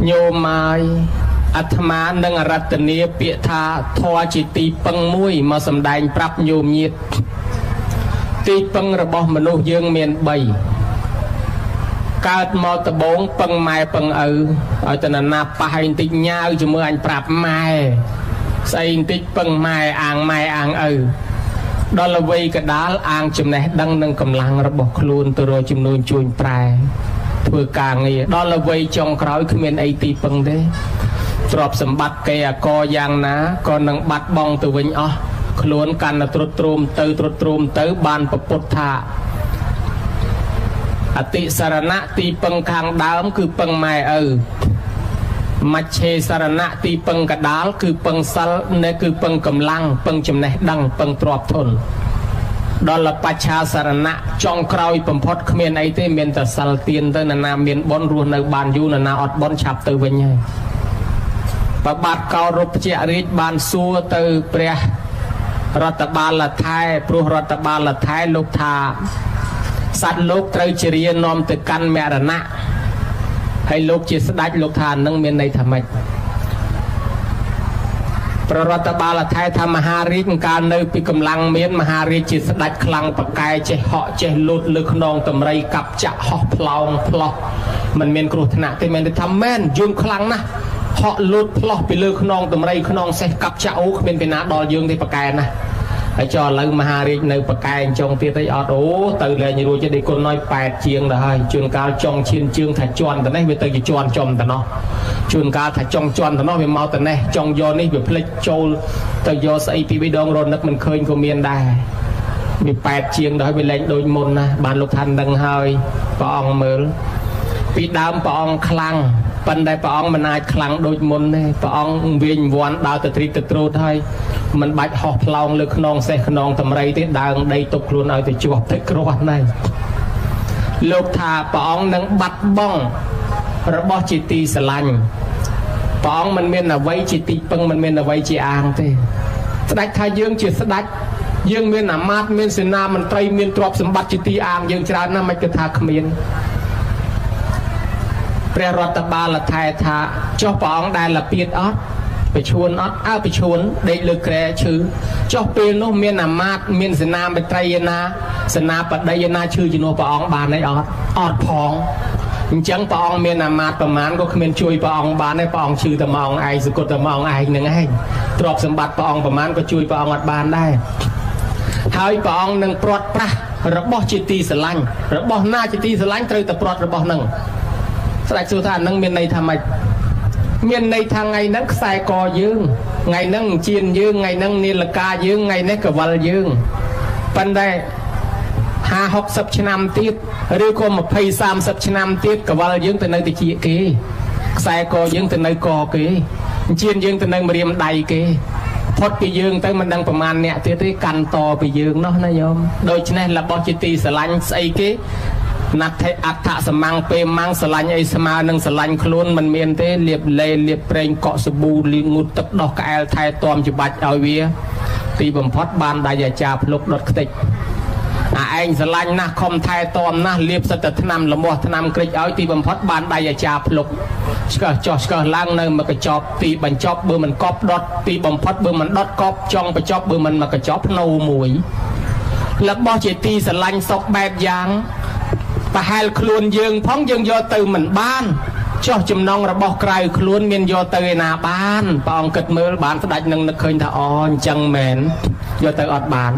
โยมายอัตมานังรัตเนียเปียธาทอจิตีปังมุ้ยมาสำแดงปรับโยมยิดตีปังระบอบมนุษย์ยังเมียนใบเกิดมอตะบงปังไม้ปังเอาแต่นาปะให้ติญาจะเมื่ออันปรับไม้ใส่ติปังไม้อ่างดอลลาร์วีกระดาลอ่างจำแนกดังนังกำลังระบบคลูนตัวจำนวนจุนปลายเพื่อการเงี้ยดอลลาร์วีจงคราวคือเมียนไอตีปังเด้ตรอบสมบัติแกกอยางนะก็นังบัดบองตัววิ่งอ๋อคลูนกันตรุตรุมเตอบานประปุถธาอติสารณะตีปังคางดาวคือปังไม้มัชเชสารณะตีปังกระดาลคือปังซัลเนี่ยคือปังกำลังปังจำแนกดังปังตรอบทนดอลปัชชาสารณะจองคราวปมพดเขมียนไอเตเมียนแต่สัลเตียนเตนานาเมียนบอนรัวในบานยูนานาอดบอนฉับเตอเวญปบาดเการบเจริญบานซัวเตอเปรียรัตบาลไทยปลุกรัตบาลไทยลูกทาสัตว์โลกไตรเจริญนอมตึกกันแมรณะให้โลกจิตสดัดโลกทานนั่งเมียนในธรรมะประรัตบาลไทยทำมหาฤทธิ์การในปีกำลังเมียนมหาฤทธิ์จิตสดัดคลังประกายเจเหาะเจลุดลึกนองตำไรกับจะเหาะพลองพลอมันเมียนกรุธนะที่เมียนได้ทำแม่นยืมคลังนะเหาะลุดพลอไปลึกนองตำไรนองเสกกับจะโอ้เมียนเป็นนาดอยืมที่ประกายนะไอ้จอเลิกมหาฤทธิ์ในประกายจงเตี้ยไตอดโอ้ตื่นเลยอย่ารู้จะได้คนน้อย8เชียงได้จุนกาจงเชียนเชียงถัดจวนแต่ไหนไปตื่นจะจวนจมแต่เนาะจุนกาถัดจงจวนแต่เนาะไปเมาแต่ไหนจงโยนนี่ไปพลิกโจลแต่โยใส่ปีไปดองรนนักมันเคยก็เมียนได้มี8เชียงได้ไปเล่นโดยมนนะบานลูกทันดังเฮยปะองเมือปีดามปะองคลังปันได้ปะองมันนายคลังโดยมนเนี่ยปะองเวียนวันดาวตะตรีตะตรูไทยมันบัดหอบพลองเลือกนองเสกนองทำไรที่ดังได้ตกครูนเอาแต่จวบแต่กรวดในโลกธาปองนังบัดบ้องระบอบจิตตีสลันปองมันเมียนเอาไว้จิตตีปังมันเมียนเอาไว้จีอ่างเต้สดัดทายยืงจิตสดัดยืงเมียนหนามาดเมียนเสนามันไตรเมียนตรอบสมบัติจิตตีอ่างยืงจราน้ำมันกระทาขมิ้นเปรรัตบาลไทยทาเจ้าปองได้ละเปียดออดไปชวนอดไปชวนได้เลือกแกรชื่อเจ้าเปโนเมียนอามาดเมียนสนาไปไตรยนาสนาปัดยนาชื่อจิโนปองบานในอดพองจังปองเมียนอามาดประมาณก็เมียนช่วยปองบานในปองชื่อตะมองไอสกุลตะมองไอหนึ่งไอตรอบสมบัติปองประมาณก็ช่วยปองอดบานได้หายปองหนึ่งปลอดปะระบอบจิตตีสลังระบอบหน้าจิตตีสลังเตยแต่ปลอดระบอบหนึ่งสลายสุธานั่งเมียนในทำไมเมียนในทางไงนักสายกอยืงไงนั่งเจียนยืงไงนั่งนิลกายืงไงนักกวัลยืงปันได้50 ชนำติดหรือก็มาพย30 ชนำติดกวัลยืงแต่ในติจีกีสายกอยืงแต่ในกอกีเจียนยืงแต่ในมาเรียมใดกีพดไปยืงแต่มันดังประมาณเนี่ยที่กันต่อไปยืงเนาะนายโยมโดยเฉพาะระบบจิตตีสลันไอกีนักเทอัฐสมังเปมังสลันไอสมาหนึ่งสลันคลุนมันเมียนเตเลียบเลียบเปรงเกาะสบูลิงูตกดอกแอลไทยตอมจุบัดเอาเวียตีบมพดบานได้ยาจาพลุกดดติกไอสลันนะคอมไทยตอมนะเลียบสตทนำละมัวทนำกริจเอาตีบมพดบานได้ยาจาพลุกสกัดจอสกัดล่างเนินมากระจอบตีบันจอบเบอร์มันกอบดดตีบมพดเบอร์มันดดกอบจองไปจอบเบอร์มันมากระจอบโนมวยแล้วบอเจตีสลันซอกแบบยางปะแฮลคลุนยืงพ้องยืงโยตือเหมือนบ้านเจ้าจำนองระบอกไกลคลุนเมียนโยตือนาบ้านปองเกิดมือบ้านสดัดนึงนึกเคยทออนจังแมนโยตืออดบ้าน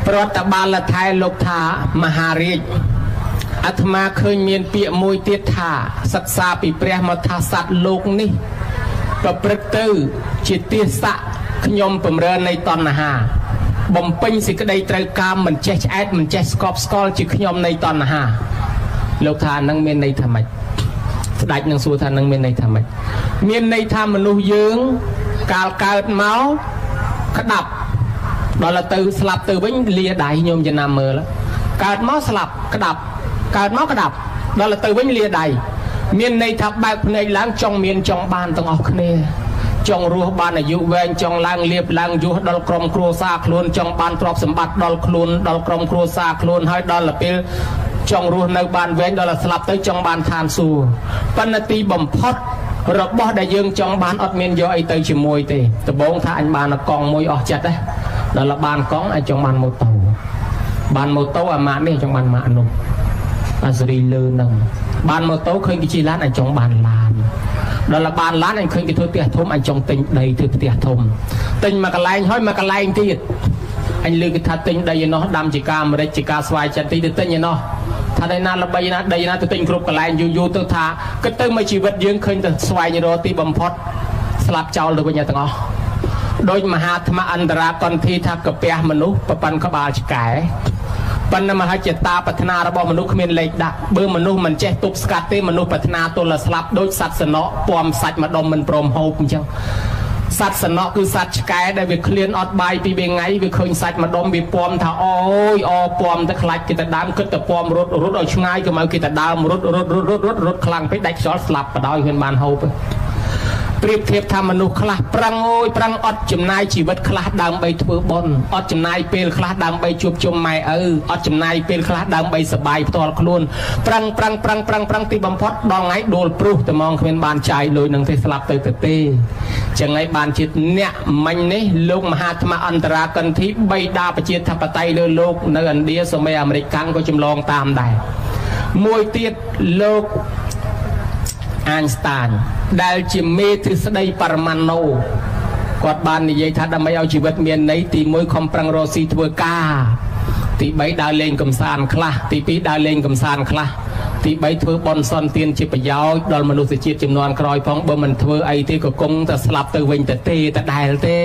ปรตบาลไทยโลกธามหาฤทธิ์อาตมาเคยเมียนเปียมวยเตียธาศึกษาปีเปรียมาทาสัตว์โลกนี่ประพฤติตื้อจิตติสะขยมประเมินในตอนนาหาบ่มเป็นสิกระไดไตรกามมันเจสแอดมันเจสกอบสกอลจิขยมในตอนนาโลกทานนั่งเมียนในธรรมะสดายนั่งสู้ทานนั่งเมียนในธรรมะเมียนในธรรมนุยืงกาลเกิดเมาขดับดอลตือสลับตือวิ่งเลียได้โยมจะนำมือแล้วเกิดเมาสลับกระดับเกิดเมากระดับดอลตือวิ่งเลียได้เมียนในทับแบบในล้างจองเมียนจองบานต้องออกเนี่ยจงรู้บ้านอายุเวงจงล้างเลียบล้างยุดอลกรมครัวซาคลุนจงบานตรอบสมบัติดอลคลุนดอลกรมครัวซาคลุนให้ดอลละเปล ចង់រស់នៅបានវែងដល់ស្លាប់ទៅចង់បានឋានសួគ៌ប៉ុន្តែទីបំផុតរបស់ដែលយើងចង់បានអត់មានយកអីទៅជាមួយទេដំបូងថាអញបានកង់មួយអស់ចិត្តដល់បានកង់អញចង់បានម៉ូតូអាម៉ាក់នេះចង់បានម៉ាក់នោះអាសេរីលើនឹងបានម៉ូតូឃើញគេជិះឡានអញចង់បានឡានដល់បានឡានអញឃើញគេធ្វើផ្ទះធំអញចង់ទិញដីធ្វើផ្ទះធំទិញមកកន្លែងហើយមកកន្លែងទៀតអញលើគេថាទិញដីឯណោះដាំជាការអាមេរិកជាការស្វាយចិត្តទីទៅទិញឯណោះថាដីណាល្បីណាដីណាទៅទិញគ្រប់កន្លែងយូរទៅថាគិតទៅមកជីវិតយើងឃើញទៅស្វែងរកទីបំផុតស្លាប់ចោលទៅវិញទាំងអស់ដោយមហាថ្មអន្តរាកន្ធីថាកាពះមនុស្សប្រប៉ាន់ក្បាលឆ្កែប៉ុន្តែមហិច្ឆតាប្រាថ្នារបស់មនុស្សគ្មានលេខដាក់បើមនុស្សមិនចេះទប់ស្កាត់ទេមនុស្សប្រាថ្នាទល់ស្លាប់ដូចសត្វសនៈពំសាច់ម្ដុំមិនព្រមហូបអញ្ចឹងសត្វសនៈគឺសត្វឆ្កែដែលវាឃ្លានអត់បាយពីថ្ងៃវាឃើញសាច់ម្ដុំវាពំថាអូយពំទៅខ្លាច់គេទៅដើមគិតទៅពំរត់ឲ្យឆ្ងាយក៏មកគេទៅដើមរត់ខ្លាំងពេកដាច់ខ្យល់ស្លាប់បដ ாய் ហ៊ានបានហូបប្រៀបធៀបថាមនុស្សខ្លះប្រឹងប្រឹងអត់ចំណាយជីវិតខ្លះដើម្បីធ្វើបុណ្យអត់ចំណាយពេលខ្លះដើម្បីជួបជុំម៉ែឪអត់ចំណាយពេលខ្លះដើម្បីសបាយផ្ទាល់ខ្លួនប្រឹងទីបំផុតដល់ថ្ងៃដួលព្រោះតែមកគ្មានបានចាយលុយនឹងទេស្លាប់ទៅទេចឹងហើយបានជាអ្នកមិញនេះលោកមហាថ្មអន្តរាកន្ធីបៃតាប្រជាធិបតេយ្យលើលោកនៅឥណ្ឌាសូម្បីអាមេរិកកាំងក៏ចម្លងតាមដែរមួយទៀតលោកអាញស្តានដែលជាមេទ្រឹស្ដីបរមាណូគាត់បាននិយាយថាដើម្បីឲ្យជីវិតមានន័យទី1ខំប្រឹងរកស៊ីធ្វើការទី3ដើរលេងកំសាន្តខ្លះទី2ដើរលេងកំសាន្តខ្លះទី3ធ្វើបន់សន្តានជាប្រយោជន៍ដល់មនុស្សជាតិចំនួនក្រោយផងបើមិនធ្វើអីទេក៏គង់តែស្លាប់ទៅវិញតែដែលទេ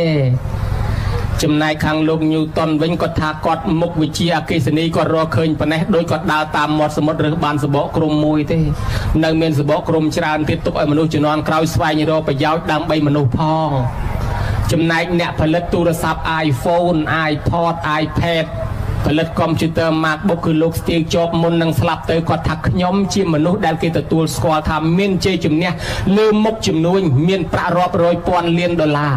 ចំណែកខាងលោកញូតុនវិញគាត់ថាគាត់មុខវិជ្ជាអគ្គិសនីគាត់រកឃើញប៉ុណ្ណេះដោយគាត់ដើរតាមមាត់សមុទ្រឬបានសបកក្រុមមួយទេនៅមានសបកក្រុមច្រើនទៀតទុកឲ្យមនុស្សជំនាន់ក្រោយស្វែងរកប្រយោជន៍ដើម្បីមនុស្សផងចំណែកអ្នកផលិតទូរស័ព្ទ iPhone iPod iPad ផលិតកុំព្យូទ័រ MacBook គឺលោក Steve Jobs មុននឹងស្លាប់ទៅគាត់ថាខ្ញុំជាមនុស្សដែលគេទទួលស្គាល់ថាមានជ័យជំនះលើមុខជំនួញមានប្រាក់រាប់រយពាន់លានដុល្លារ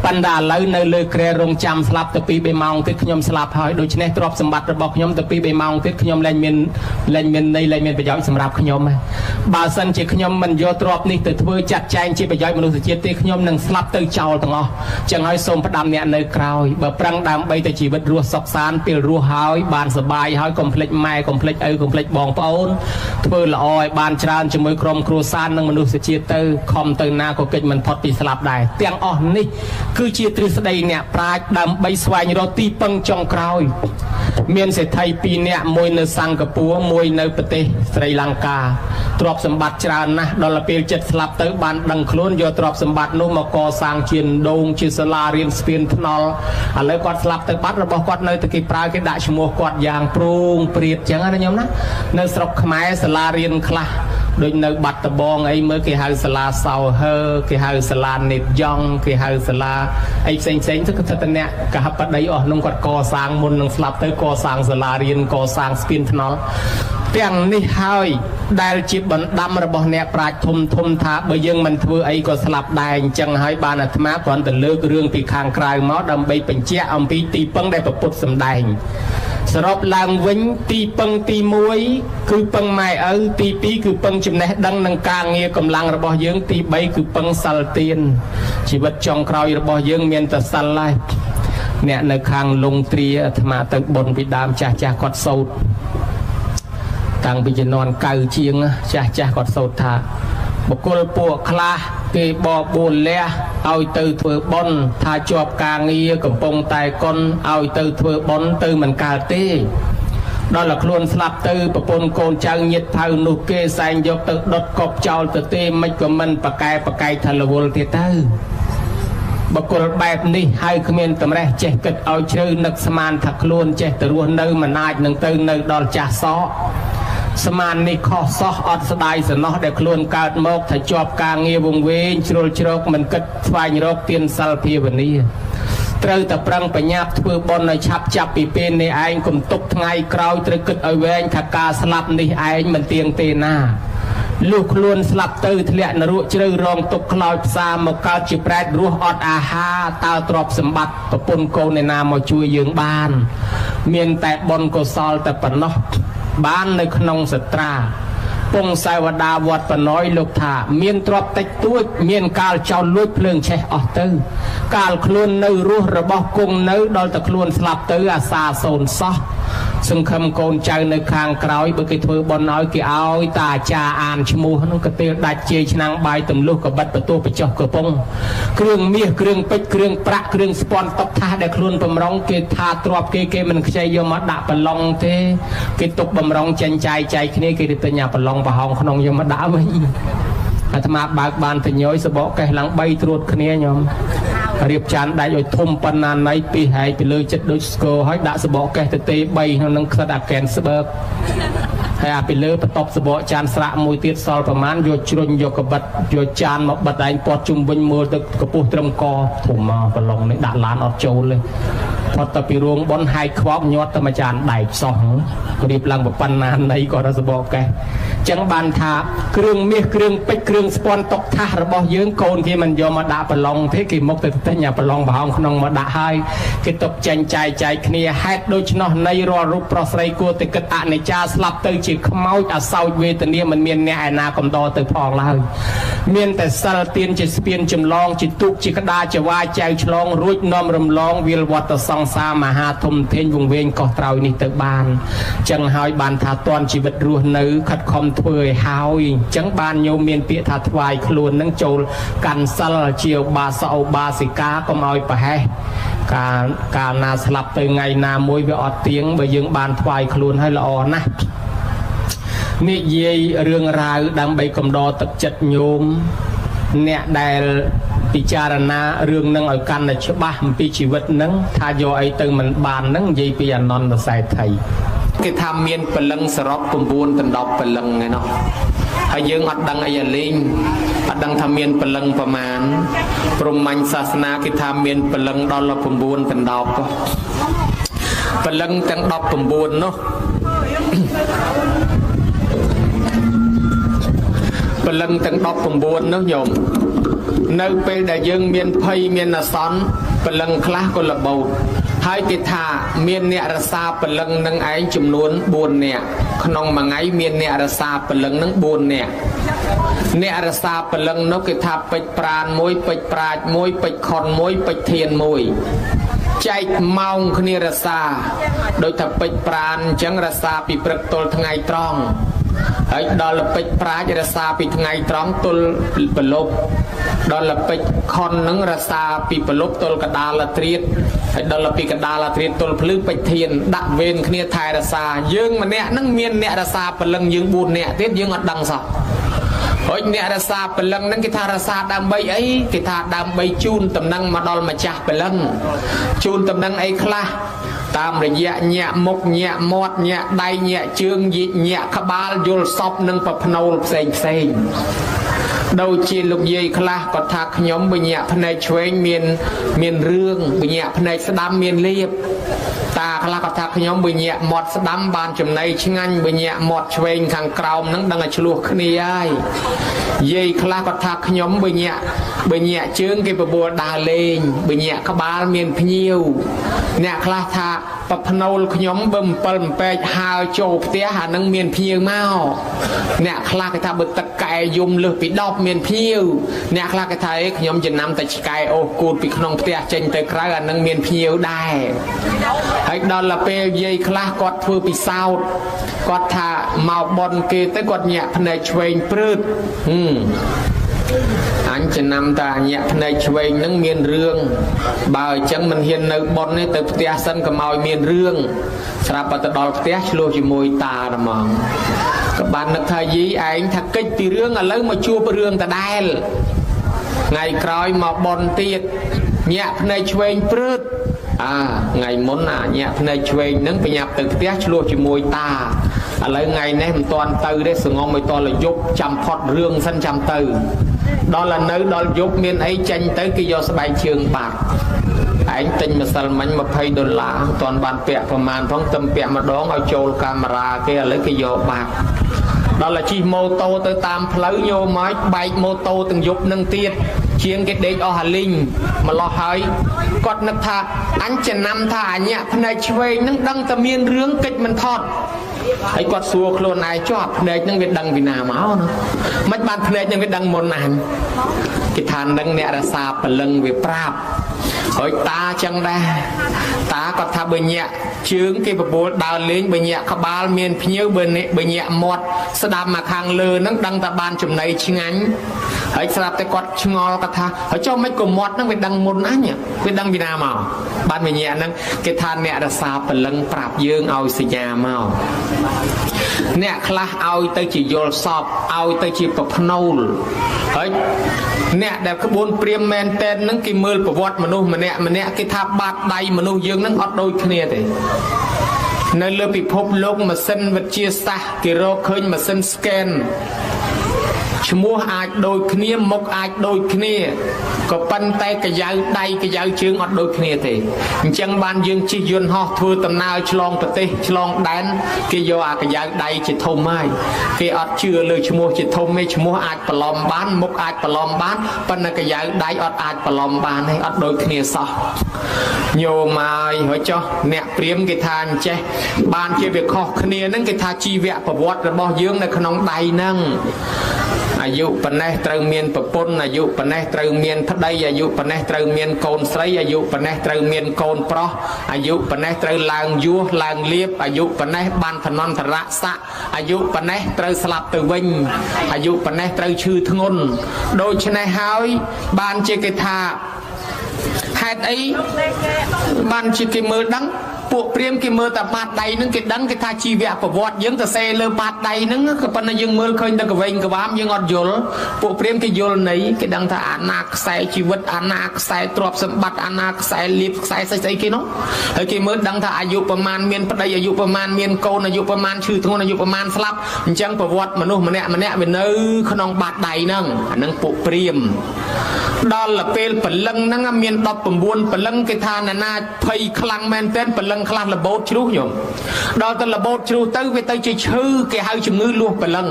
ប៉ុន្តែឥឡូវនៅលើគ្រែរងចាំស្លាប់ទៅ2-3ម៉ោងទៀតខ្ញុំស្លាប់ហើយដូច្នេះទ្រព្យសម្បត្តិរបស់ខ្ញុំទៅ2-3ម៉ោងទៀតខ្ញុំលែងមានន័យលែងមានប្រយោជន៍សម្រាប់ខ្ញុំហើយបើសិនជាខ្ញុំមិនយកទ្រព្យនេះទៅធ្វើចាត់ចែងជាប្រយោជន៍មនុស្សជាតិទេខ្ញុំនឹងស្លាប់ទៅចោលទាំងអស់ចឹងហើយសូមផ្ដាំអ្នកនៅក្រោយបើប្រឹងដើម្បីតែជីវិតរស់សុខសាន្តពេលរស់ហើយបានសបាយហើយកុំភ្លេចម៉ែកុំភ្លេចឪកុំភ្លេចបងប្អូនធ្វើល្អឲ្យបានច្រើនជាមួយក្រុមគ្រួសារនិងមនុស្សជាតិទៅខំទៅណាក៏កិច្ចមិនផុតពីស្លាប់ដែរទាំងអស់នេះគឺជាទ្រឹស្ដីអ្នកប្រាជ្ញដើម្បីស្វែងរកទីពឹងចុងក្រោយមានសេដ្ឋី2នាក់មួយនៅសិង្ហបុរីមួយនៅប្រទេសស្រីលង្កាទ្រព្យសម្បត្តិច្រើនណាស់ដល់ពេលចិត្តស្លាប់ទៅបានដឹងខ្លួនយកទ្រព្យសម្បត្តិនោះមកកសាងជាដូងជាសាលារៀនស្ពានថ្នល់ឥឡូវគាត់ស្លាប់ទៅបាត់របស់គាត់នៅតែគេប្រើគេដាក់ឈ្មោះគាត់យ៉ាងព្រួងព្រាតចឹងណាញោមណានៅស្រុកខ្មែរសាលារៀនខ្លះដូចនៅបាត់ដំបងអីមើលគេហៅសាលាសោហើគេហៅសាលានេតយ៉ងគេហៅសាលាអីផ្សេងទៅគឺថាអ្នកកហបតីអស់នោះគាត់កសាងមុននឹងស្លាប់ទៅកសាងសាលារៀនកសាងស្ពានថ្នល់ទាំងនេះហើយដែលជាបណ្ដាំរបស់អ្នកប្រាជ្ញធំថាបើយើងមិនធ្វើអីក៏ស្លាប់ដែរអញ្ចឹងហើយបានអាត្មាគ្រាន់តែលើករឿងពីខាងក្រៅមកដើម្បីបញ្ជាក់អំពីទីពឹងដែលព្រះពុទ្ធសម្ដែងសរុបឡើងវិញទីពឹងទី1គឺពឹងម៉ែឪទី2គឺពឹងចំណេះដឹងនិងការងារកម្លាំងរបស់យើងទី3គឺពឹងសិលទានជីវិតចុងក្រោយរបស់យើងមានតែសិលហើយអ្នកនៅខាងលងទ្រាអាត្មាទៅបុណ្យពីដើមចាស់គាត់សូត្រតាំងពីជំនាន់កៅជាងចាស់គាត់សូត្រថាបុគ្គលពួកខ្លះគេបបួលលះឲ្យទៅធ្វើបុណ្យថាជាប់ការងារកំពុងតែកុនឲ្យទៅធ្វើបុណ្យទៅមិនកើតទេដល់តែខ្លួនស្លាប់ទៅប្រពន្ធកូនចៅញាតិថៅនោះគេសែងយកទៅដុតកប់ចោលទៅទេមិនក៏មិនប្រកែកថារវល់ទៀតទៅបុគ្គលបែបនេះហើយគ្មានតម្រេះចេះគិតឲ្យជ្រៅនឹកស្មានថាខ្លួនចេះទៅរស់នៅមិនអាចនឹងទៅនៅដល់ចាស់សក់ស្មាននេះខុសសោះអត់ស្ដាយសំណោះដែលខ្លួនកើតមកថាជាប់ការងារវង្វេងជ្រុលជ្រោកមិនគិតស្វែងរកទានសិលភាវនាត្រូវតែប្រឹងបញ្ញាប់ធ្វើបុណ្យឲ្យឆាប់ចាប់ពីពេលនេះឯងកុំទុកថ្ងៃក្រោយត្រូវគិតឲ្យវែងថាការស្លាប់នេះឯងមិនទៀងទេណាលុះខ្លួនស្លាប់ទៅធ្លាក់នរកជ្រៅរងទុកខ្លោចផ្សាមកកើតជាប្រែតរស់អត់អាហារតើទ្រព្យសម្បត្តិប្រពន្ធកូនឯណាមកជួយយើងបានមានតែបុណ្យកុសលតែប៉ុណ្ណោះ បាននៅក្នុងសត្រាពងសាវតាវត្តបណយលោកថាមានទ្រព្យតិចតួចមានកាលចោលលួចភ្លើងឆេះអស់ទៅកាលខ្លួននៅរស់របស់គង់នៅដល់តែខ្លួនស្លាប់ទៅអាសាសូនសោះសង្ឃឹមកូនចៅនៅខាងក្រោយបើគេធ្វើបន់ឲ្យគេឲ្យតាអាចារ្យអានឈ្មោះហ្នឹងក៏ទេដាច់ជ័យឆ្នាំងបាយទម្លុះក៏បិទបន្ទោះបចុះកំពងគ្រឿងមាសគ្រឿងពេជ្រគ្រឿងប្រាក់គ្រឿងស្ពាន់តុកថាសដែលខ្លួនបំរុងគេថាទ្របគេមិនខ្ចីយកមកដាក់ប្រឡងទេគេទុកបំរុងចិញ្ចៃគ្នាគេទៅទិញអាប្រឡងប្រហោងក្នុងយកមកដាក់វិញអាត្មាបើកបានទៅញយសបកកេះឡើង3ត្រួតគ្នាញោមរៀបចានដាច់ឲ្យធំប៉ុណ្ណាណៃពីហែកពីលើចិត្តដូចស្គរហើយដាក់សបកកេះទៅទេ3ក្នុងនឹងខ្វិតអាកែនស្បើកហើយអាពីលើបន្ទប់សបកចានស្រាក់មួយទៀតសល់ប្រមាណយកជ្រុញយកកបិតយកចានមកបិទឯងពាត់ជុំវិញមើលទៅកពុះត្រឹមកធំមកប្រឡងនេះដាក់ឡានអត់ចូលទេផុតទៅពីរោងប៉ុនហែកខ្វប់ញាត់ទៅមួយចានដែកសោះរៀបឡើងប៉ុណ្ណាណៃក៏រសបកកេះចឹងបានថាគ្រឿងមាសគ្រឿងពេជ្រគ្រឿងស្ពាន់តុកថាសរបស់យើងកូនគេមិនយកមកដាក់ប្រឡងទេគេមកទៅទិញអាប្រឡងប្រហោងក្នុងមកដាក់ហើយគេទុកចែងចែកគ្នាហេតុដូច្នោះនៃរាល់រូបប្រុសស្រីគួរតែគិតអនិច្ចាស្លាប់ទៅជាខ្មោចអសោចវេទនាមិនមានអ្នកឯណាកំដរទៅផងឡើយមានតែសិលទានជាស្ពានចម្លងជាទុកជាក្តារចវាចៅឆ្លងរួចនាំរំលងវាលវត្តសង្សារមហាធំធេងវង្វេងកោះត្រោយនេះទៅបានចឹងហើយបានថាតនជីវិតរស់នៅខិតខំធ្វើឲ្យហើយចឹងបានញោមមានពាក្យថាថ្វាយខ្លួននឹងចូលកាន់សិលជាឧបាសកឧបាសិកាកុំឲ្យប្រហែសកាលណាស្លាប់ទៅថ្ងៃណាមួយវាអត់ទៀងបើយើងបានថ្វាយខ្លួនឲ្យល្អណាស់និយាយរឿងរ៉ាវដើម្បីកំដរទឹកចិត្តញោមអ្នកដែលពិចារណារឿងនឹងឲ្យកាន់តែច្បាស់អំពីជីវិតនឹងថាយកអីទៅមិនបាននឹងនិយាយពីអនន្តសែថីគេថាមានពលឹងសរុប9ដល់10ពលឹងឯណោះហើយយើងអត់ដឹងអីអាលេងអត់ដឹងថាមានពលឹងប្រមាណព្រហ្មញ្ញសាសនាគេថាមានពលឹងដល់9ដល់10ពលឹងទាំង19នោះពលឹងទាំង19នោះញោមនៅពេលដែលយើងមានភ័យមានអាសន្នពលឹងខ្លះក៏លបោតហើយគេថាមានអ្នករសាពលឹងនឹងឯងចំនួន4នាក់ក្នុងមួយថ្ងៃមានអ្នករសាពលឹងនឹង4នាក់អ្នករសាពលឹងនោះគេថាពេជ្រប្រានមួយពេជ្រប្រាជ្ញមួយពេជ្រខុនមួយពេជ្រធានមួយចែកម៉ោងគ្នារសាដោយថាពេជ្រប្រានអញ្ចឹងរសាពីព្រឹកទល់ថ្ងៃត្រង់ហើយដល់ពេជ្រប្រាជ្ញរសាពីថ្ងៃត្រង់ទល់ប្រលប់ដល់ពេជ្រខុននឹងរសាពីប្រលប់ទល់កដាលត្រៀតហើយដល់ពីកដាលត្រៀតទល់ភ្លឺពេជ្រធានដាក់វេនគ្នាថែរសាយើងម្នាក់នឹងមានអ្នករសាពលឹងយើង4នាក់ទៀតយើងអត់ដឹងសោះហើយអ្នករសាពលឹងហ្នឹងគេថារសាដើម្បីអីគេថាដើម្បីជូនតំណែងមកដល់ម្ចាស់ពលឹងជូនតំណែងអីខ្លះតាមរយៈញាក់មុខញាក់មាត់ញាក់ដៃញាក់ជើងញាក់ក្បាលយល់សពនឹងប្រផ្នូលផ្សេងដូចជាលោកយាយខ្លះគាត់ថាខ្ញុំបញ្ញាក់ភ្នែកឆ្វេងមានរឿងបញ្ញាក់ភ្នែកស្ដាំមានលៀបតាខ្លះគាត់ថាខ្ញុំបញ្ញាក់មាត់ស្ដាំបានចំណីឆ្ងាញ់បញ្ញាក់មាត់ឆ្វេងខាងក្រោមហ្នឹងដឹងតែឆ្លោះគ្នាហើយយាយខ្លះគាត់ថាខ្ញុំបញ្ញាក់ជើងគេបបួលដើរលេងបញ្ញាក់ក្បាលមានភ្ញៀវអ្នកខ្លះថាប្រផ្នូលខ្ញុំបើ7ពេកហើចូលផ្ទះអានឹងមានភ្ញៀវមកអ្នកខ្លះគេថាបើទឹកកែយំលើសពី10មានភ្ញៀវអ្នកខ្លះគេថាខ្ញុំចំណាំតែឆ្កែអូសគូតពីក្នុងផ្ទះចេញទៅក្រៅអានឹងមានភ្ញៀវដែរហើយដល់ពេលយាយខ្លះគាត់ធ្វើពិសោធន៍គាត់ថាមកបន់គេទៅគាត់ញាក់ភ្នែកឆ្វេងព្រឺតអញចំណាំតាញាក់ភ្នែកឆ្វេងនឹងមានរឿងបើអញ្ចឹងមិនហ៊ាននៅបន់នេះទៅផ្ទះសិនកុំឲ្យមានរឿងស្រាប់តែដល់ផ្ទះឆ្លោះជាមួយតាហ្មងក៏បាននឹកថាយីឯងថាកិច្ចពីរឿងឥឡូវមកជួបរឿងដដែលថ្ងៃក្រោយមកបន់ទៀតញាក់ភ្នែកឆ្វេងព្រឺតថ្ងៃមុនញាក់ភ្នែកឆ្វេងនឹងប្រញាប់ទៅផ្ទះឆ្លោះជាមួយតាឥឡូវថ្ងៃនេះមិនទាន់ទៅទេសងំឲ្យតលយប់ចាំផុតរឿងសិនចាំទៅដល់នៅដល់យប់មានអីចេញទៅគេយកស្បែកជើងបាត់ឯងទិញម្សិលមិញ$20មិនទាន់បានពាក់ប្រមាណផងទៅពាក់ម្ដងឲ្យចូលកាមេរ៉ាគេឥឡូវគេយកបាត់ដល់ជិះម៉ូតូទៅតាមផ្លូវញោមមកបែកម៉ូតូទាំងយប់នឹងទៀតជាងគេដេកអស់អាលីងម្លោះហើយគាត់នឹកថាអញចំណាំថាអញាក់ភ្នែកឆ្វេងនឹងដឹងតែមានរឿងកិច្ចមិនផុត ហើយគាត់សួរខ្លួនឯងចប់ភ្នែកនឹងវាដឹងពីណាមកណាមិនបានភ្នែកនឹងវាដឹងមុនណាស់គេថានឹងអ្នករសាពលឹងវាប្រាប់ហើយតាចឹងដែរតាគាត់ថាបើញាក់ជើងគេបបួលដើរលេងបើញាក់ក្បាលមានភ្ញៀវបើញាក់មាត់ស្ដាប់មកខាងលើហ្នឹងដឹងតែបានចំណីឆ្ងាញ់ហើយស្រាប់តែគាត់ឆ្ងល់គាត់ថាហើយចុះមិនក៏មាត់ហ្នឹងវាដឹងមុនអញវាដឹងពីណាមកបានវិញ្ញាណហ្នឹងគេថាអ្នករសាពលឹងប្រាប់យើងឲ្យសញ្ញាមកអ្នកខ្លះឲ្យទៅជាយល់សពឲ្យទៅជាប្រភ្នូលហើយអ្នកដែលក្បួនព្រាមមែនតែនហ្នឹងគេមើលប្រវត្តិមនុស្សម្នាក់គេថាបាតដៃមនុស្សយើងហ្នឹងអត់ដូចគ្នាទេនៅលើពិភពលោកម៉ាស៊ីនវិទ្យាសាស្ត្រគេរកឃើញម៉ាស៊ីន scan ឈ្មោះអាចដូចគ្នាមុខអាចដូចគ្នាក៏ប៉ុន្តែកាយៅដៃកាយៅជើងអត់ដូចគ្នាទេអញ្ចឹងបានយើងជិះយន្តហោះធ្វើដំណើរឆ្លងប្រទេសឆ្លងដែនគេយកអាកាយៅដៃជាធំហើយគេអត់ជឿលើឈ្មោះជាធំទេឈ្មោះអាចប្រឡំបានមុខអាចប្រឡំបានប៉ុន្តែកាយៅដៃអត់អាចប្រឡំបានទេអត់ដូចគ្នាសោះញោមហើយចុះអ្នកព្រាហ្មណ៍គេថាអញ្ចេះបានជាវាខុសគ្នាហ្នឹងគេថាជីវប្រវត្តិរបស់យើងនៅក្នុងដៃហ្នឹងអាយុប៉ុណ្ណេះត្រូវមានប្រពន្ធអាយុប៉ុណ្ណេះត្រូវមានប្តីអាយុប៉ុណ្ណេះត្រូវមានកូនស្រីអាយុប៉ុណ្ណេះត្រូវមានកូនប្រុសអាយុប៉ុណ្ណេះត្រូវឡើងយោះឡើងលៀបអាយុប៉ុណ្ណេះបានឋានន្តរស័ក្តិអាយុប៉ុណ្ណេះត្រូវស្លាប់ទៅវិញអាយុប៉ុណ្ណេះត្រូវឈឺធ្ងន់ដូច្នេះហើយបានជាគេថាហេតុអីបានជាគេមើលដឹងពួកព្រាហ្មណ៍គេមើលតែបាតដៃហ្នឹងគេដឹងគេថាជីវប្រវត្តិយើងទៅសេលើបាតដៃហ្នឹងក៏ប៉ុន្តែយើងមើលឃើញតែកវែងកវាមយើងអត់យល់ពួកព្រាហ្មណ៍គេយល់ន័យគេដឹងថាអាណាខ្សែជីវិតអាណាខ្សែទ្រព្យសម្បត្តិអាណាខ្សែលៀបខ្សែស្អីគេនោះហើយគេមើលដឹងថាអាយុប្រមាណមានប្តីអាយុប្រមាណមានកូនអាយុប្រមាណឈឺធ្ងន់អាយុប្រមាណស្លាប់អញ្ចឹងប្រវត្តិមនុស្សម្នាក់វានៅក្នុងបាតដៃហ្នឹងអាហ្នឹងពួកព្រាហ្មណ៍ដល់ពេលព្រលឹងហ្នឹងមាន19ព្រលឹងគេថាណាភ័យខ្លាំងមែនទែនព្រលឹងខ្លះរបូតជ្រុះញោមដល់ទៅរបូតជ្រុះទៅវាទៅជាឈឺគេហៅជំងឺលោះព្រលឹង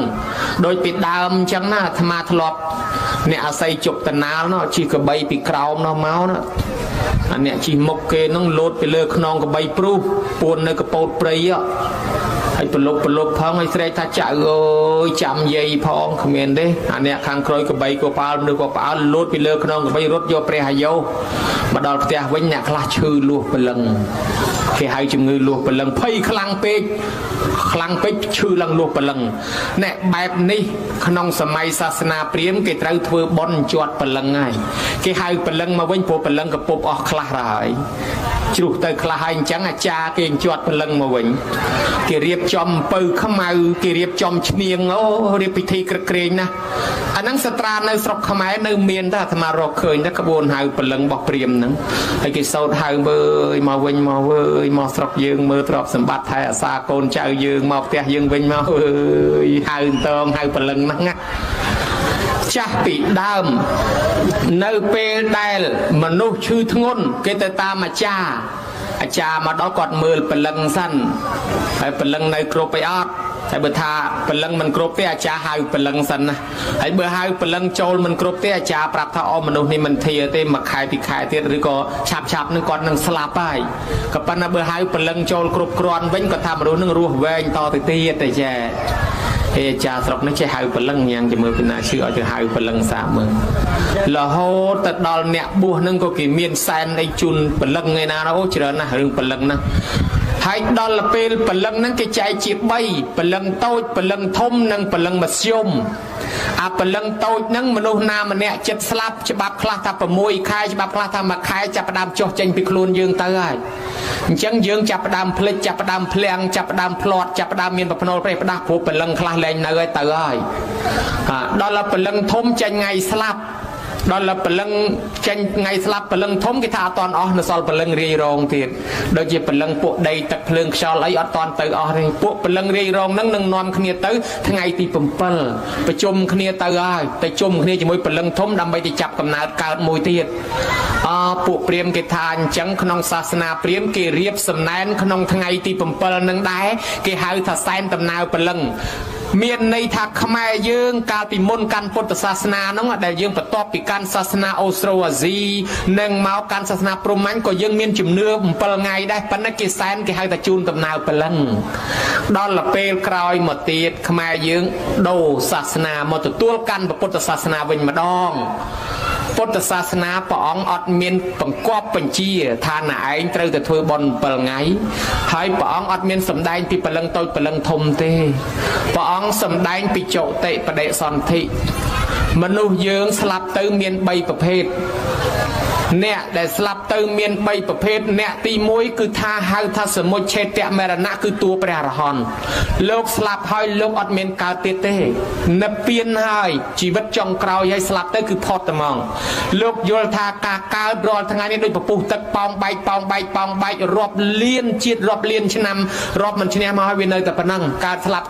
ដូចពីដើមអញ្ចឹងណាអាត្មាធ្លាប់អ្នកអាស័យជប់តណាលនោះជិះកបីពីក្រោមនោះមកណាអាអ្នកជិះមុខគេនឹងលោតទៅលើខ្នងកបីព្រុសពួននៅកពោតព្រៃហើយប្រឡប់ផងហើយស្រែកថាចៅអើយចាំយាយផងគ្មានទេអាអ្នកខាងក្រោយកបីក៏ប៉ាល់មនុស្សក៏ប៉ាល់លោតពីលើខ្នងកបីរត់យកព្រះអាយុមកដល់ផ្ទះវិញអ្នកខ្លះឈឺលោះព្រលឹងគេហៅជំងឺលោះព្រលឹងភ័យខ្លាំងពេកឈឺឡើងលោះព្រលឹងណែបែបនេះក្នុងសម័យសាសនាព្រាហ្មណ៍គេត្រូវធ្វើបុណ្យជាត់ព្រលឹងហើយគេហៅព្រលឹងមកវិញព្រោះព្រលឹងកពុបអស់ខ្លះហើយជ្រុះទៅខ្លះហើយអញ្ចឹងអាចារ្យគេជាត់ព្រលឹងមកវិញគេរៀបចំអំពៅខ្មៅគេរៀបចំឈ្នៀងអូរៀបពិធីក្រឹកក្រែងណាអាហ្នឹងសត្រានៅស្រុកខ្មែរនៅមានតែអាត្មារកឃើញតែក្បួនហៅព្រលឹងរបស់ព្រាហ្មណ៍ហ្នឹងហើយគេសោតហៅមើលមកវិញមកវើយមកស្រុកយើងមើលទ្រព្យសម្បត្តិថែអាសាកូនចៅយើងមកផ្ទះយើងវិញមកអើយហៅតងហៅព្រលឹងហ្នឹងណាចាស់ពីដើមនៅពេលដែលមនុស្សឈឺធ្ងន់គេទៅតាមអាចារ្យមកដល់គាត់មើលព្រលឹងសិនហើយព្រលឹងនៅគ្រប់ឯអត់ហើយបើថាព្រលឹងមិនគ្រប់ទេអាចារ្យហៅព្រលឹងសិនណាហើយបើហៅព្រលឹងចូលមិនគ្រប់ទេអាចារ្យប្រាប់ថាអូមនុស្សនេះមិនធាទេមួយខែពីរខែទៀតឬក៏ឆាប់នឹងគាត់នឹងស្លាប់ហើយក៏ប៉ុន្តែបើហៅព្រលឹងចូលគ្រប់គ្រាន់វិញគាត់ថាមនុស្សនឹងរស់វែងតទៅទៀតតែចាអាចារ្យស្រុកនេះចេះហៅព្រលឹងយ៉ាងជាមើលពីណាឈឺឲ្យទៅហៅព្រលឹងសាកមើលរហូតទៅដល់អ្នកបួសនឹងក៏គេមានសែនអីជូនព្រលឹងឯណាអូច្រើនណាស់រឿងព្រលឹងហ្នឹងហើយដល់ពេលព្រលឹងហ្នឹងគេចែកជា3ព្រលឹងតូចព្រលឹងធំនិងព្រលឹងមធ្យមអាព្រលឹងតូចហ្នឹងមនុស្សណាម្នាក់ចិត្តស្លាប់ច្បាប់ខ្លះថា6ខែច្បាប់ខ្លះថា1ខែចាប់ផ្ដើមចុះចេញពីខ្លួនយើងទៅហើយអញ្ចឹងយើងចាប់ផ្ដើមភ្លេចចាប់ផ្ដើមភ្លៀងចាប់ផ្ដើមផ្លាត់ចាប់ផ្ដើមមានប្រភ្នូលប្រេះផ្ដាស់ព្រោះព្រលឹងខ្លះលែងនៅហើយទៅហើយដល់ព្រលឹងធំចេញថ្ងៃស្លាប់ដល់ព្រលឹងចេញថ្ងៃស្លាប់ព្រលឹងធំគេថាអត់តន់អស់នៅសល់ព្រលឹងរាយរងទៀតដូចជាព្រលឹងពួកដីទឹកភ្លើងខ្យល់អីអត់តន់ទៅអស់ទេពួកព្រលឹងរាយរងហ្នឹងនឹងនាំគ្នាទៅថ្ងៃទី7ប្រជុំគ្នាទៅហើយទៅជុំគ្នាជាមួយព្រលឹងធំដើម្បីទៅចាប់កំណើតកើតមួយទៀត ពួកព្រាហ្មណ៍គេថាអញ្ចឹងក្នុងសាសនាព្រាហ្មណ៍គេរៀបសំណែនក្នុងថ្ងៃទី7នឹងដែរគេហៅថាសែនដំណើរព្រលឹងមានន័យថាខ្មែរយើងកាលពីមុនកាន់ពុទ្ធសាសនាហ្នឹងដែលយើងបន្ទាប់ពីកាន់សាសនាអូស្ត្រូអាស៊ីនិងមកកាន់សាសនាព្រហ្មញ្ញក៏យើងមានជំនឿ7ថ្ងៃដែរប៉ុន្តែគេសែនគេហៅថាជូនដំណើរព្រលឹងដល់ពេលក្រោយមកទៀតខ្មែរយើងដូរសាសនាមកទទួលកាន់ពុទ្ធសាសនាវិញម្ដងពុទ្ធសាសនាព្រះអង្គអត់មានបង្គាប់បញ្ជាថាណែឯងត្រូវតែធ្វើបុណ្យ7ថ្ងៃហើយព្រះអង្គអត់មានសម្ដែងពីព្រលឹងតូចព្រលឹងធំទេព្រះអង្គសម្ដែងពីចុតិបដិសន្ធិមនុស្សយើងស្លាប់ទៅមាន3ប្រភេទអ្នកដែលស្លាប់ទៅមាន3ប្រភេទអ្នកទី1គឺថាហៅថាសមុច្ឆេតមរណៈគឺតួព្រះអរហន្តលោកស្លាប់ហើយលោកអត់មានកើតទៀតទេនិព្វានហើយជីវិតចុងក្រោយហើយស្លាប់ទៅគឺផុតតែហ្មងលោកយល់ថាការកើតរាល់ថ្ងៃនេះដូចពពុះទឹកប៉ោងបែករាប់លានជាតិរាប់លានឆ្នាំរាប់មិនឈ្នះមកហើយវានៅតែប៉ុណ្ណឹងកើតស្លាប់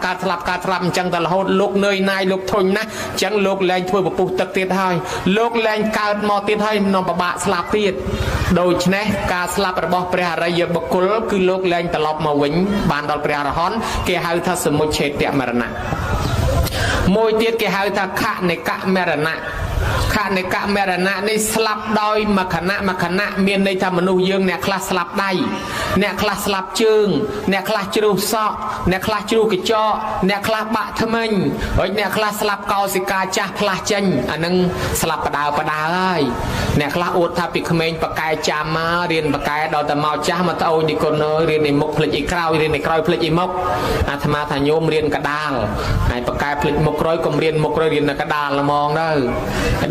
អញ្ចឹងតែរហូតលោកនឿយណាយលោកធុញណាស់អញ្ចឹងលោកលែងធ្វើពពុះទឹកទៀតហើយលោកលែងកើតមកទៀតហើយនំប្របាក់ស្លាប់ទៀតដូច្នេះការស្លាប់របស់ព្រះអរិយបុគ្គលគឺលោកលែងត្រឡប់មកវិញបានដល់ព្រះអរហន្តគេហៅថាសមុច្ឆេតមរណៈមួយទៀតគេហៅថាខនិកមរណៈខនិកមរណៈនេះស្លាប់ដោយមួយខណៈមានន័យថាមនុស្សយើងអ្នកខ្លះស្លាប់ដៃអ្នកខ្លះស្លាប់ជើងអ្នកខ្លះជ្រុះសក់អ្នកខ្លះជ្រុះកញ្ចក់អ្នកខ្លះបាក់ធ្មេញហើយអ្នកខ្លះស្លាប់កោសិកាចាស់ផ្លាស់ចេញអានឹងស្លាប់បដើហើយអ្នកខ្លះអួតថាពីក្មេងបកែចាំមករៀនបកែដល់តែមកចាស់មកត្អូញនេះគុណអើយរៀនឯមុខភ្លេចឯក្រោយរៀនឯក្រោយភ្លេចឯមុខអាត្មាថាញោមរៀនកដាលហើយបកែភ្លេចមុខក្រោយកុំរៀនមុខក្រោយរៀននៅកដាលល្មងទៅ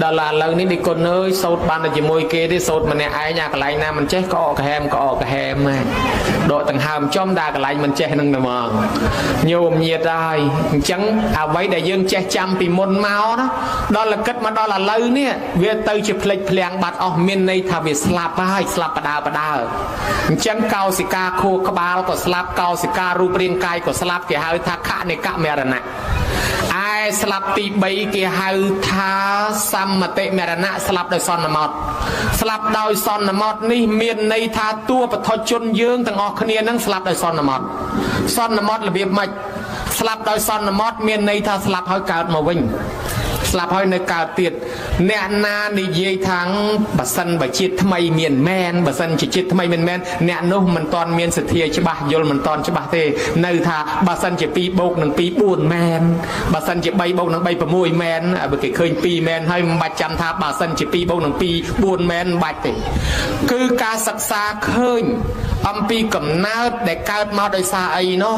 ដល់ឥឡូវនេះគុណអើយសូត្របានតែជាមួយគេទេសូត្រម្នាក់ឯងអាកន្លែងណាមិនចេះក៏អកហែមហ្នឹងដកដង្ហើមចំដល់កន្លែងមិនចេះនឹងតែហ្មងញោមញាតហើយអញ្ចឹងអ្វីដែលយើងចេះចាំពីមុនមកណាដល់លកិតមកដល់ឥឡូវនេះវាទៅជាភ្លេចភ្លាំងបាត់អស់មានន័យថាវាស្លាប់ហើយស្លាប់បដើអញ្ចឹងកោសិកាខួរក្បាលក៏ស្លាប់កោសិការូបរាងកាយក៏ស្លាប់គេហៅថាខនិកមរណៈឯស្លាប់ទី3គេហៅថាសម្មតិមរណៈស្លាប់ដោយសន្មតស្លាប់ដោយសន្មតនេះមានន័យថាតួបឋជនយើងទាំងអស់គ្នានឹងស្លាប់ដោយសន្មតរបៀបម៉េចស្លាប់ដោយសន្មតមានន័យថាស្លាប់ហើយកើតមកវិញស្លាប់ហើយនៅកើតទៀតអ្នកណានិយាយថាបើសិនបើជាតិថ្មីមានមែនបើសិនជាជាតិថ្មីមិនមែនអ្នកនោះមិនតាន់មានសទ្ធាច្បាស់យល់មិនតាន់ច្បាស់ទេនៅថាបើសិនជា2បូកនឹង2 4មែនបើសិនជា3បូកនឹង3 6មែនបើគេឃើញ2មែនហើយមិនបាច់ចាំថាបើសិនជា2បូកនឹង2 4មែនមិនបាច់ទេគឺការសិក្សាឃើញអំពីកំណើតដែលកើតមកដោយសារអីនោះ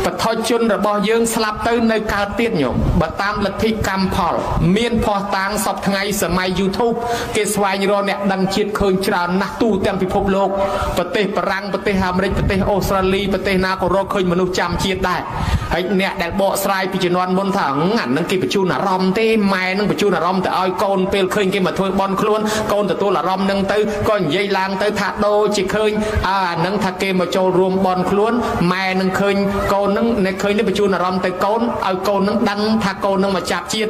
បឋមជនរបស់យើងស្លាប់ទៅនៅកើតទៀតញោមបើតាមលទ្ធិកម្មផលមានផុសតាងសពថ្ងៃសម័យ YouTube គេស្វែងរកអ្នកដឹងជាតិឃើញច្រើនណាស់ទូទាំងពិភពលោកប្រទេសបារាំងប្រទេសអាមេរិកប្រទេសអូស្ត្រាលីប្រទេសណាក៏រកឃើញមនុស្សចាំជាតិដែរហើយអ្នកដែលបកស្រាយពីជំនាន់មុនថាអានឹងគេបញ្ជូនអារម្មណ៍ទេម៉ែនឹងបញ្ជូនអារម្មណ៍ទៅឲ្យកូនពេលឃើញគេមកធ្វើបន់ខ្លួនកូនទទួលអារម្មណ៍នឹងទៅក៏និយាយឡើងទៅថាដូរជាឃើញអានឹងថាគេមកចូលរួមបន់ខ្លួនម៉ែនឹងឃើញកូននឹងឃើញនេះបញ្ជូនអារម្មណ៍ទៅកូនឲ្យកូននឹងដឹងថាកូននឹងមកចាប់ជាតិ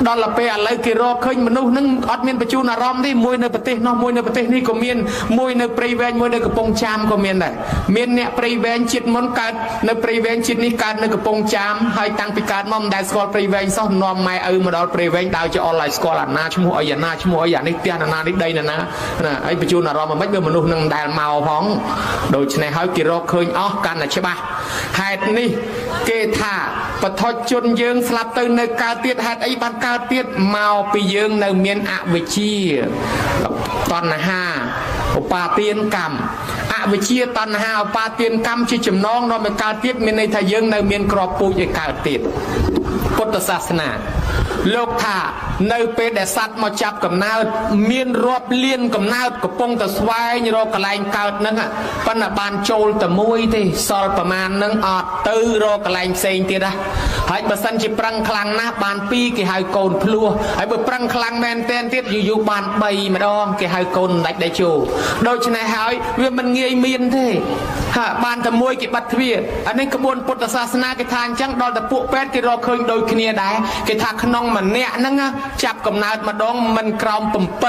ដល់ពេលឥឡូវគេរកឃើញមនុស្សនឹងអត់មានបញ្ជូនអារម្មណ៍ទេមួយនៅប្រទេសនោះមួយនៅប្រទេសនេះក៏មានមួយនៅព្រៃវែងមួយនៅកំពង់ចាមក៏មានដែរមានអ្នកព្រៃវែងជាតិមុនកើតនៅព្រៃវែងជាតិនេះកើតនៅកំពង់ចាមហើយតាំងពីកើតមកមិនដែលស្គាល់ព្រៃវែងសោះនាំម៉ែឪមកដល់ព្រៃវែងដើរជាអនឡាញស្គាល់អាណាឈ្មោះអីអាណាឈ្មោះអីអានេះផ្ទះអាណានេះដីណាហើយបញ្ជូនអារម្មណ៍មិនបើមនុស្សនឹងមិនដែលមកផងដូច្នេះហើយគេរកឃើញអស់កាន់តែច្បាស់ហេតុនេះគេថាបឋមជនយើងស្លាប់ទៅនៅកើតទៀតហេតុអីបានកើតទៀតមកពីយើងនៅមានអវិជ្ជាតណ្ហាឧបាទានកម្មអវិជ្ជាតណ្ហាឧបាទានកម្មជាចំណងនាំឲ្យកើតទៀតមានន័យថាយើងនៅមានក្របពូជឲ្យកើតទៀតពុទ្ធសាសនាលោកថានៅពេលដែលសត្វមកចាប់កំណើតមានរាប់លានកំណើតកំពុងតែស្វែងរកកន្លែងកើតហ្នឹងប៉ុន្តែបានចូលតែមួយទេសល់ប្រមាណហ្នឹងអត់ទៅរកកន្លែងផ្សេងទៀត ហើយបើសិនជាប្រឹងខ្លាំងណាស់បាន2គេហៅកូនភ្លោះហើយបើប្រឹងខ្លាំងមែនតែនទៀតយូរបាន3ម្ដងគេហៅកូនដាច់ដៃជោដូច្នេះហើយវាមិនងាយមានទេហាបានតែមួយគេបាត់ទ្វារអានេះក្បួនពុទ្ធសាសនាគេថាអញ្ចឹងដល់តែពួកពេទ្យគេរកឃើញដូចគ្នាដែរគេថាក្នុងម្នាក់ហ្នឹងចាប់កំណើតម្ដងមិនក្រោម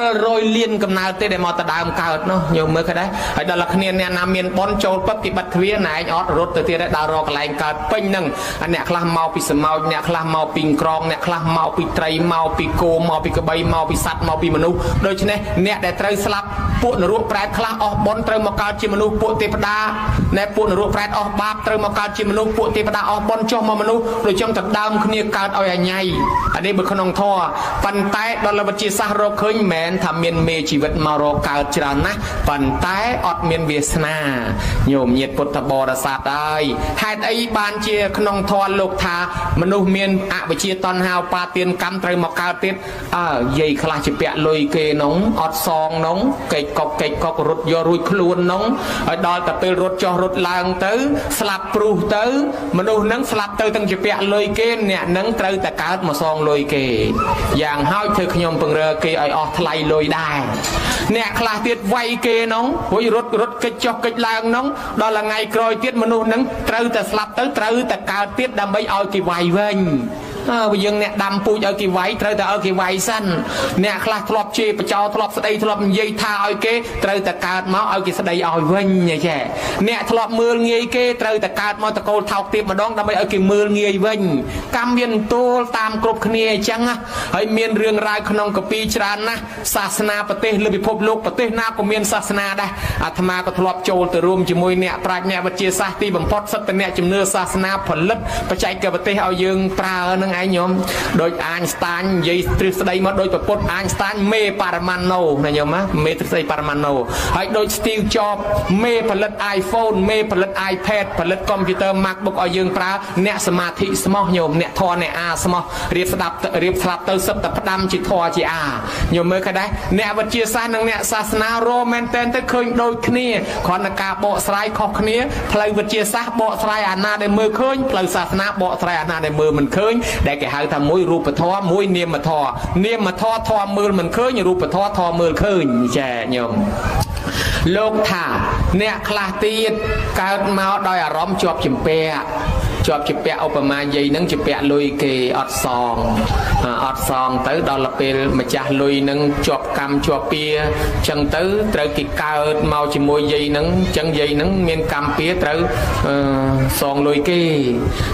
700លានកំណើតទេដែលមកទៅដើមកើតនោះញោមមើលឃើញដែរហើយដល់តែគ្នាអ្នកណាមានបនចូលពឹកគេបាត់ទ្វារណែឯងអត់រត់ទៅទៀតដែរដល់រកកន្លែងកើតពេញហ្នឹងអ្នកខ្លះមកពីសមោចអ្នកខ្លះមកពីក្រងអ្នកខ្លះមកពីត្រីមកពីគោមកពីក្បីមកពីសត្វមកពីមនុស្សដូច្នេះអ្នកដែលត្រូវស្លាប់ពួកនរកប្រែតខ្លះអស់បនត្រូវមកកើតជាមនុស្សពួកទេវតាណែពួកនរកប្រែតអស់បាបត្រូវមកកើតជាមនុស្សពួកទេវតាអស់បនចុះមកមនុស្សដូចចឹងទៅដើមគ្នាកើតឲ្យអញ្ញៃអានេះបើក្នុងធម៌ប៉ុន្តែដល់វិទ្យាសាស្ត្ររកឃើញមិនមែនថាមានមេជីវិតមករកកើតច្រើនណាស់ប៉ុន្តែអត់មានវាសនាញោមញាតិពុទ្ធបរិស័ទហើយហេតុអីបានជាក្នុងធម៌លោកថាមនុស្សមានអវិជ្ជាតណ្ហាឧបាទានកម្មត្រូវមកកើតទៀតយាយខ្លះជាពាក់លុយគេនោះអត់សងនោះកេកកុករត់យករួចខ្លួននោះហើយដល់តែពេលរត់ចុះរត់ឡើងទៅស្លាប់ព្រុសទៅមនុស្សនឹងស្លាប់ទៅទាំងជាពាក់លុយគេអ្នកនឹងត្រូវតែកើតមកសងលុយគេយ៉ាងហើយធ្វើខ្ញុំពង្រើគេឲ្យអស់ថ្លៃលុយដែរអ្នកខ្លះទៀតវាយគេនោះរួចរត់កិច្ចចុះកិច្ចឡើងនោះដល់ថ្ងៃក្រោយទៀតមនុស្សនឹងត្រូវតែស្លាប់ទៅត្រូវតែកើតទៀតដើម្បីឲ្យគេវាយវិញយើងអ្នកដាំពូជឲ្យគេវាយត្រូវតែឲ្យគេវាយសិនអ្នកខ្លះធ្លាប់ជេរបចោធ្លាប់ស្ដីធ្លាប់និយាយថាឲ្យគេត្រូវតែកើតមកឲ្យគេស្ដីឲ្យវិញចេះអ្នកធ្លាប់មើលងាយគេត្រូវតែកើតមកតកូលថោកទៀបម្ដងដើម្បីឲ្យគេមើលងាយវិញកម្មមានទូលតាមគ្រប់គ្នាអញ្ចឹងហើយមានរឿងរ៉ាវក្នុងកាពីច្រើនណាស់សាសនាប្រទេសលើពិភពលោកប្រទេសណាក៏មានសាសនាដែរអាត្មាក៏ធ្លាប់ចូលទៅរួមជាមួយអ្នកប្រាជ្ញអ្នកវិទ្យាសាស្ត្រទីបំផុតសិទ្ធិអ្នកជំនឿសាសនាផលិតបច្ចេកវិទ្យាឲ្យយើងប្រើនឹងឯងញោមដូចអាញស្តាញនិយាយទ្រឹស្ដីមកដូចប្រពុតអាញស្តាញមេបរមាណូណាញោមមេទ្រឹស្ដីបរមាណូហើយដូច Steve Jobs មេផលិត iPhone មេផលិត iPad ផលិត computer MacBook ឲ្យយើងប្រើអ្នកសមាធិស្មោះញោមអ្នកធម៌អ្នកអាស្មោះរៀបស្លាប់ទៅសឹកតែផ្ដាំជាធម៌ជាអាញោមមើលឃើញដែរអ្នកវិទ្យាសាស្ត្រនិងអ្នកសាសនារមែនតែនទៅឃើញដូចគ្នាគ្រាន់តែការបកស្រាយខុសគ្នាផ្លូវវិទ្យាសាស្ត្របកស្រាយអាណាដែលមើលឃើញផ្លូវសាសនាបកស្រាយអាណាដែលមើលមិនឃើញដែលគេហៅថាមួយរូបធម៌មួយនាមធម៌នាមធម៌ធម៌មើលមិនឃើញរូបធម៌ធម៌មើលឃើញចាញោមលោកថាអ្នកខ្លះទៀតកើតមកដោយអារម្មណ៍ជាប់ជំពាក់ឧបមាយាយនឹងជាពាក់លុយគេអត់សងទៅដល់ពេលម្ចាស់លុយនឹងជាប់កម្មជាប់ពៀចឹងទៅត្រូវគេកើតមកជាមួយយាយនឹងចឹងយាយនឹងមានកម្មពៀត្រូវសងលុយគេ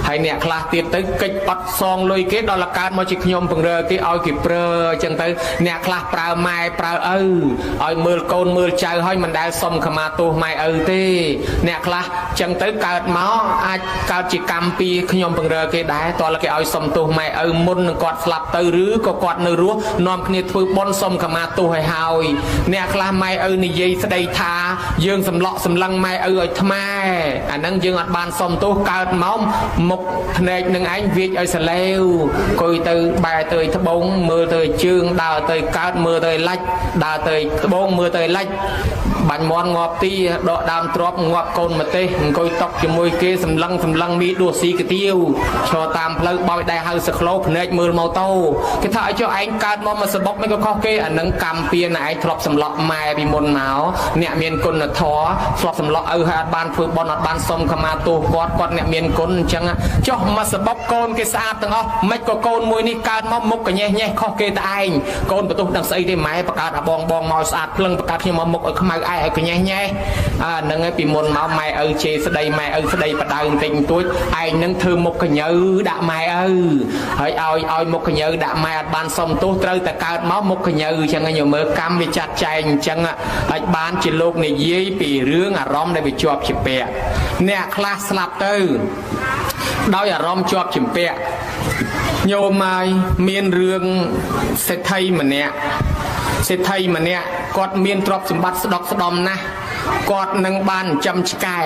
ហើយអ្នកខ្លះទៀតទៅកិច្ចអត់សងលុយគេដល់កើតមកជាខ្ញុំពង្រើគេឲ្យគេប្រើចឹងទៅអ្នកខ្លះប្រើម៉ែប្រើឪឲ្យមើលកូនមើលចៅឲ្យមិនដែលសុំខមាទោសម៉ែឪទេអ្នកខ្លះចឹងទៅកើតមកអាចកើតជាកម្មពីខ្ញុំពង្រើគេដែរតើគេឲ្យសុំទោសម៉ែឪមុននឹងគាត់ស្លាប់ទៅឬក៏គាត់នៅរស់នាំគ្នាធ្វើបុណ្យសុំខមាទោសឲ្យហើយអ្នកខ្លះម៉ែឪនិយាយស្ដីថាយើងសម្លក់សម្លឹងម៉ែឪឲ្យថ្មអាហ្នឹងយើងអត់បានសុំទោសកើតមកមុខភ្នែកនឹងឯងវាចឲ្យសលេវគួយទៅបែរទៅត្បូងមើលទៅជើងដើរទៅកើតមើលទៅឡាច់ដើរទៅត្បូងមើលទៅឡាច់បាញ់មន់ងាប់ទីដកដើមទ្របងាប់កូនម្ទេសអង្គុយតុកជាមួយគេសម្លឹងមីដួសស៊ីកាទៀវឈរតាមផ្លូវបោយដែរហៅសក្លោភ្នែកមើលម៉ូតូគេថាឲ្យចុះឯងកើតមកសបុកមិនក៏ខុសគេអានឹងកម្មពៀនឯងធ្លាប់សម្លក់ម៉ែពីមុនមកអ្នកមានគុណធម៌ធ្លាប់សម្លក់ឪឲ្យអត់បានធ្វើបុណ្យអត់បានសុំខមាទោសគាត់អ្នកមានគុណអញ្ចឹងចុះមកសបុកកូនគេស្អាតទាំងអស់មិនក៏កូនមួយនេះកើតមកមុខកញ៉េះខុសគេតែឯងកូនបន្ទោសដឹងស្អីទេម៉ែបង្កើតអាបងមកស្អាតភ្លឹងបង្កើតខ្ញុំមកមុខឲ្យខ្មៅឯងឲ្យកញ៉េះហ្នឹងឯងពីមុនមកម៉ែឪជេរស្ដីម៉ែឪស្ដីបដៅបន្តិចបន្តួចឯងនឹងធ្វើមុខកញើដាក់ម៉ែឪហើយឲ្យមុខកញើដាក់ម៉ែអត់បានសុំទោសត្រូវតែកើតមកមុខកញើអញ្ចឹងញោមមើលកម្មវាចាត់ចែងអញ្ចឹងហើយបានជាលោកនិយាយពីរឿងអារម្មណ៍ដែលវាជាប់ជាពាក់អ្នកខ្លះស្លាប់ទៅដោយអារម្មណ៍ជាប់ជាពាក់ញោមហើយមានរឿងសេដ្ឋីម្នាក់គាត់មានទ្រព្យសម្បត្តិស្ដុកស្ដំណាស់គាត់នឹងបានចំឆ្កែ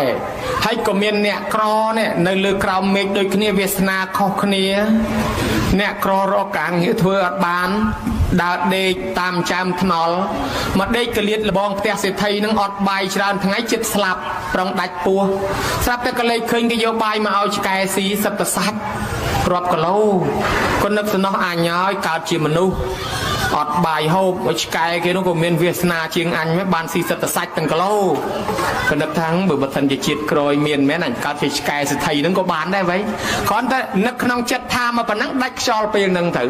ហើយក៏មានអ្នកក្រនេះនៅលើក្រោមមេឃដូចគ្នាវាសនាខុសគ្នាអ្នកក្ររកការងារធ្វើអត់បានដើរដេកតាមចាមថ្នល់មកដេកកលៀតលបងផ្ទះសេដ្ឋីនឹងអត់បាយច្រើនថ្ងៃចិត្តស្លាប់ប្រងដាច់ពោះស្រាប់តែកលេចឃើញគេយកបាយមកឲ្យឆ្កែស៊ីសឹកតសាច់ រាប់គីឡូក៏នឹកសំណោះអញហើយកើតជាមនុស្សអត់បាយហូបឲ្យឆ្កែគេនោះក៏មានវាសនាជាងអញមិនបានស៊ីសិតសាច់ទាំងគីឡូក៏នឹកថាបើមិនសិនជាជាតិក្រោយមានមែនអញកើតជាឆ្កែសិទ្ធិហ្នឹងក៏បានដែរវ៉ៃគ្រាន់តែនឹកក្នុងចិត្តថាមកប៉ុណ្ណឹងដាច់ខ្យល់ពេលហ្នឹងទៅ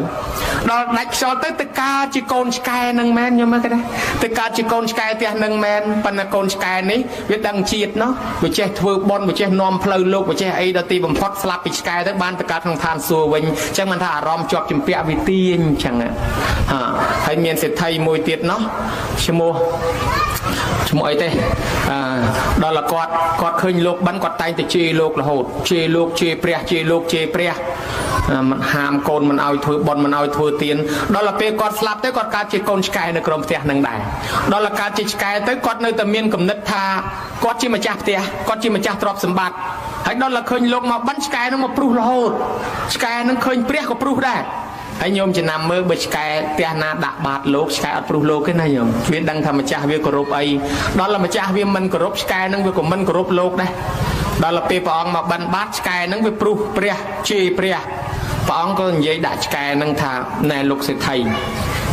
ដល់ដាច់ខ្យល់ទៅកើតជាកូនឆ្កែហ្នឹងមែនខ្ញុំមើលគេដែរទៅកើតជាកូនឆ្កែផ្ទះហ្នឹងមែនប៉ុន្តែកូនឆ្កែនេះវាដឹងជាតិណោះវាចេះធ្វើបន់វាចេះនាំផ្លូវលោកវាចេះអីដល់ទីបំផុតស្លាប់ពីឆ្កែទៅបានទៅកើតក្នុងឋានសួគ៌វិញអញ្ចឹងមិនថាអារម្មណ៍ជាប់ជំពាក់វិទាញអញ្ចឹងហើយមានសេដ្ឋីមួយទៀតណោះឈ្មោះអីទេដល់គាត់ឃើញលោកបិណ្ឌគាត់តែងតែជេរលោករហូតជេរលោកជេរព្រះជេរលោកជេរព្រះមិនហាមកូនមិនឲ្យធ្វើបន់មិនឲ្យធ្វើទានដល់ពេលគាត់ស្លាប់ទៅគាត់កើតជាកូនឆ្កែនៅក្រុមផ្ទះនឹងដែរដល់កើតជាឆ្កែទៅគាត់នៅតែមានគំនិតថាគាត់ជាម្ចាស់ផ្ទះគាត់ជាម្ចាស់ទ្រព្យសម្បត្តិហើយដល់ឃើញលោកមកបិណ្ឌឆ្កែនឹងមកព្រុសរហូតឆ្កែនឹងឃើញព្រះក៏ព្រុសដែរហើយញោមចំណាំមើលបើឆ្កែផ្ទះណាដាក់បាតលោកឆ្កែអត់ព្រុសលោកទេណាញោមវាដឹងថាម្ចាស់វាគោរពអីដល់ម្ចាស់វាមិនគោរពឆ្កែនឹងវាក៏មិនគោរពលោកដែរដល់ពេលព្រះអង្គមកបិណ្ឌបាតឆ្កែនឹងវាព្រុសព្រះជេរព្រះអង្គក៏និយាយដាក់ឆ្កែនឹងថាណែលោកសេដ្ឋី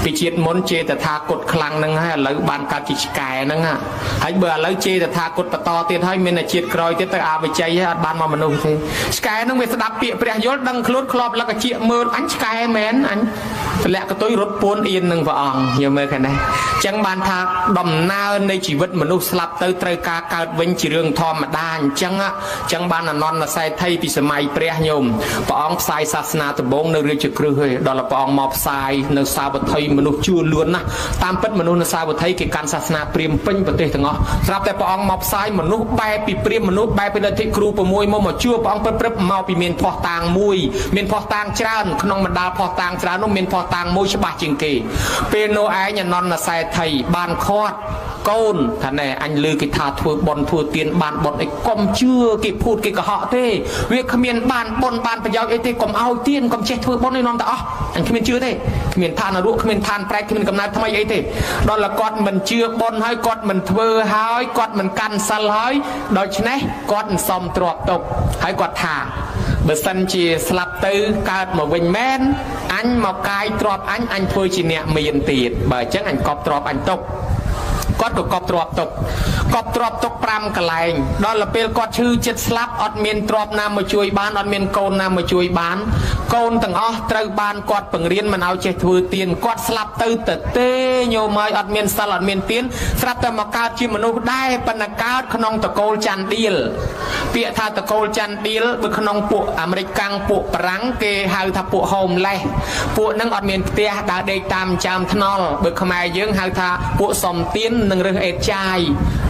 ពីជាតិមុនជេរតថាគតខ្លាំងហ្នឹងហើយឥឡូវបានកើតជាឆ្កែហ្នឹងហើយបើឥឡូវជេរតថាគតបន្តទៀតហើយមានតែជាតិក្រោយទៀតទៅអវិជ័យហើយអត់បានមកមនុស្សទេឆ្កែហ្នឹងវាស្ដាប់ពាក្យព្រះយល់ដឹងខ្លួនធ្លាប់លកជាមើលអញឆ្កែមែនអញទម្លាក់កតុយរត់ពួនអៀននឹងព្រះអង្គយល់មើលខាងនេះអញ្ចឹងបានថាដំណើរនៃជីវិតមនុស្សស្លាប់ទៅត្រូវការកើតវិញជារឿងធម្មតាអញ្ចឹងបានអនន្តសេដ្ឋីពីសម័យព្រះញោមព្រះអង្គផ្សាយសាសនាដំបូងនៅរាជក្រឹសហើយដល់ព្រះអង្គមកផ្សាយនៅសាវត្ថីមនុស្សជួលលឿនណាស់តាមពិតមនុស្សនៅសាវត្ថីគេកាន់សាសនាព្រាហ្មណ៍ពេញប្រទេសទាំងអស់ស្រាប់តែព្រះអង្គមកផ្សាយមនុស្សបែបពីព្រាហ្មណ៍មនុស្សបែបពីលទ្ធិគ្រូ6មកជួបព្រះអង្គព្រឹបមកពីមានភ័ស្តុតាងមួយមានភ័ស្តុតាងច្រើនក្នុងបណ្ដាលភ័ស្តុតាងច្រើននោះមានភ័ស្តុតាងមួយច្បាស់ជាងគេពេលនោះឯងអនន្តសេដ្ឋីបានខាត់កូនថាណែអញឮគេថាធ្វើបន់ធ្វើទានបានបន់អីកុំជឿគេភូតគេកុហកទេវាគ្មានបានបន់បានប្រយោជន៍អីទេកុំឲ្យទានកុំចេះធ្វើបន់ឯនាំតែអស់អញគ្មានជឿទេគ្មានឋាននរកគ្មានឋានប្រែកគ្មានកំណើតថ្មីអីទេដល់គាត់មិនជឿបន់ហើយគាត់មិនធ្វើហើយគាត់មិនកាន់សិលហើយដូច្នេះគាត់មិនសមទ្រព្យទុកហើយគាត់ថាបើសិនជាស្លាប់ទៅកើតមកវិញមែនអញមកកាយទ្រព្យអញធ្វើជាអ្នកមានទៀតបើអញ្ចឹងអញកប់ទ្រព្យអញទុកគាត់ក៏កប់ទ្រព្យទុក5កន្លែងដល់ពេលគាត់ឈឺចិត្តស្លាប់អត់មានទ្រព្យណាមកជួយបានអត់មានកូនណាមកជួយបានកូនទាំងអស់ត្រូវបានគាត់បង្រៀនមិនឲ្យចេះធ្វើទានគាត់ស្លាប់ទៅទេញោមហើយអត់មានសិលអត់មានទានស្រាប់តែមកកើតជាមនុស្សដែរប៉ុន្តែកើតក្នុងតកូលច័ន្ទឌៀលពាក្យថាតកូលច័ន្ទឌៀលនៅក្នុងពួកអាមេរិកកាំងពួកបារាំងគេហៅថាពួក homeless ពួកហ្នឹងអត់មានផ្ទះដើរដេកតាមចាមថ្នល់បើខ្មែរយើងហៅថាពួកសំទៀននឹងរើសអេតចាយ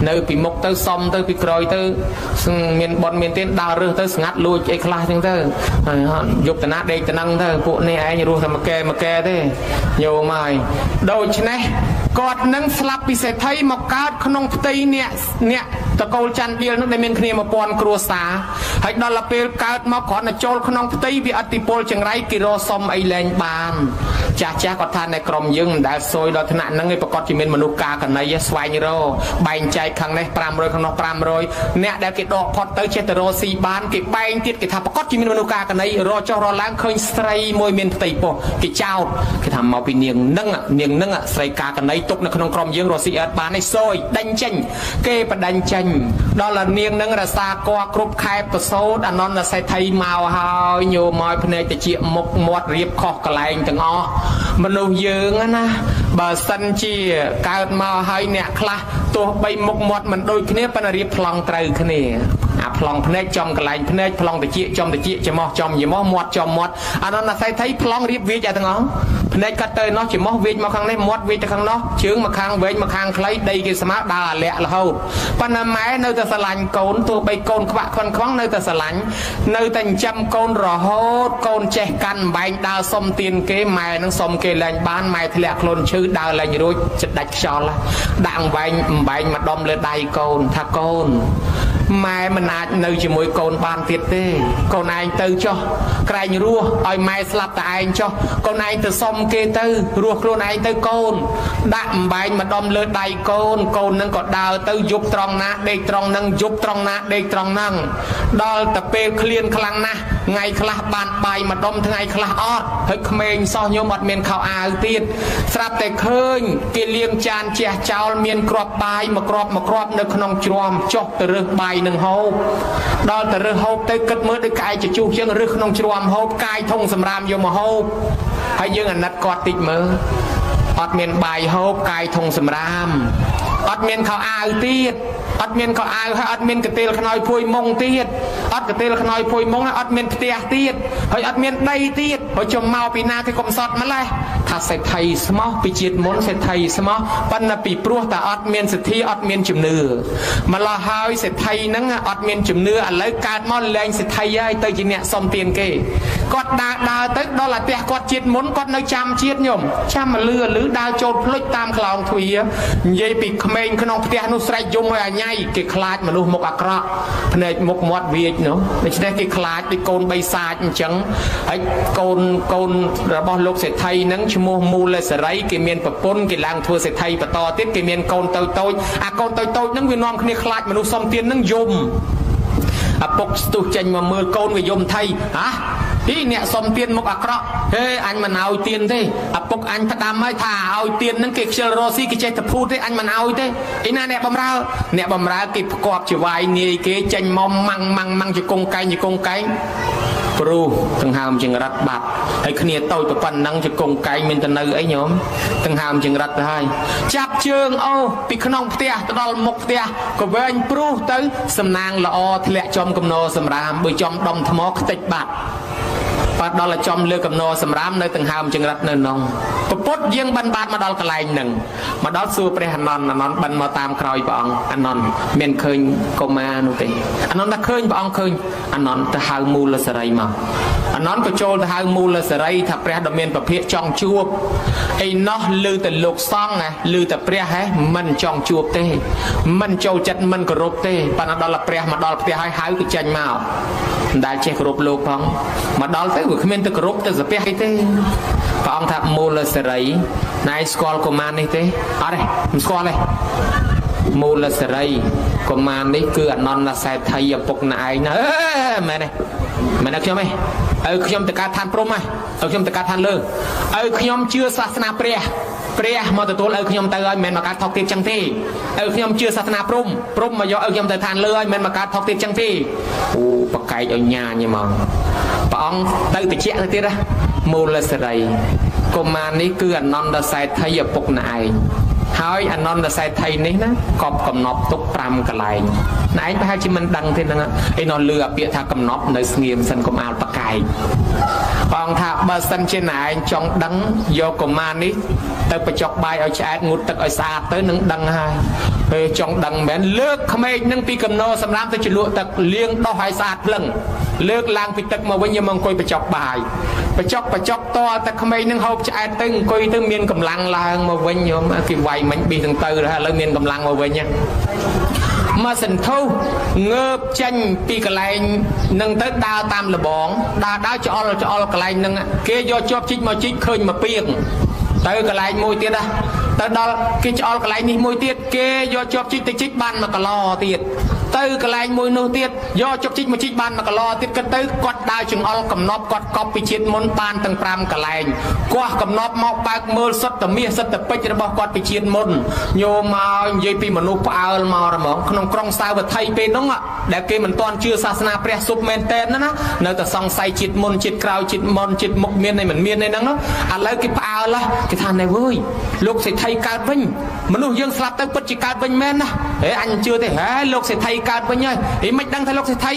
នៅពីមុខទៅសំទៅពីក្រោយទៅមានបនមានទៀនដើររើសទៅស្ងាត់លួចអីខ្លះចឹងទៅយកតាណាដេកតានឹងទៅពួកនេះឯងរស់តែមកកែទេយោមកហើយដូច្នេះគាត់នឹងស្លាប់ពីសេដ្ឋីមកកើតក្នុងផ្ទៃអ្នកតកូលច័ន្ទឌៀលនោះដែលមានគ្នា1000គ្រួសារហើយដល់ពេលកើតមកគ្រាន់តែចូលក្នុងផ្ទៃវាអតិពលចង្រៃគេរកសុំអីលែងបានចាស់គាត់ថានៅក្រុមយើងមិនដែលសួយដល់ថ្នាក់ហ្នឹងឯងប្រកាសជាមានមនុស្សការកណីស្វែងរកបែងចែកខាងនេះ500ខាងនោះ500អ្នកដែលគេដកផុតទៅចេះតែរកស៊ីបានគេបែងទៀតគេថាប្រកាសជាមានមនុស្សការកណីរកចុះរកឡើងឃើញស្រីមួយមានផ្ទៃពោះគេចោទគេថាមកពីនាងហ្នឹងស្រីការកណីទុកនៅក្នុងក្រុមយើងរកស៊ីអត់បានឯងសួយដេញចេញគេបដិញ្ញចេញដល់នាងហ្នឹងរសាកគ្រប់ខែប្រសូតអនន្តសេដ្ឋីមកហើយញោមមកភ្នែកតិចមុខមាត់រៀបខុសកន្លែងទាំងអស់មនុស្សយើងណាបើសិនជាកើតមកហើយអ្នកខ្លះទោះបីមុខមាត់មិនដូចគ្នាប៉ុន្តែរៀបប្លង់ត្រូវគ្នាអាប្លង់ភ្នែកចំកន្លែងភ្នែកប្លង់តិចចំតិចច្រមុះចំច្រមុះមាត់ចំមាត់អនន្តសេដ្ឋីប្លង់រៀបវាចទាំងអស់ភ្នែកកាត់ទៅនោះច្រមុះវាចមកខាងនេះមាត់វាចទៅខាងនោះជើងមកខាងវែងមកខាងខ្លីដីគេស្មើដើរអាលាក់រហូតប៉ុន្តែម៉ែនៅតែស្រឡាញ់កូនទោះបីកូនខ្វាក់ខ្វឹងនៅតែស្រឡាញ់នៅតែចិញ្ចឹមកូនរហូតកូនចេះកាន់អំបែងដើរសុំទានគេម៉ែនឹងសុំគេលែងបានម៉ែធ្លាក់ខ្លួនឈឺដើរលែងរួចចិត្តដាច់ខ្យល់ដាក់អំបែងមកដុំលើដៃកូនថាកូនម៉ែមិនអាចនៅជាមួយកូនបានទៀតទេកូនឯងទៅចុះក្រែងរស់ឲ្យម៉ែស្លាប់តែឯងចុះកូនឯងទៅសុំ គេទៅរស់ខ្លួនឯងទៅកូនដាក់អំបែងមកដុំលើដៃកូនកូននឹងក៏ដើរទៅយប់ត្រង់ណាដេកត្រង់នឹងយប់ត្រង់ណាដេកត្រង់ហ្នឹងដល់តែពេលឃ្លានខ្លាំងណាស់ថ្ងៃខ្លះបានបាយមកដុំថ្ងៃខ្លះអត់ហើយក្មេងសោះញោមអត់មានខោអាវទៀតស្រាប់តែឃើញគេលាងចានជះចោលមានគ្រាប់បាយមួយគ្រាប់នៅក្នុងជ្រាំចុះទៅរើសបាយនឹងហូបដល់ទៅរើសហូបទៅគិតមើលដូចក្អែកជជុះជាងរើសក្នុងជ្រាំហូបកាយធុងសម្រាមយកមកហូបហើយយើងអាណិតគាត់តិចមើលអត់មានបាយហូបកាយធុងសម្រាមអត់មានខោអាវទៀតអត់មានខោអាវហើយអត់មានកន្ទេលខ្នើយភួយមុងទៀតអត់កន្ទេលខ្នើយភួយមុងហើយអត់មានផ្ទះទៀតហើយអត់មានដីទៀតហើយចំមកពីណាគេកំសត់ម្លេះថាសេដ្ឋីស្មោះពីជាតិមុនសេដ្ឋីស្មោះប៉ុន្តែពីព្រោះតែអត់មានសទ្ធាអត់មានជំនឿម្ល៉េះហើយសេដ្ឋីហ្នឹងអត់មានជំនឿឥឡូវកើតមកលែងសេដ្ឋីហើយទៅជាអ្នកសុំទានគេគាត់ដើរទៅដល់អាផ្ទះគាត់ជាតិមុនគាត់នៅចាំជាតិញោមចាំលឺដើរចូលភ្លុចតាមខ្លោងទ្វារនិយាយពីក្មេងក្នុងផ្ទះនោះស្រែកយំឲ្យអាញ៉ៃគេខ្លាចមនុស្សមុខអាក្រក់ភ្នែកមុខមាត់វាចនោះដូច្នេះគេខ្លាចដូចកូនបីសាចអញ្ចឹងហើយកូនរបស់លោកសេដ្ឋីហ្នឹងឈ្មោះមូលសេរីគេមានប្រពន្ធគេឡើងធ្វើសេដ្ឋីបន្តទៀតគេមានកូនតូចអាកូនតូចហ្នឹងវានាំគ្នាខ្លាចមនុស្សសុំទានហ្នឹងយំឪពុកស្ទុះចេញមកមើលកូនវាយំថៃហ៎អ្នកសុំទានមុខអាក្រក់ហេអញមិនឲ្យទានទេឪពុកអញផ្ដាំហើយថាឲ្យទានហ្នឹងគេខ្ជិលរស់ស៊ីគេចេះតែភូតទេអញមិនឲ្យទេឯណាអ្នកបំរើគេផ្គប់ជាវាយនាយគេចេញមកម៉ាំងជាកងកែងព្រោះដង្ហើមចង្រិតបាត់ហើយគ្នាតូចប៉ុណ្ណឹងជាកងកែងមានទៅនៅអីញោមដង្ហើមចង្រិតទៅហើយចាប់ជើងអូពីក្នុងផ្ទះទៅដល់មុខផ្ទះក៏វែងព្រោះទៅសំណាងល្អធ្លាក់ចំកំណរសម្រាមបើចំដុំថ្មខ្ទេចបាត់បាត់ដល់ឲ្យចំលើកំណរសម្រាមនៅដង្ហើមចង្រិតនៅក្នុងពពុតយើងបានបាត់មកដល់កន្លែងហ្នឹងមកដល់សួរព្រះអានន្ទបានមកតាមក្រោយព្រះអង្គអានន្ទមានឃើញកុមារនោះទេអានន្ទថាឃើញព្រះអង្គឃើញអានន្ទទៅហៅមូលសេរីមកអានន្ទក៏ចូលទៅហៅមូលសេរីថាព្រះដ៏មានពភៈចង់ជួបអីណោះឮតែលោកសង្ឃឮតែព្រះហ៎មិនចង់ជួបទេមិនចូលចិត្តមិនគោរពទេប៉ុន្តែដល់ព្រះមកដល់ផ្ទះហើយហៅទៅចេញមកមិនដែលចេះគោរពលោកផងមកដល់ទៅវាគ្មានទៅគោរពទៅសាពះអីទេព្រះអង្គថាមូលសេរីណៃស្គាល់កុមារនេះទេអត់ទេមិនស្គាល់ទេមូលសេរីកុមារនេះគឺអនន្តសេដ្ឋីឪពុកណែឯងណាមែនទេមែនទេខ្ញុំទេឪខ្ញុំទៅកើតឋានព្រំហ៎ឪខ្ញុំទៅកើតឋានលើឪខ្ញុំជឿសាសនាព្រះមកទទួលឪខ្ញុំទៅហើយមិនមែនមកកើតថោកទៀតចឹងទេឪខ្ញុំជឿសាសនាព្រំមកយកឪខ្ញុំទៅឋានលើហើយមិនមែនមកកើតថោកទៀតចឹងទេអូប្រកែកឲ្យញ៉ាញហ្មងព្រះអង្គទៅតិចទៅទៀតណាមូលសេរីកុមារនេះគឺអនន្តសេដ្ឋីឪពុកណែឯងហើយអនន្តសេដ្ឋីនេះណាកប់កំណប់ទុក5កន្លែងណែឯងប្រហែលជាមិនដឹងទេហ្នឹងឯនោះលឺអាពាក្យថាកំណប់នៅស្ងៀមសិនកុំអាលប្រកែកព្រះអង្គថាបើសិនជាណែឯងចង់ដឹងយកកុមារនេះទៅបញ្ចុកបាយឲ្យឆ្អែតងូតទឹកឲ្យស្អាតទៅនឹងដឹងហើយពេលចង់ដឹងមែនលើកក្មេងនឹងពីកំណោសម្រាប់ទៅជ្រលក់ទឹកលាងដោះឲ្យស្អាតភ្លឹងលើកឡើងពីទឹកមកវិញយកមកអង្គុយបញ្ចុកបាយបញ្ចុកតតែក្មេងនឹងហូបឆ្អែតទៅអង្គុយទៅមានកម្លាំងឡើងមកវិញញោមគេវាយមិញប៊ីទាំងទៅឥឡូវមានកម្លាំងមកវិញមកសន្ធុងើបចេញពីកន្លែងនឹងទៅដើរតាមលបងដើរច្អល់កន្លែងនឹងគេយកជាប់ជីកមកជីកឃើញមកពីងទៅកន្លែងមួយទៀតណាទៅដល់គេច្អល់កន្លែងនេះមួយទៀតគេយកជាប់ជីកទៅជីកបាន1គីឡទៀតទៅកន្លែងមួយនោះទៀតយកជាប់ជីកមកជីកបាន1គីឡទៀតគិតទៅគាត់ដើរចង្អុលកំណប់គាត់កប់ពីជាតិមុនបានទាំង5កន្លែងគាត់កំណប់មកបើកមើលសុទ្ធតែមាសសុទ្ធតែពេជ្ររបស់គាត់ពីជាតិមុនញោមមកនិយាយពីមនុស្សផ្អើលមកហ្មងក្នុងក្រុងសាវត្ថីពេលនោះដែលគេមិនទាន់ជឿសាសនាព្រះសុបមែនតើណានៅតែសង្ស័យជាតិមុនជាតិក្រោយជាតិមុនជាតិមុខមានមិនមានទេហ្នឹងឥឡូវគេផ្អើលគេថាណែវើយលោកសេដ្ឋីកើតវិញមនុស្សយើងស្លាប់ទៅពិតជាកើតវិញមែនណាហេអញជឿទេហេលោកសេដ្ឋីកើតវិញហើយហីមិនដឹងថាលោកសេដ្ឋី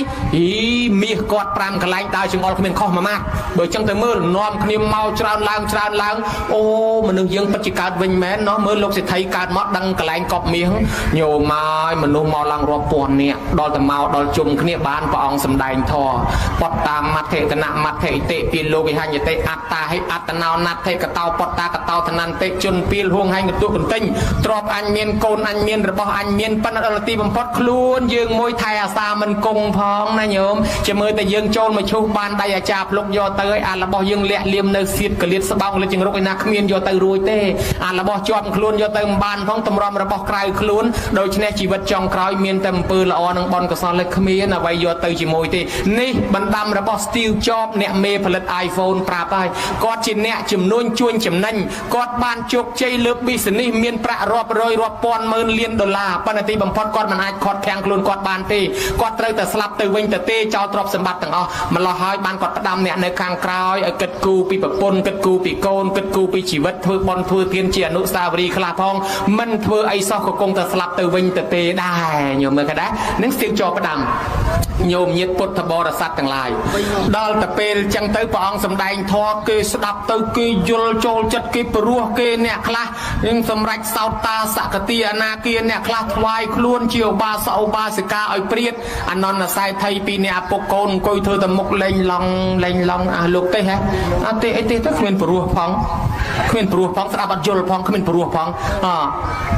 មាសគាត់5កន្លែងដើរចង្អុលគ្មានខុសមួយម៉ាត់បើចឹងទៅមើលនាំគ្នាមកច្រើនឡើងអូមនុស្សយើងពិតជាកើតវិញមែនណោះមើលលោកសេដ្ឋីកើតមកដឹងកន្លែងកប់មាសញោមមកមនុស្សមកឡើងរាប់ពាន់នាក់ដល់ទៅមកដល់ជុំគ្នាបានព្រះអង្គសម្ដែងធម៌បតតាមត្ថេតនមត្ថេតិពីលោកវិហញ្ញតិអត្តាហិអត្តណោណត្ថេកតោបតតាកតោធនន្តិជនពីលហួងហែងកន្ទុះកន្ទិញទ្របអញមានកូនអញមានរបស់អញមានប៉ុន្តែដល់ទីបំផុតខ្លួនយើ យើងមួយថៃអាសាមិនគង់ផងណាញោមជាមើលតែយើងចូលមកឈូសបានដៃអាចារ្យភ្លុកយកទៅឲ្យអារបស់យើងលាក់លៀមនៅសៀតកលៀតស្បោងលើចង្រុកឯណាគ្មានយកទៅរួចទេអារបស់ជាប់ខ្លួនយកទៅមិនបានផងតម្រាំរបស់ក្រៅខ្លួនដូច្នេះជីវិតចុងក្រោយមានតែអំពើល្អនិងបនកុសលគ្មានអ្វីយកទៅជាមួយទេនេះបណ្ដាំរបស់ Steve Jobs អ្នកមេផលិត iPhone ប្រាប់ហើយគាត់ជាអ្នកជំនួញជួញចំណេញគាត់បានជោគជ័យលើ business មានប្រាក់រាប់រយរាប់ពាន់ម៉ឺនលានដុល្លារប៉ុន្តែទីបំផុតគាត់មិនអាចខាត់ខាំងខ្លួនគាត់បានទេគាត់ត្រូវតែស្លាប់ទៅវិញទៅទេចោលទ្រព្យសម្បត្តិទាំងអស់ម្ល៉េះហើយបានគាត់ផ្ដាំអ្នកនៅខាងក្រោយឲ្យគិតគូរពីប្រពន្ធគិតគូរពីកូនគិតគូរពីជីវិតធ្វើបន់ធ្វើទានជាអនុស្សាវរីយ៍ខ្លះផងមិនធ្វើអីសោះក៏គង់តែស្លាប់ទៅវិញទៅទេដែរញោមមើលឃើញដែរនឹងស្ទៀងចោផ្ដាំញោមញាតិពុទ្ធបរិស័ទទាំងឡាយដល់តែពេលចឹងទៅព្រះអង្គសម្ដែងធម៌គេស្ដាប់ទៅគេយល់ចូលចិត្តគេព្រោះគេអ្នកខ្លះនឹងសម្រេចសោតតាសកតិអនាគាអ្នកខ្លះថ្វាយខ្លួនជាឧបាសកឧបាសិកាឲ្យព្រាតអនន្តស័យថៃពីអ្នកឪពុកកូនអង្គុយធ្វើតែមុខលេងឡងអាលោកទេហ៎អត់ទេអីទេទៅគ្មានព្រោះផងគ្មានព្រោះផងស្ដាប់អត់យល់ផងគ្មានព្រោះផង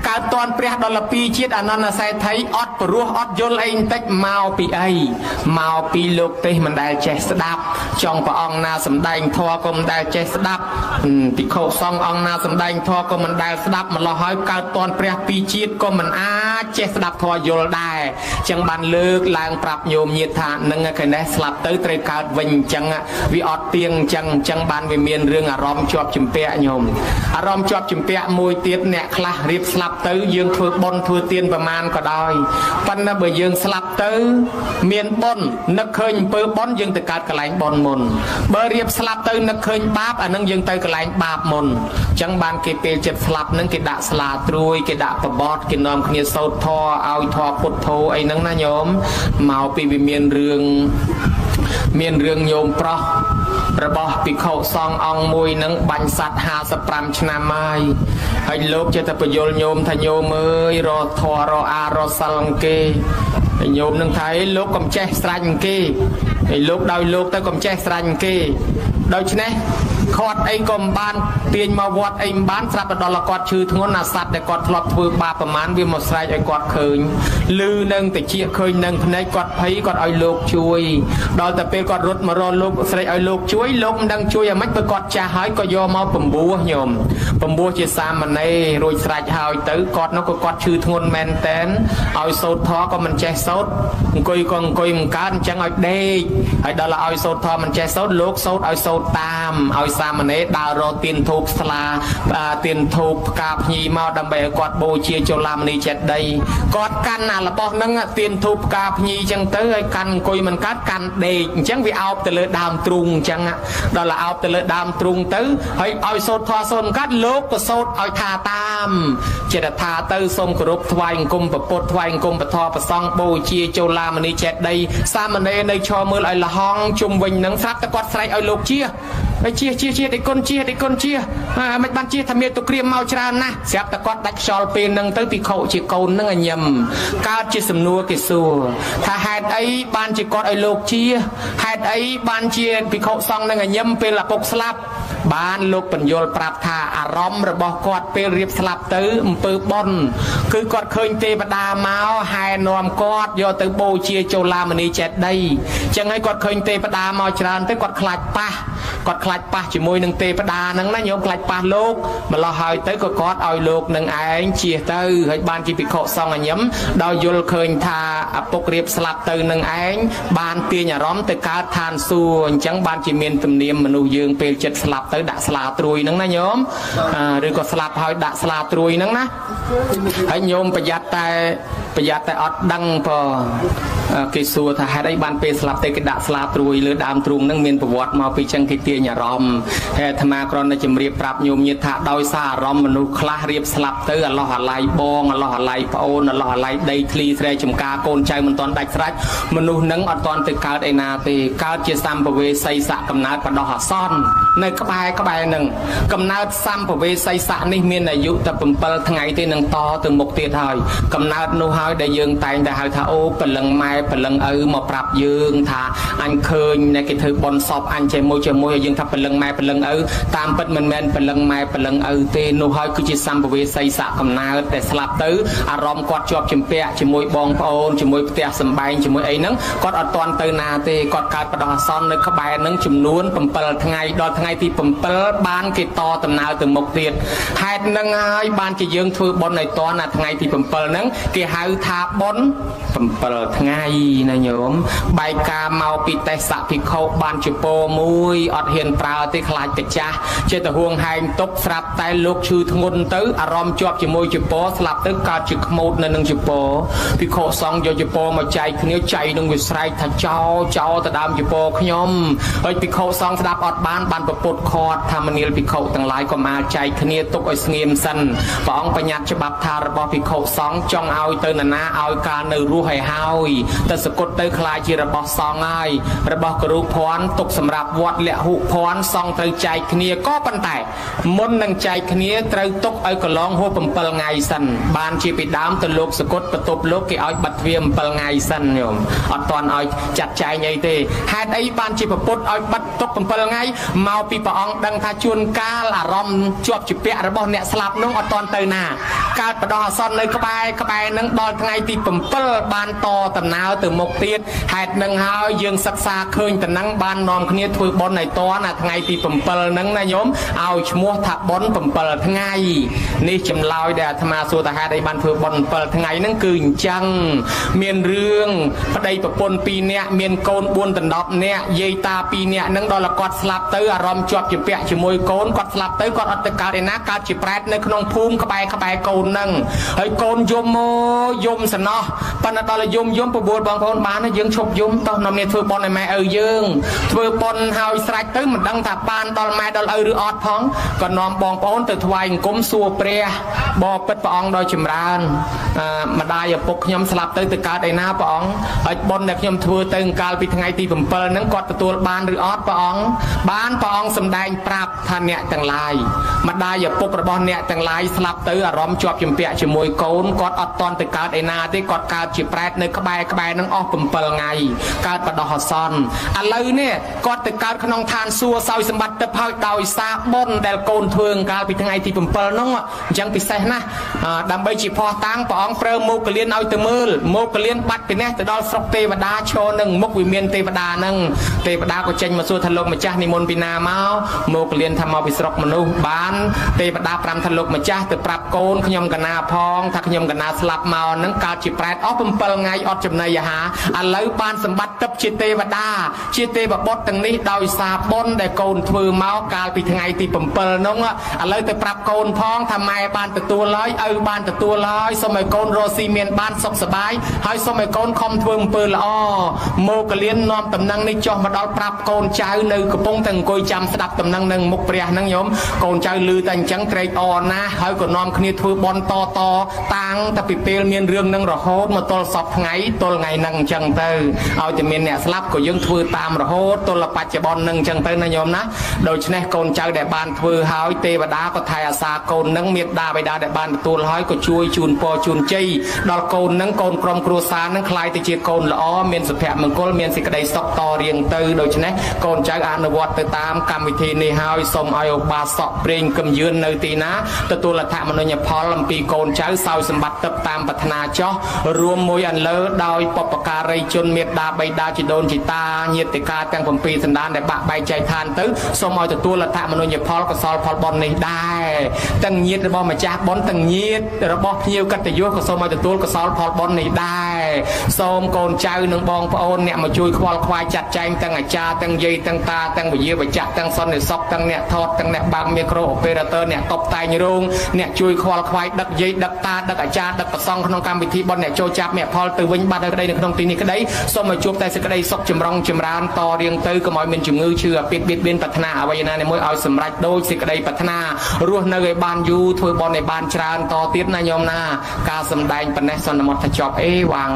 កើតតនព្រះដល់លពីជាតិអនន្តស័យថៃអត់ព្រោះអត់យល់អីបន្តិចមកពីអីមកពីលោកទេមិនដែលចេះស្ដាប់ចង់ព្រះអង្គណាសម្ដែងធម៌ក៏មិនដែលចេះស្ដាប់ភិក្ខុសង្ឃអង្គណាសម្ដែងធម៌ក៏មិនដែលស្ដាប់ម្ល៉េះហើយកើតតនព្រះពីជាតិក៏មិនអាចចេះស្ដាប់ធម៌យល់ដែរចឹងបានលើកឡើងប្រាប់ញោមញាតិថានឹងកណេះស្លាប់ទៅត្រូវកើតវិញអញ្ចឹងវាអត់ទៀងអញ្ចឹងបានវាមានរឿងអារម្មណ៍ជាប់ជំពាក់ញោមអារម្មណ៍ជាប់ជំពាក់មួយទៀតអ្នកខ្លះរៀបស្លាប់ទៅយើងធ្វើបុណ្យធ្វើទានប្រមាណក៏ដោយប៉ុន្តែបើយើងស្លាប់ទៅមានបុណ្យនឹកឃើញអំពើបុណ្យយើងទៅកើតកន្លែងបុណ្យមុនបើរៀបស្លាប់ទៅនឹកឃើញបាបអានឹងយើងទៅកន្លែងបាបមុនអញ្ចឹងបានគេពេលចិត្តស្លាប់នឹងគេដាក់ស្លាត្រួយគេដាក់បបតគេនាំគ្នាសូត្រធម៌ឲ្យធម៌ពុទ្ធោអីហ្នឹងណាញោមមកពីវាមានរឿងញោមប្រុសរបស់ភិក្ខុសង្ឃអង្គមួយនឹងបាញ់សត្វ55ឆ្នាំហើយលោកចេះតែបញ្យល់ញោមថាញោមអើយរកធម៌រកអារកសិលគេហើយញោមនឹងថាឯងលោកកុំចេះស្រាញ់គេហើយលោកដោយលោកទៅកុំចេះស្រាញ់គេដូច្នេះខាត់អីក៏មិនបានទាញមកវត្តអីមិនបានស្រាប់តែដល់គាត់ឈឺធ្ងន់អាសត្វដែលគាត់ធ្លាប់ធ្វើបាបប្រមាណវាមកស្រែកឲ្យគាត់ឃើញឮនឹងតិចឃើញនឹងភ្នែកគាត់ភ័យគាត់ឲ្យលោកជួយដល់តែពេលគាត់រត់មករកលោកស្រែកឲ្យលោកជួយលោកមិនដឹងជួយអាម៉េចបើគាត់ចាស់ហើយក៏យកមកបំពោះញោមបំពោះជាសាមណេររួចស្រេចហើយទៅគាត់នោះក៏គាត់ឈឺធ្ងន់មែនតែនឲ្យសូត្រធម៌ក៏មិនចេះសូត្រអង្គុយក៏អង្គុយមិនកើតអញ្ចឹងឲ្យដេកហើយដល់ឲ្យសូត្រធម៌មិនចេះសូត្រលោកសូត្រឲ្យសូត្រតាមឲ្យសាមណេរដើររកទៀនធូបស្លាទៀនធូបផ្កាភ្ញីមកដើម្បីឲ្យគាត់បូជាចុលាមនីចេតិយគាត់កាន់អារបស់ហ្នឹងទៀនធូបផ្កាភ្ញីអញ្ចឹងទៅឲ្យកាន់អង្គុយមិនកើតកាន់ដេកអញ្ចឹងវាអោបទៅលើដើមទ្រូងអញ្ចឹងដល់អោបទៅលើដើមទ្រូងទៅហើយឲ្យសូត្រធម៌សូត្រកាត់លោកក៏សូត្រឲ្យថាតាមចេតថាទៅសូមគោរពថ្វាយអង្គមព្រះពុទ្ធថ្វាយអង្គមព្រះធម៌ព្រះសង្ឃបូជាចុលាមនីចេតិយសាមណេរនៅឈរមើលឲ្យលហងជុំវិញហ្នឹងស្រាប់តែគាត់ស្រែកឲ្យលោកជាហើយជាដេកគុណជាមិនបានជាថាមានទុក្រៀមមកច្រើនណាស់ស្រាប់តែគាត់ដាច់ខ្យល់ពេលហ្នឹងទៅភិក្ខុជាកូនហ្នឹងញឹមកើតជាសំណួរគេសួរថាហេតុអីបានជាគាត់ឲ្យលោកជាហេតុអីបានជាភិក្ខុសង្ឃហ្នឹងញឹមពេលឪពុកស្លាប់បានលោកបញ្យល់ប្រាប់ថាអារម្មណ៍របស់គាត់ពេលរៀបស្លាប់ទៅអំពើបុណ្យគឺគាត់ឃើញទេវតាមកហែនាំគាត់យកទៅបូជាចុលាមនីចេតិយអញ្ចឹងហើយគាត់ឃើញទេវតាមកច្រើនទៅគាត់ខ្លាចប៉ះជាមួយនឹងទេវតាហ្នឹងណាញោមខ្លាចប៉ះលោកម្ល៉េះហើយទៅក៏គាត់ឲ្យលោកនឹងឯងជៀសទៅហើយបានជាភិក្ខុសង្ឃញឹមដោយយល់ឃើញថាឪពុករៀបស្លាប់ទៅនឹងឯងបានទាញអារម្មណ៍ទៅកើតឋានសួគ៌អញ្ចឹងបានជាមានទំនៀមមនុស្សយើងពេលចិត្តស្លាប់ទៅដាក់ស្លាត្រួយហ្នឹងណាញោមឬក៏ស្លាប់ហើយដាក់ស្លាត្រួយហ្នឹងណាហើយញោមប្រយ័ត្នតែអត់ដឹងព្រោះគេសួរថាហេតុអីបានពេលស្លាប់ទៅគេដាក់ស្លាត្រួយលើដើមទ្រូងហ្នឹងមានប្រវត្តិមកពីចឹងគេទាញអារម្មណ៍ហើយអាត្មាគ្រាន់តែជម្រាបប្រាប់ញោមញាតិថាដោយសារអារម្មណ៍មនុស្សខ្លះរៀបស្លាប់ទៅអាឡោះអាឡៃបងអាឡោះអាឡៃប្អូនអាឡោះអាឡៃដីធ្លីស្រែចម្ការកូនចៅមិនទាន់ដាច់ស្រេចមនុស្សហ្នឹងអត់ទាន់ទៅកើតឯណាទេកើតជាសម្ភវេសីស័កកំណើតបដោះអាសន្ននៅក្បែរហ្នឹងកំណើតសម្ភវេសីស័កនេះមានអាយុតែ7ថ្ងៃទេនឹងតទៅមុខទៀតហើយកំណើតនោះហើយដែលយើងតែងតែហៅថាអូព្រលឹងម៉ែ ព្រលឹងឪមកប្រាប់យើងថាអញឃើញនៅគេធ្វើបនសពអញជាមួយយើងថាព្រលឹងម៉ែព្រលឹងឪតាមពិតមិនមែនព្រលឹងម៉ែព្រលឹងឪទេនោះហើយគឺជាសម្ភវេសីស័កកំណើតដែលស្លាប់ទៅអារម្មណ៍គាត់ជាប់ជំពាក់ជាមួយបងប្អូនជាមួយផ្ទះសម្បែងជាមួយអីហ្នឹងគាត់អត់ទាន់ទៅណាទេគាត់កើតបដោះអាសន្ននៅក្បែរហ្នឹងចំនួន7ថ្ងៃដល់ថ្ងៃទី7បានគេតដំណើរទៅមុខទៀតហេតុហ្នឹងហើយបានជាយើងធ្វើបុណ្យឲ្យតណាថ្ងៃទី7ហ្នឹងគេហៅថាបុណ្យ7ថ្ងៃណាញោមបែកការមកពីទេសៈភិក្ខុបានជាពោមួយអត់ហ៊ានប្រើទេខ្លាចតែចាស់ចេះតែហួងហែងទុកស្រាប់តែលោកឈឺធ្ងន់ទៅអារម្មណ៍ជាប់ជាមួយជាពោស្លាប់ទៅកើតជាខ្មោចនៅនឹងជាពោភិក្ខុសង្ឃយកជាពោមកចែកគ្នាចៃនឹងវាស្រែកថាចោទៅដើមជាពោខ្ញុំហើយភិក្ខុសង្ឃស្ដាប់អត់បានប្រពុតខាត់ថាមនាលភិក្ខុទាំងឡាយកុំអាលចែកគ្នាទុកឲ្យស្ងៀមសិនព្រះអង្គបញ្ញត្តិច្បាប់ថារបស់ភិក្ខុសង្ឃចង់ឲ្យទៅនរណាឲ្យការនៅរស់ឲ្យហើយតែសគុតទៅខ្លាចជារបស់សង្ឃហើយរបស់គរុភ័ណ្ឌទុកសម្រាប់វត្តលះហុភ័ណ្ឌសង្ឃត្រូវចែកគ្នាក៏ប៉ុន្តែមុននឹងចែកគ្នាត្រូវទុកឲ្យកន្លងហួស7ថ្ងៃសិនបានជាពីដើមទៅលោកសគុតបន្ទប់លោកគេឲ្យបាត់ទ្វារ7ថ្ងៃសិនញោមអត់ទាន់ឲ្យចាត់ចែងអីទេហេតុអីបានជាប្រពុតឲ្យបាត់ទុក7ថ្ងៃមកពីព្រះអង្គដឹងថាជួនកាលអារម្មណ៍ជាប់ជាពាក់របស់អ្នកស្លាប់នោះអត់ទាន់ទៅណាកើតបដោះអាសន្ននៅក្បែរនឹងដល់ថ្ងៃទី7បានតដំណើរទៅមុខទៀតហេតុនឹងហើយយើងសិក្សាឃើញតំណឹងបាននាំគ្នាធ្វើបុណ្យឲ្យតណាថ្ងៃទី7ហ្នឹងណាញោមឲ្យឈ្មោះថាបុណ្យ7ថ្ងៃនេះចម្លើយដែលអាត្មាសួរថាហេតុអីបានធ្វើបុណ្យ7ថ្ងៃហ្នឹងគឺអញ្ចឹងមានរឿងប្តីប្រពន្ធ2នាក់មានកូន4ដណ្ដប់នាក់យាយតា2នាក់ហ្នឹងដល់គាត់ស្លាប់ទៅអារម្មណ៍ជាប់ជាពាក់ជាមួយកូនគាត់ស្លាប់ទៅគាត់អត់ទៅកើតឯណាកើតជាប្រែតនៅក្នុងភូមិក្បែរកូនហ្នឹងហើយកូនយំសំណោះប៉ុន្តែដល់យំប្របួលបងប្អូនបានយើងឈប់យំតោះនាំគ្នាធ្វើបុណ្យឲ្យម៉ែឪយើងធ្វើបុណ្យហើយស្រេចទៅមិនដឹងថាបានដល់ម៉ែដល់ឪឬអត់ផងក៏នាំបងប្អូនទៅថ្វាយអង្គមសួរព្រះបបិទ្ធព្រះអង្គដោយចម្រើនម្ដាយឪពុកខ្ញុំស្លាប់ទៅកើតឯណាព្រះអង្គហើយបុណ្យដែលខ្ញុំធ្វើទៅកាលពីថ្ងៃទី7ហ្នឹងគាត់ទទួលបានឬអត់ព្រះអង្គបានព្រះអង្គសម្ដែងប្រាប់ថាអ្នកទាំងឡាយម្ដាយឪពុករបស់អ្នកទាំងឡាយស្លាប់ទៅអារម្មណ៍ជាប់ជំពាក់ជាមួយកូនគាត់អត់តន់ទៅកើតឯណាទេគាត់កើតជាប្រែតនៅក្បែរហ្នឹងអស់7ថ្ងៃកើតបដោះអាសន្នឥឡូវនេះគាត់ទៅកើតក្នុងឋានសួគ៌សោយសម្បត្តិទៅហើយដោយសារបុណ្យដែលកូនធ្វើកាលពីថ្ងៃទី7ហ្នឹងអញ្ចឹងពិសេសណាស់ដើម្បីជាភ័ស្តុតាងព្រះអង្គប្រើមោគលានឲ្យទៅមើលមោគលានបាត់ពីនេះទៅដល់ស្រុកទេវតាឈរនឹងមុខវិមានទេវតាហ្នឹងទេវតាក៏ចេញមកសួរថាលោកម្ចាស់និមន្តពីណាមកមោគលានថាមកពីស្រុកមនុស្សបានទេវតា5ថាលោកម្ចាស់ទៅប្រាប់កូនខ្ញុំកណាផងថាខ្ញុំកណាស្លាប់មកហ្នឹងកើតជាប្រែតអស់7ថ្ងៃអត់ចំណីអាហារឥឡូវបានសម្បត្តិទឹកជាទេវតាជាទេវបុត្រទាំងនេះដោយសារបុណ្យដែលកូនធ្វើមកកាលពីថ្ងៃទី7ហ្នឹងឥឡូវទៅប្រាប់កូនផងថាម៉ែបានទទួលហើយឪបានទទួលហើយសូមឲ្យកូនរស់ស៊ីមានបានសុខសប្បាយហើយសូមឲ្យកូនខំធ្វើអំពើល្អមោគលាននាំតំណែងនេះចុះមកដល់ប្រាប់កូនចៅនៅកំពុងតែអង្គុយចាំស្ដាប់តំណែងនឹងមុខព្រះហ្នឹងញោមកូនចៅឮតែអញ្ចឹងត្រេកអរណាស់ហើយក៏នាំគ្នាធ្វើបន់តតាំងតែពីពេលមានរឿងហ្នឹងរហូតមកទល់សពថ្ងៃទល់ថ្ងៃហ្នឹងអញ្ចឹងទៅឲ្យតែមានអ្នកស្លាប់ក៏យើងធ្វើតាមរហូតទល់បច្ចុប្បន្នហ្នឹងអញ្ចឹងទៅណាញោមណាដូច្នេះកូនចៅដែលបានធ្វើហើយទេវតាក៏ថែអាសាកូនហ្នឹងមេត្តាបិតាដែលបានទទួលហើយក៏ជួយជូនពរជូនជ័យដល់កូនហ្នឹងកូនក្រុមគ្រួសារហ្នឹងខ្លាយទៅជាកូនល្អមានសុភមង្គលមានសេចក្តីសុខតរៀងទៅដូច្នេះកូនចៅអនុវត្តទៅតាមកម្មវិធីនេះហើយសូមឲ្យឧបាសកព្រេងគំយឿននៅទីណាទទួលអត្ថមនោញ្ញផលអំពីកូនចៅសោយសម្បត្តិទឹកតាមប្រាថ្នាចោះរួមមួយអន្លើដោយបុព្វការីជនមេត្តាបិតាជីដូនជីតាញាតិកាទាំង7សន្តានដែលបាក់បែកចែកឋានទៅសូមឲ្យទទួលអត្ថមនោញ្ញផលកុសលផលបុណ្យនេះដែរទាំងញាតិរបស់ម្ចាស់បុណ្យទាំងញាតិរបស់ភ្ញៀវកតញ្ញូក៏សូមឲ្យទទួលកុសលផលបុណ្យនេះដែរសូមកូនចៅនិងបងប្អូនអ្នកមកជួយខ្វល់ខ្វាយចាត់ចែងទាំងអាចារ្យទាំងយាយទាំងតាទាំងវិយាបច្ចៈទាំងសន្និសុខទាំងអ្នកថតទាំងអ្នកបើកមីក្រូអូពេរ៉ាទ័រអ្នកតុបតែងរោងអ្នកជួយខ្វល់ខ្វាយដឹកយាយដឹកតាដឹកអាចារ្យដឹកប្រសង់ក្នុងកម្មវិធីបុណ្យអ្នកចូលចាប់មេផលទៅវិញបាត់ហើយក្តីនៅក្នុងទីនេះក្តីសូមឲ្យជួបតែសេចក្តីសុខចម្រុងចម្រើនតរៀងទៅកុំឲ្យមានជំងឺឈឺអាពាហ៍បៀតបៀនប្រាថ្នាអ្វីណាមួយឲ្យសម្រេចដូចសេចក្តីប្រាថ្នារស់នៅឲ្យបានយូរធ្វើបុណ្យឲ្យបានច្រើនតទៀតណាញោមណាការសម្ដែងប៉ុណ្ណេះសន្មតថាចប់អេវ៉ាំង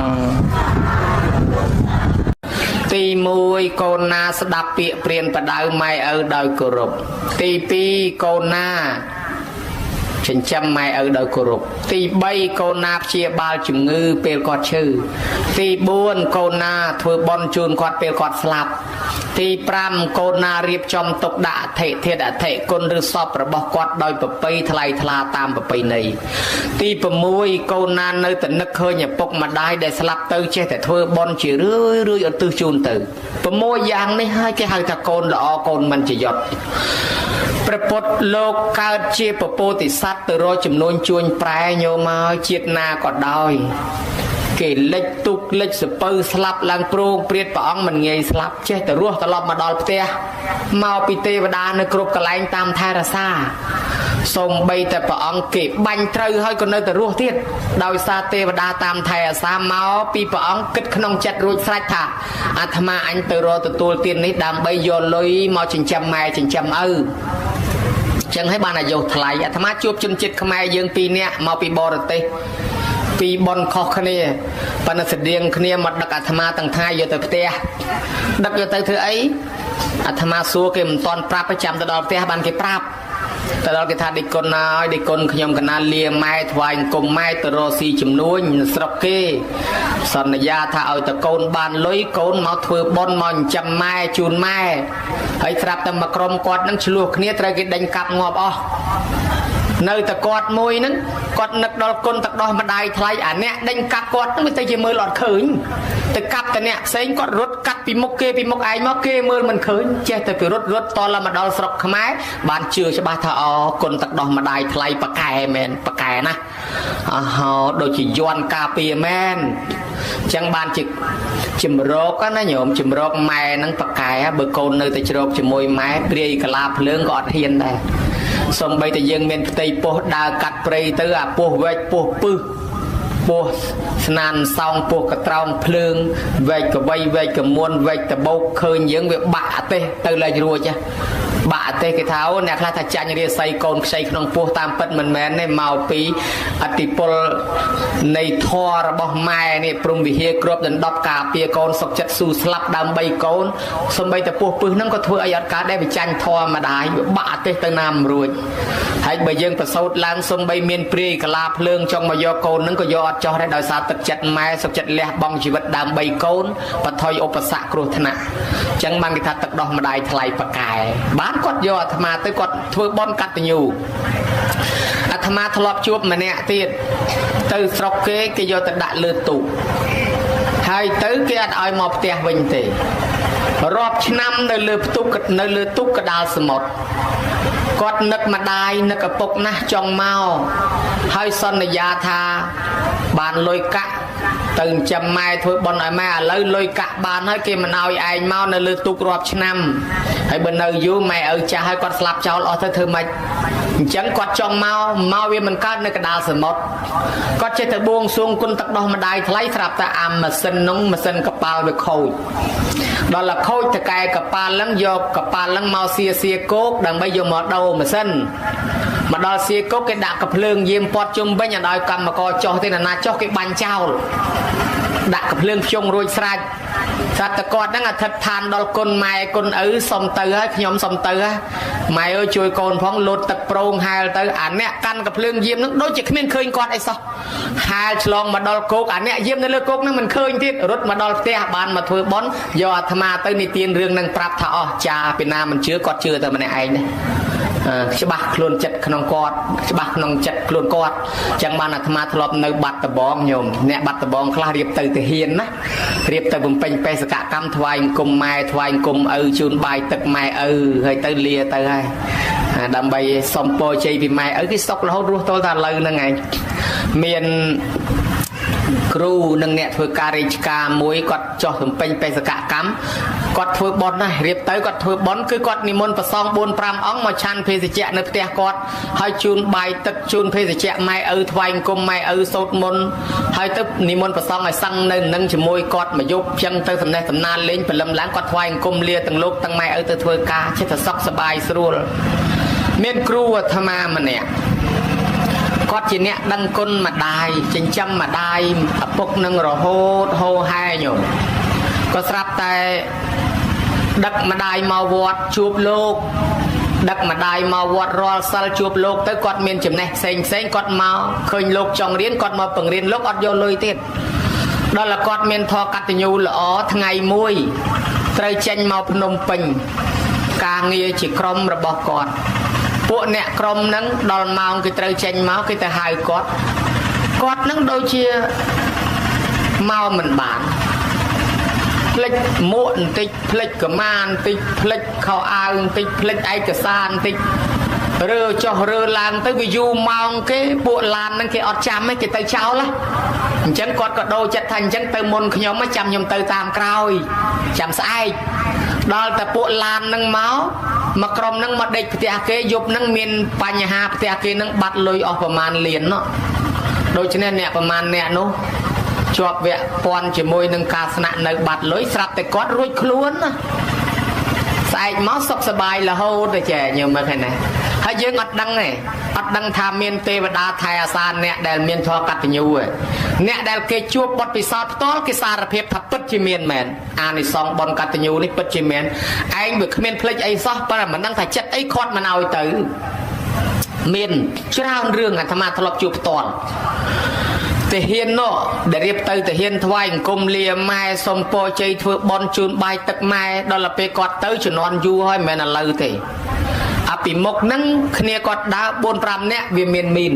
ទី1កូនណាស្ដាប់ពាក្យព្រានបដៅម៉ែឪដោយគោរពទី2កូនណា ចិញ្ចឹមម៉ែឪដោយគោរពទី3កូនណាព្យាបាលជំងឺពេលគាត់ឈឺទី4កូនណាធ្វើបុណ្យជូនគាត់ពេលគាត់ស្លាប់ទី5កូនណារៀបចំទុកដាក់អធិធាតុអធិគុណឬសពរបស់គាត់ដោយប្រពៃថ្លៃថ្លាតាមប្រពៃណីទី6កូនណានៅតែនឹកឃើញឪពុកម្ដាយដែលស្លាប់ទៅចេះតែធ្វើបុណ្យជារឿយឧទ្ទិសជូនទៅ6យ៉ាងនេះហើយគេហៅថាកូនល្អកូនមិនជាយត់ព្រះពុទ្ធលោកកើតជាពពោធិសត្វទៅរកចំនួនជួញប្រែញោមមកជាតិណាក៏ដោយគេលិចទុកលិចសពៅស្លាប់ឡើងព្រោងព្រាតព្រះអង្គមិនងាយស្លាប់ចេះតែរស់ត្រឡប់មកដល់ផ្ទះមកពីទេវតានៅគ្រប់កន្លែងតាមថែរក្សាសូម្បីតែព្រះអង្គគេបាញ់ត្រូវហើយក៏នៅតែរស់ទៀតដោយសារទេវតាតាមថែរក្សាមកពីព្រះអង្គគិតក្នុងចិត្តរួចស្រេចថាអាត្មាអញទៅរកទទួលទាននេះដើម្បីយកលុយមកចិញ្ចឹមម៉ែចិញ្ចឹមឪចឹងហើយបានអាយុថ្លៃអាត្មាជួបជនជាតិខ្មែរយើង2នាក់មកពីបរទេសពីបនខុសគ្នាប៉ុន្តែស្តៀងគ្នាមកដឹកអាត្មាទាំងថ្ងៃយកទៅផ្ទះដឹកយកទៅធ្វើអីអាត្មាសួរគេមិនទាន់ប្រាប់ចាំទៅដល់ផ្ទះបានគេប្រាប់ទៅដល់គេថាដេកគុណហើយដេកគុណខ្ញុំកណាលាម៉ែថ្វាយអង្គមម៉ែទៅរកស៊ីចំនួនស្រុកគេសន្យាថាឲ្យតកូនបានលុយកូនមកធ្វើបុណ្យមកចិញ្ចឹមម៉ែជូនម៉ែហើយស្រាប់តែមកក្រុមគាត់នឹងឆ្លោះគ្នាត្រូវគេដេញកាប់ងាប់អស់នៅតែគាត់មួយហ្នឹងគាត់នឹកដល់គុណទឹកដោះម្ដាយថ្លៃអាអ្នកដេញកាប់គាត់ហ្នឹងវាទៅជាមើលអត់ឃើញទៅកាប់តែអ្នកផ្សេងគាត់រត់កាត់ពីមុខគេពីមុខឯងមកគេមើលមិនឃើញចេះតែពីរត់តឡើងមកដល់ស្រុកខ្មែរបានជឿច្បាស់ថាអូគុណទឹកដោះម្ដាយថ្លៃប៉កែមែនប៉កែណាអហោដូចជាយន់ការពារមែនចឹងបានជាជំរកណាញោមជំរកម៉ែហ្នឹងប៉កែបើកូននៅតែជ្រកជាមួយម៉ែព្រាយកលាភ្លើងក៏អត់ហ៊ានដែរសំបីតែយើងមានផ្ទៃពោះដើរកាត់ព្រៃទៅអាពោះវែកពោះពឹសពោះស្នានសោងពោះកត្រោងភ្លើងវែកកវៃវែកកមួនវែកតបោកឃើញយើងវាបាក់អទេសទៅលេចរួចបាក់អទេសគេថាអូអ្នកខ្លះថាចាញ់រាសីកូនខ្ចីក្នុងពោះតាមពិតមិនមែនទេមកពីអតិពលនៃធម៌របស់ម៉ែនេះព្រំវិហារគ្របដណ្ដប់ការពារកូនសុខចិត្តស៊ូស្លាប់ដើម្បីកូនសំបីតែពោះពឹសហ្នឹងក៏ធ្វើអីអត់កើតដែរវាចាញ់ធម៌ម្ដាយវាបាក់អទេសទៅណាមិនរួចហើយបើយើងប្រសូតឡើងសំបីមានព្រាយកលាភ្លើងចង់មកយកកូនហ្នឹងក៏យកអត់ចោះដែរដោយសារទឹកចិត្តម៉ែសុខចិត្តលះបង់ជីវិតដើម្បីកូនបថុយឧបសគ្គគ្រោះថ្នាក់អញ្ចឹងបានគេថាទឹកដោះម្ដាយថ្លៃប៉កែបានគាត់យកអាត្មាទៅគាត់ធ្វើបន់កតញ្ញូអាត្មាធ្លាប់ជួបម្នាក់ទៀតទៅស្រុកគេយកទៅដាក់លើទូកហើយទៅគេអត់ឲ្យមកផ្ទះវិញទេរាប់ឆ្នាំនៅលើផ្ទុកនៅលើទូកកដាលសមុទ្រគាត់នឹកម្ដាយនឹកឪពុកណាស់ចង់មកហើយសន្យាថាបានលុយកាក់ទៅចិញ្ចឹមម៉ែធ្វើបុណ្យឲ្យម៉ែឥឡូវលុយកាក់បានហើយគេមិនឲ្យឯងមកនៅលើទូករាប់ឆ្នាំហើយបើនៅយូរម៉ែឪចាស់ហើយគាត់ស្លាប់ចោលអស់ទៅធ្វើម៉េចអញ្ចឹងគាត់ចង់មកវាមិនកើតនៅកណ្ដាលសមុទ្រគាត់ចេះតែបួងសួងគុណទឹកដោះម្ដាយថ្លៃស្រាប់តែអាម៉ាស៊ីននោះម៉ាស៊ីនកប៉ាល់វាខូចដល់តែខូចតកែកប៉ាល់ហ្នឹងយកកប៉ាល់ហ្នឹងមកសៀគោកដើម្បីយកមកដូរម៉ាស៊ីនមកដល់សៀគោកគេដាក់កាភ្លើងយាមពាត់ជុំវិញឲ្យកម្មករចុះទេណាចុះគេបាញ់ចោលដាក់កាភ្លើងភ្ជុងរួចស្រេចសត្វតគាត់ហ្នឹងអធិដ្ឋានដល់គុណម៉ែគុណឪសុំទៅហើយខ្ញុំសុំទៅម៉ែអើយជួយកូនផងលោតទឹកប្រងហែលទៅអាអ្នកកាន់កាភ្លើងយាមហ្នឹងដូចជាគ្មានឃើញគាត់អីសោះហែលឆ្លងមកដល់គោកអាអ្នកយាមនៅលើគោកហ្នឹងមិនឃើញទៀតរត់មកដល់ផ្ទះបានមកធ្វើបុណ្យយកអាត្មាទៅនិទានរឿងហ្នឹងប្រាប់ថាអស់ចាពីណាមិនជឿគាត់ជឿតែម្នាក់ឯងដែរច្បាស់ខ្លួនចិត្តក្នុងគាត់ច្បាស់ក្នុងចិត្តខ្លួនគាត់ចឹងបានអាត្មាធ្លាប់នៅបាត់ដំបងញោមអ្នកបាត់ដំបងខ្លះរៀបទៅទាហានណារៀបទៅបំពេញបេសកកម្មថ្វាយអង្គមម៉ែថ្វាយអង្គមឪជូនបាយទឹកម៉ែឪហើយទៅលាទៅហើយដើម្បីសុំពរជ័យពីម៉ែឪគេសុខរហូតរស់ទល់តែឥឡូវហ្នឹងឯងមានគ្រូនិងអ្នកធ្វើការរាជការមួយគាត់ចោះបំពេញបេសកកម្មគាត់ធ្វើបុណ្យណារៀបទៅគាត់ធ្វើបុណ្យគឺគាត់និមន្តប្រសង 4-5 អង្គមកឆាន់ភេសជ្ជៈនៅផ្ទះគាត់ហើយជូនបាយទឹកជូនភេសជ្ជៈម៉ែឪថ្វាយអង្គមម៉ែឪសូត្រមន្តហើយទៅនិមន្តប្រសងឲ្យសឹងនៅនឹងជាមួយគាត់មកយប់ចឹងទៅសំណេះសំណាលលេងព្រលឹមឡើងគាត់ថ្វាយអង្គមលាទាំងលោកទាំងម៉ែឪទៅធ្វើការចិត្តសុខសប្បាយស្រួលមានគ្រូអាត្មាម្នាក់គាត់ជាអ្នកដឹងគុណម្ដាយចិញ្ចឹមម្ដាយឪពុកនឹងរហូតហូរហែញោមក៏ស្រាប់តែដឹកម្ដាយមកវត្តជួបលោក ដឹកម្ដាយមកវត្តរាល់សិលជួបលោកទៅគាត់មានចំណេះផ្សេងគាត់មកឃើញលោកចង់រៀនគាត់មកបង្រៀនលោកអត់យកលុយទៀតដល់តែគាត់មានធម៌កតញ្ញូល្អថ្ងៃមួយត្រូវចេញមកភ្នំពេញការងារជាក្រុមរបស់គាត់ពួកអ្នកក្រុមហ្នឹងដល់ម៉ោងគេត្រូវចេញមកគេទៅហៅគាត់ហ្នឹងដូចជាមកមិនបានផ្លិចមួកបន្តិចផ្លិចកម្មាបន្តិចផ្លិចខោអាវបន្តិចផ្លិចឯកសារបន្តិចរើចុះរើឡើងទៅវាយូរម៉ោងគេពួកឡានហ្នឹងគេអត់ចាំទេគេទៅចោលអញ្ចឹងគាត់ក៏ដូរចិត្តថាអញ្ចឹងទៅមុនខ្ញុំចាំខ្ញុំទៅតាមក្រោយចាំស្អែកដល់តែពួកឡានហ្នឹងមកក្រុមហ្នឹងមកដេកផ្ទះគេយប់ហ្នឹងមានបញ្ហាផ្ទះគេហ្នឹងបាត់លុយអស់ប្រមាណលានណោះដូច្នេះអ្នកប្រមាណអ្នកនោះជាប់វគ្គពាន់ជាមួយនឹងការស្នាក់នៅបាត់លុយស្រាប់តែគាត់រួចខ្លួនណាស្អែកមកសុខសប្បាយរហូតទៅចេះញោមមើលឃើញណាហើយយើងអត់ដឹងទេអត់ដឹងថាមានទេវតាថែអាសាអ្នកដែលមានធម៌កតញ្ញូទេអ្នកដែលគេជួបបទពិសោធន៍ផ្ទាល់គេសារភាពថាពិតជាមានមែនអានិសង្សបុណ្យកតញ្ញូនេះពិតជាមែនឯងវាគ្មានផ្លេចអីសោះប៉ុន្តែមិនដឹងថាចិត្តអីខាត់មិនឲ្យទៅមានច្រើនរឿងអាត្មាធ្លាប់ជួបផ្ទាល់ទាហាននោះដែលរៀបទៅទាហានថ្វាយអង្គមលាម៉ែសុំពរជ័យធ្វើបន់ជូនបាយទឹកម៉ែដល់ទៅពេលគាត់ទៅជំនាន់យូរហើយមិនមែនឥឡូវទេអាពីមុខហ្នឹងគ្នាគាត់ដើរ 4-5 នាក់វាមានមីន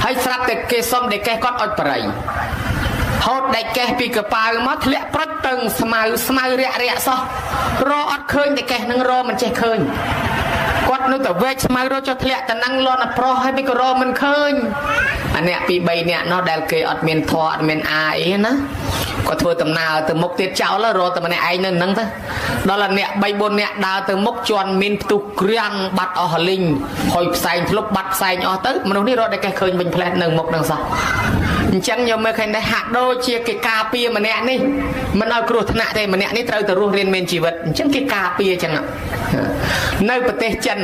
ហើយស្រាប់តែគេសុំដេកេះគាត់អុចបរិយហូតដេកេះពីកប៉ាវមកធ្លាក់ព្រឹកទៅស្មៅរាក់សោះរអត់ឃើញដេកេះនឹងរមិនចេះឃើញគាត់នៅតែវែកស្មៅរចុះធ្លាក់តនឹងលន់ប្រុសហើយវាក៏រមិនឃើញអាអ្នកពី3នាក់នោះដែលគេអត់មានធម៌អត់មានអាអីណាគាត់ធ្វើដំណើរទៅមុខទៀតចោលរត់តែម្នាក់ឯងនៅហ្នឹងទៅដល់អាអ្នក3-4នាក់ដើរទៅមុខជន់មានផ្ទុះក្រាំងបាត់អស់លីងហើយផ្សែងធ្លុបបាត់ផ្សែងអស់ទៅមនុស្សនេះរត់តែគេឃើញវិញផ្លែតនៅមុខហ្នឹងសោះអញ្ចឹងយកមើលឃើញដែរហាក់ដូចជាគេការពារម្នាក់នេះមិនឲ្យគ្រោះថ្នាក់ទេម្នាក់នេះត្រូវទៅរស់រៀនមានជីវិតអញ្ចឹងគេការពារអញ្ចឹងនៅប្រទេសចិន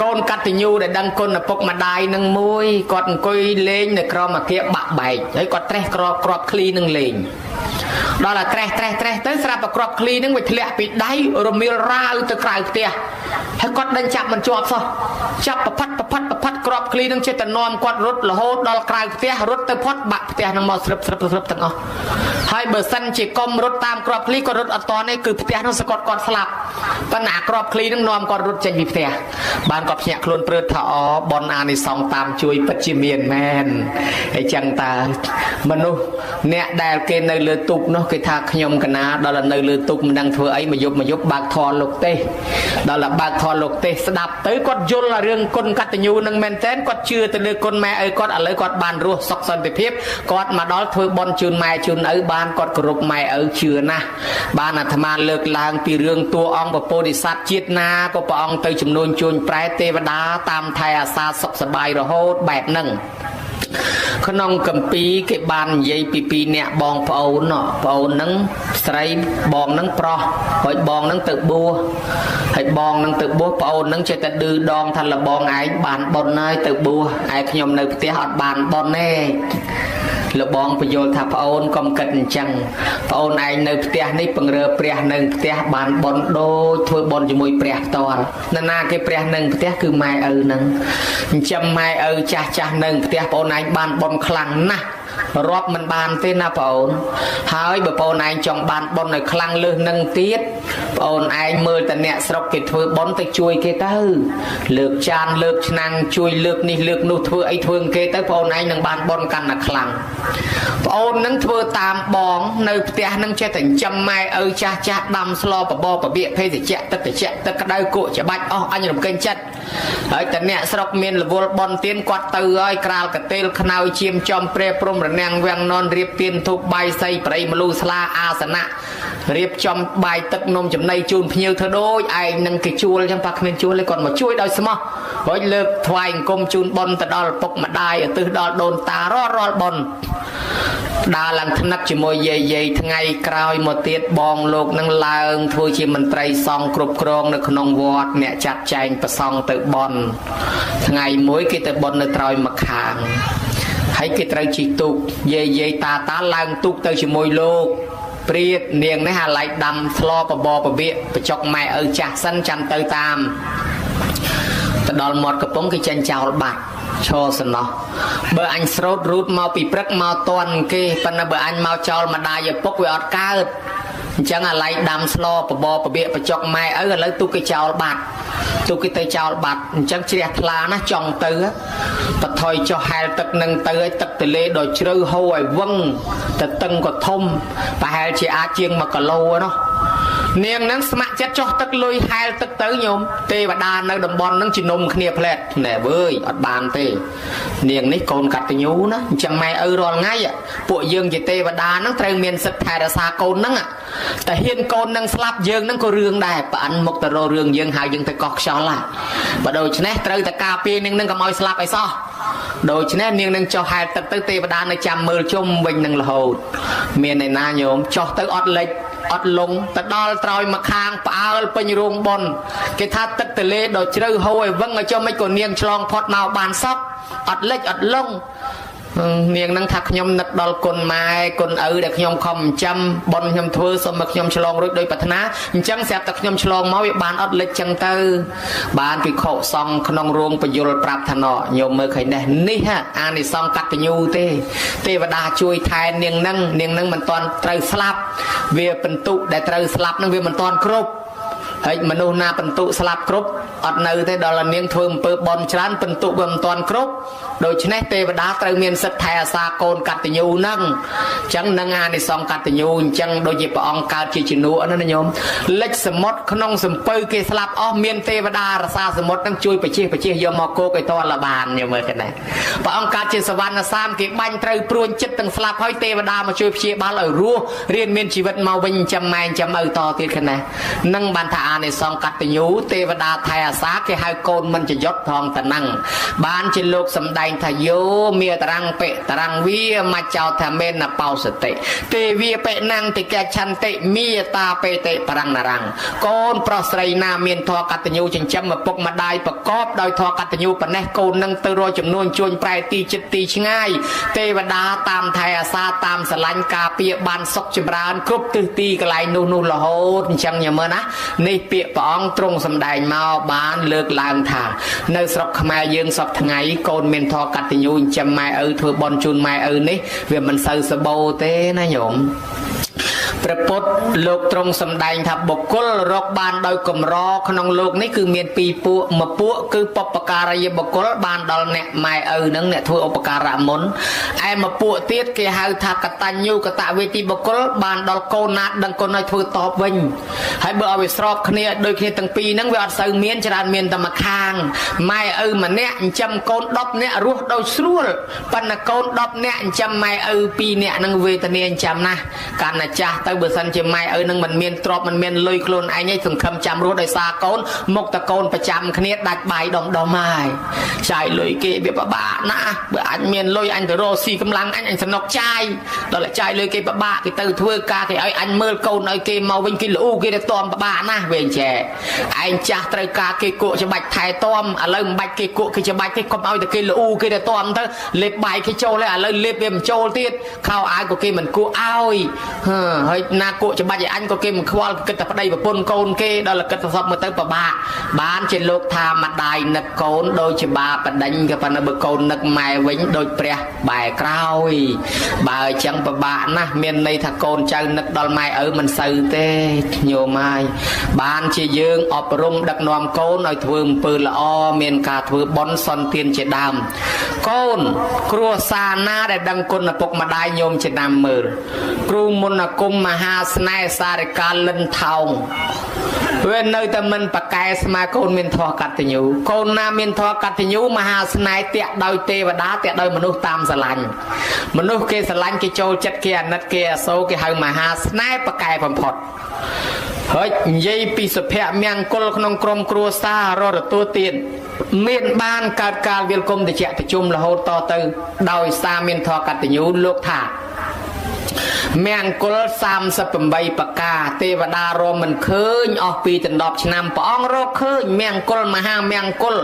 កូនកតញ្ញូដែលដឹងគុណឪពុកម្ដាយនឹងមួយគាត់អង្គុយលេងនៅក្រោមអាគារបាក់បែកហើយគាត់ត្រេះក្របឃ្លីនឹងលេងដល់តែត្រេះទៅស្រាប់តែក្របឃ្លីនឹងវាធ្លាក់ពីដៃរមៀលរាវទៅក្រៅផ្ទះហើយគាត់ដេញចាប់មិនជាប់សោះចាប់ប្រផាត់ក្របឃ្លីនឹងចិត្តនាំគាត់រត់រហូតដល់ក្រៅផ្ទះរត់ទៅផុតបាក់ផ្ទះនឹងមកស្រុបទាំងអស់ហើយបើសិនជាកុំរត់តាមក្របឃ្លីគាត់រត់អត់តនេះគឺផ្ទះនោះសគាត់គាត់ស្លាប់ប៉ុន្តែក្របឃ្លីនឹងនាំគាត់រត់ចេញពីផ្ទះបានគាត់ភ្ញាក់ខ្លួនព្រឺតថាអូបនអានិសង្សតាមជួយពិតជាមានមែនអញ្ចឹងតើមនុស្សអ្នកដែលគេនៅលើទូកនោះគេថាខ្ញុំកណាដល់នៅលើទូកមិនដឹងធ្វើអីមកយប់បើកធម៌លោកទេសដល់បើកធម៌លោកទេសស្ដាប់ទៅគាត់យល់រឿងគុណកតញ្ញូនឹងមែនតើគាត់ជឿទៅលើគុណម៉ែឪគាត់ឥឡូវគាត់បានរស់សុខសន្តិភាពគាត់មកដល់ធ្វើបន់ជូនម៉ែជូនឪបានគាត់គោរពម៉ែឪជឿណាស់បានអាត្មាលើកឡើងពីរឿងតួអង្គពពោធិសត្វជាតិណាក៏ព្រះអង្គទៅចំនួនជួញប្រែទេវតាតាមថែអាសាសុខសប្បាយរហូតបែបហ្នឹងក្នុងកម្ពីគេបាននិយាយពី2នាក់បងប្អូនហ្នឹងស្រីបងហ្នឹងប្រុសហើយបងហ្នឹងទៅបួសហើយបងហ្នឹងទៅបួសប្អូនហ្នឹងចេះតែឌឺដងថាលបងឯងបានបុណ្យហើយទៅបួសឯខ្ញុំនៅផ្ទះអត់បានបុណ្យទេលបងបញ្យល់ថាប្អូនកុំគិតអញ្ចឹងប្អូនឯងនៅផ្ទះនេះពង្រើព្រះនៅផ្ទះបានបុណ្យដូចធ្វើបុណ្យជាមួយព្រះផ្ទាល់ណាគេព្រះនៅផ្ទះគឺម៉ែឪហ្នឹងអញ្ចឹងម៉ែឪចាស់នៅផ្ទះប្អូនឯងបានបុណ្យខ្លាំងណាស់រាប់មិនបានទេណាប្អូនហើយបើប្អូនឯងចង់បានបុណ្យឲ្យខ្លាំងលើសនឹងទៀតប្អូនឯងមើលតែអ្នកស្រុកគេធ្វើបុណ្យទៅជួយគេទៅលើកចានលើកឆ្នាំងជួយលើកនេះលើកនោះធ្វើអីធ្វើគេទៅប្អូនឯងនឹងបានបុណ្យកាន់តែខ្លាំងប្អូននឹងធ្វើតាមបងនៅផ្ទះនឹងចេះតែចិញ្ចឹមម៉ែឪចាស់ដាំស្លបបរបបៀកភេសជ្ជៈទឹកត្រជាក់ទឹកក្តៅគក់ច្បាច់អស់អញរំកិញចិត្តហើយតែអ្នកស្រុកមានរវល់បុណ្យទានគាត់ទៅហើយក្រាលកតេលខ្នើយជាមចំព្រះព្រំរនាំងវាំងននរៀបទានធូបបាយសីប្រៃមលូស្លាអាសនៈរៀបចំបាយទឹកនំចំណីជូនភ្ញៀវធ្វើដូចឯងនឹងគេជួលអញ្ចឹងប៉ាគ្មានជួលទេគាត់មកជួយដោយស្មោះហើយលើកថ្វាយអង្គមជូនបុណ្យទៅដល់ពុកម្ដាយឧទ្ទិសដល់ដូនតារាល់បុណ្យដើរឡើងថ្នឹកជាមួយយាយថ្ងៃក្រោយមកទៀតបងលោកនឹងឡើងធ្វើជាមន្ត្រីសង្ឃគ្រប់គ្រងនៅក្នុងវត្តអ្នកចាត់ចែងប្រសង់ទៅបុណ្យថ្ងៃមួយគេទៅបុណ្យនៅត្រើយម្ខាងហើយគេត្រូវជិះទូកយាយតាឡើងទូកទៅជាមួយលោក ព្រាតនាងនេះហាឡៃដាំធ្លាប់បបបវិបចុកម៉ែឪចាស់សិនចាំទៅតាមទៅដល់មាត់កំពង់គេចេញចោលបាត់ឈរសំណោះបើអញស្រោតរូតមកពីព្រឹកមកតន់គេប៉ុន្តែបើអញមកចោលម្ដាយឪពុកវាអត់កើតអញ្ចឹងអាឡៃដាំស្លបបបវិបចុកម៉ែឪឥឡូវទុកគេចោលបាត់ទុកគេទៅចោលបាត់អញ្ចឹងជ្រះថ្លាណាចង់ទៅបថយចុះហែលទឹកនឹងទៅឲ្យទឹកទលេដ៏ជ្រៅហូរឲ្យវឹងទៅតឹងក៏ធំប្រហែលជាអាចជាង1គីឡូនោះនាងនឹងស្ម័គ្រចិត្តចុះទឹកលុយហែលទឹកទៅញោមទេវតានៅតំបន់នឹងជំនុំគ្នាផ្លែតណែវើយអត់បានទេនាងនេះកូនកតញ្ញូណាអញ្ចឹងម៉ែឪរាល់ថ្ងៃពួកយើងជាទេវតានឹងត្រូវមានសិទ្ធិថែរក្សាកូននឹងតែហ៊ានកូននឹងស្លាប់យើងនឹងក៏រឿងដែរប្រអិនមុខទៅរករឿងយើងហើយយើងទៅកោះខ្យល់បើដូច្នេះត្រូវតែការពារនាងនឹងកុំឲ្យស្លាប់ឲ្យសោះដូច្នេះនាងនឹងចុះហែលទឹកទៅទេវតានៅចាំមើលជុំវិញនឹងរហូតមានឯណាញោមចុះទៅអត់លិចអត់លងទៅដល់ត្រោយមកខាងផ្អើលពេញរោងប៉ុនគេថាទឹកទលេដ៏ជ្រៅហូរឲ្យវឹងឲ្យចុះមិនក៏នាងឆ្លងផុតមកបានសក់អត់លិចអត់លងនាងនឹងថាខ្ញុំនឹកដល់គុណម៉ែគុណឪដែលខ្ញុំខំចាំប៉ុនខ្ញុំធ្វើសូមមកខ្ញុំឆ្លងរួចដោយប្រាថ្នាអញ្ចឹងស្រាប់តែខ្ញុំឆ្លងមកវាបានអត់លិចចឹងទៅបានពិខុសង្ឃក្នុងរោងបយលប្រាប់ថាណោញោមមើលឃើញដែរនេះអានិសង្ឃកតញ្ញូទេវតាជួយថែនាងនឹងមិនទាន់ត្រូវស្លាប់វាបន្ទុកដែលត្រូវស្លាប់នឹងវាមិនទាន់គ្រប់ហើយមនុស្សណាបន្ទុស្លាប់គ្រប់អត់នៅទេដល់នាងធ្វើអំពើបន់ច្រើនបន្ទុវាមិនទាន់គ្រប់ដូច្នេះទេវតាត្រូវមានសិទ្ធិថែអាសាកូនកតញ្ញូនឹងអញ្ចឹងនឹងអានិសង្ឃកតញ្ញូអញ្ចឹងដូចជាព្រះអង្គកើតជាជំនួសណាញោមលិចសមុទ្រក្នុងសំពៅគេស្លាប់អស់មានទេវតារសាសមុទ្រនឹងជួយបជាយកមកគោកឲ្យតលបានញោមមើលទៅណាព្រះអង្គកើតជាសវណ្ណសាមគេបាញ់ត្រូវព្រួញចិត្តទាំងស្លាប់ហើយទេវតាមកជួយព្យាបាលឲ្យរស់រៀនមានជីវិតមកវិញចាំម៉ែចាំឪតទៀតខណានឹងបានថាអានិសង្ឃកតញ្ញូទេវតាថែអាសាគេហៅកូនមិនចយុតថងតណੰងបានជាលោកសំដែងថាយោមេតរੰបិតរੰវាមកចោថាមេនបោសតិទេវាបិណੰតិកឆន្តិមេតាបេតិបរੰនរੰកូនប្រុសស្រីណាមានធម៌កតញ្ញូចិញ្ចឹមឪពុកម្ដាយប្រកបដោយធម៌កតញ្ញូប៉ុណ្ណេះកូននឹងទៅរកចំនួនជួញប្រែទីចិត្តទីឆ្ងាយទេវតាតាមថែអាសាតាមស្រឡាញ់ការពារបានសុខចម្រើនគ្រប់ទិសទីកន្លែងនោះរហូតអញ្ចឹងញ៉ាំមើលណានេះពាក្យព្រះអង្គទ្រង់សម្ដែងមកបានលើកឡើងថានៅស្រុកខ្មែរយើងសពថ្ងៃកូនមានធម៌កតញ្ញូចិញ្ចឹមម៉ែឪធ្វើបន់ជូនម៉ែឪនេះវាមិនសូវសបោទេណាញោមព្រះពុទ្ធលោកទ្រង់សម្ដែងថាបុគ្គលរកបានដោយកម្រក្នុងលោកនេះគឺមានពីរពួកមួយពួកគឺបុព្វការីយបុគ្គលបានដល់អ្នកម៉ែឪនឹងអ្នកធ្វើឧបការៈមុនឯមួយពួកទៀតគេហៅថាកតញ្ញូកតវេទីបុគ្គលបានដល់កូនណាដឹងកូនឲ្យធ្វើតបវិញហើយបើឲ្យវាស្របគ្នាដូចគ្នាទាំងពីរហ្នឹងវាអត់សូវមានច្រើនមានតែមួយខាងម៉ែឪម្នាក់ចិញ្ចឹមកូន10នាក់រស់ដោយស្រួលប៉ុន្តែកូន10នាក់ចិញ្ចឹមម៉ែឪ2នាក់នឹងវេទនាចិញ្ចឹមណាស់កាន់តែចាស់ទៅបើសិនជាម៉ែឪនឹងមិនមានទ្រព្យមិនមានលុយខ្លួនឯងឯងសង្ឃឹមចាំរស់ដោយសារកូនមកតកូនប្រចាំគ្នាដាច់បាយដុំហើយចាយលុយគេវាពិបាកណាស់បើអញមានលុយអញទៅរកស៊ីកម្លាំងអញសំណុកចាយដល់ចាយលុយគេពិបាកគេទៅធ្វើការគេឲ្យអញមើលកូនឲ្យគេមកវិញគេលូគេទៅតមពិបាកណាស់វិញចែឯងចាស់ត្រូវការគេគក់ច្បាច់ថែតមឥឡូវមិនបាច់គេគក់គេច្បាច់គេកុំឲ្យតែគេលូគេទៅតមទៅលេបបាយគេចូលហើយឥឡូវលេបវាមិនចូលទៀតខោអាវក៏គេមិនគក់ឲ្យហើយណាគក់ច្បាច់ឲ្យអញក៏គេមិនខ្វល់គិតតែប្តីប្រពន្ធកូនគេដល់គិតទៅសពមកទៅពិបាកបានជាលោកថាម្ដាយនឹកកូនដូចជាបាបដិញក៏ប៉ុន្តែបើកូននឹកម៉ែវិញដូចព្រះបែរក្រោយបើអញ្ចឹងពិបាកណាស់មានន័យថាកូនចៅនឹកដល់ម៉ែឪមិនសូវទេញោមហើយបានជាយើងអប់រំដឹកនាំកូនឲ្យធ្វើអំពើល្អមានការធ្វើបុណ្យសន្តានជាដើមកូនគ្រួសារណាដែលដឹងគុណឪពុកម្ដាយញោមជាដើមមើលគ្រូមុនគុំមហាស្នេហ៍សារិកាលិនថោងវានៅតែមិនប្រកែស្មើកូនមានធម៌កតញ្ញូកូនណាមានធម៌កតញ្ញូមហាស្នេហ៍តាក់ដោយទេវតាតាក់ដោយមនុស្សតាមស្រឡាញ់មនុស្សគេស្រឡាញ់គេចូលចិត្តគេអាណិតគេអាសូរគេហៅមហាស្នេហ៍ប្រកែបំផុតហើយនិយាយពីសុភមង្គលក្នុងក្រុមគ្រួសាររទទួលទៀតមានបានកើតការវិលគុំតិចប្រជុំរហូតតទៅដោយសារមានធម៌កតញ្ញូលោកថា មង្គល38ប្រការទេវតារមមិនឃើញអស់ពីដប់ឆ្នាំព្រះអង្គរកឃើញមង្គលមហាមង្គល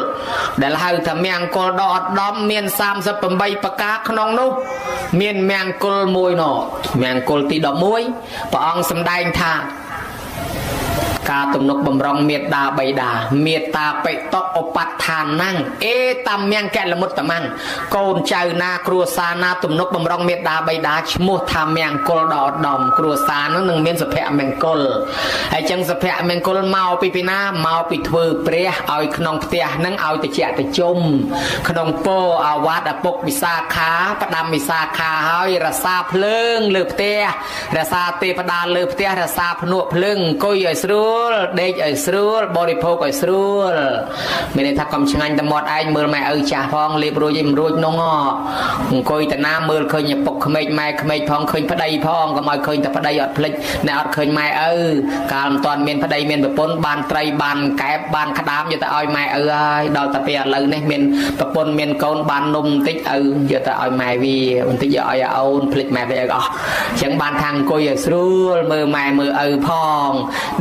ដែលហៅថាមង្គលដ៏ឧត្តមមាន38ប្រការក្នុងនោះមានមង្គលមួយនោះមង្គលទី11ព្រះអង្គសម្ដែងថាការទំនុកបំរុងមេត្តាបិតាមេត្តាបិតកឧបដ្ឋានណាំងអេតាមមង្គលមុតតមੰកូនចៅណាគ្រួសារណាទំនុកបំរុងមេត្តាបិតាឈ្មោះថាមង្គលដ៏ឧត្តមគ្រួសារនោះនឹងមានសុភមង្គលហើយចឹងសុភមង្គលមកពីណាមកពីធ្វើព្រះឲ្យក្នុងផ្ទះនឹងឲ្យតិចតិជុំក្នុងពោអាវត្តអពុកវិសាខាផ្ដាំវិសាខាហើយរសាភ្លើងលើផ្ទះរសាទេវតាលើផ្ទះរសាភ្នក់ភ្លើងអង្គុយឲ្យស្រួលដេកឲ្យស្រួលបរិភោគឲ្យស្រួលមានន័យថាកុំឆ្ងាញ់តែមាត់ឯងមើលម៉ែឪចាស់ផងលេបរួចឯងមិនរួចនោះអង្គុយតាណាមើលឃើញឪពុកក្មេកម៉ែក្មេកផងឃើញប្តីផងកុំឲ្យឃើញតែប្តីអត់ភ្លេចអ្នកអត់ឃើញម៉ែឪកាលមិនទាន់មានប្តីមានប្រពន្ធបានត្រីបានកែបបានក្តាមយកទៅឲ្យម៉ែឪហើយដល់តែពេលឥឡូវនេះមានប្រពន្ធមានកូនបាននំបន្តិចឪយកទៅឲ្យម៉ែវាបន្តិចយកឲ្យអូនភ្លេចម៉ែវាឪអស់អញ្ចឹងបានថាអង្គុយឲ្យស្រួលមើលម៉ែមើលឪផង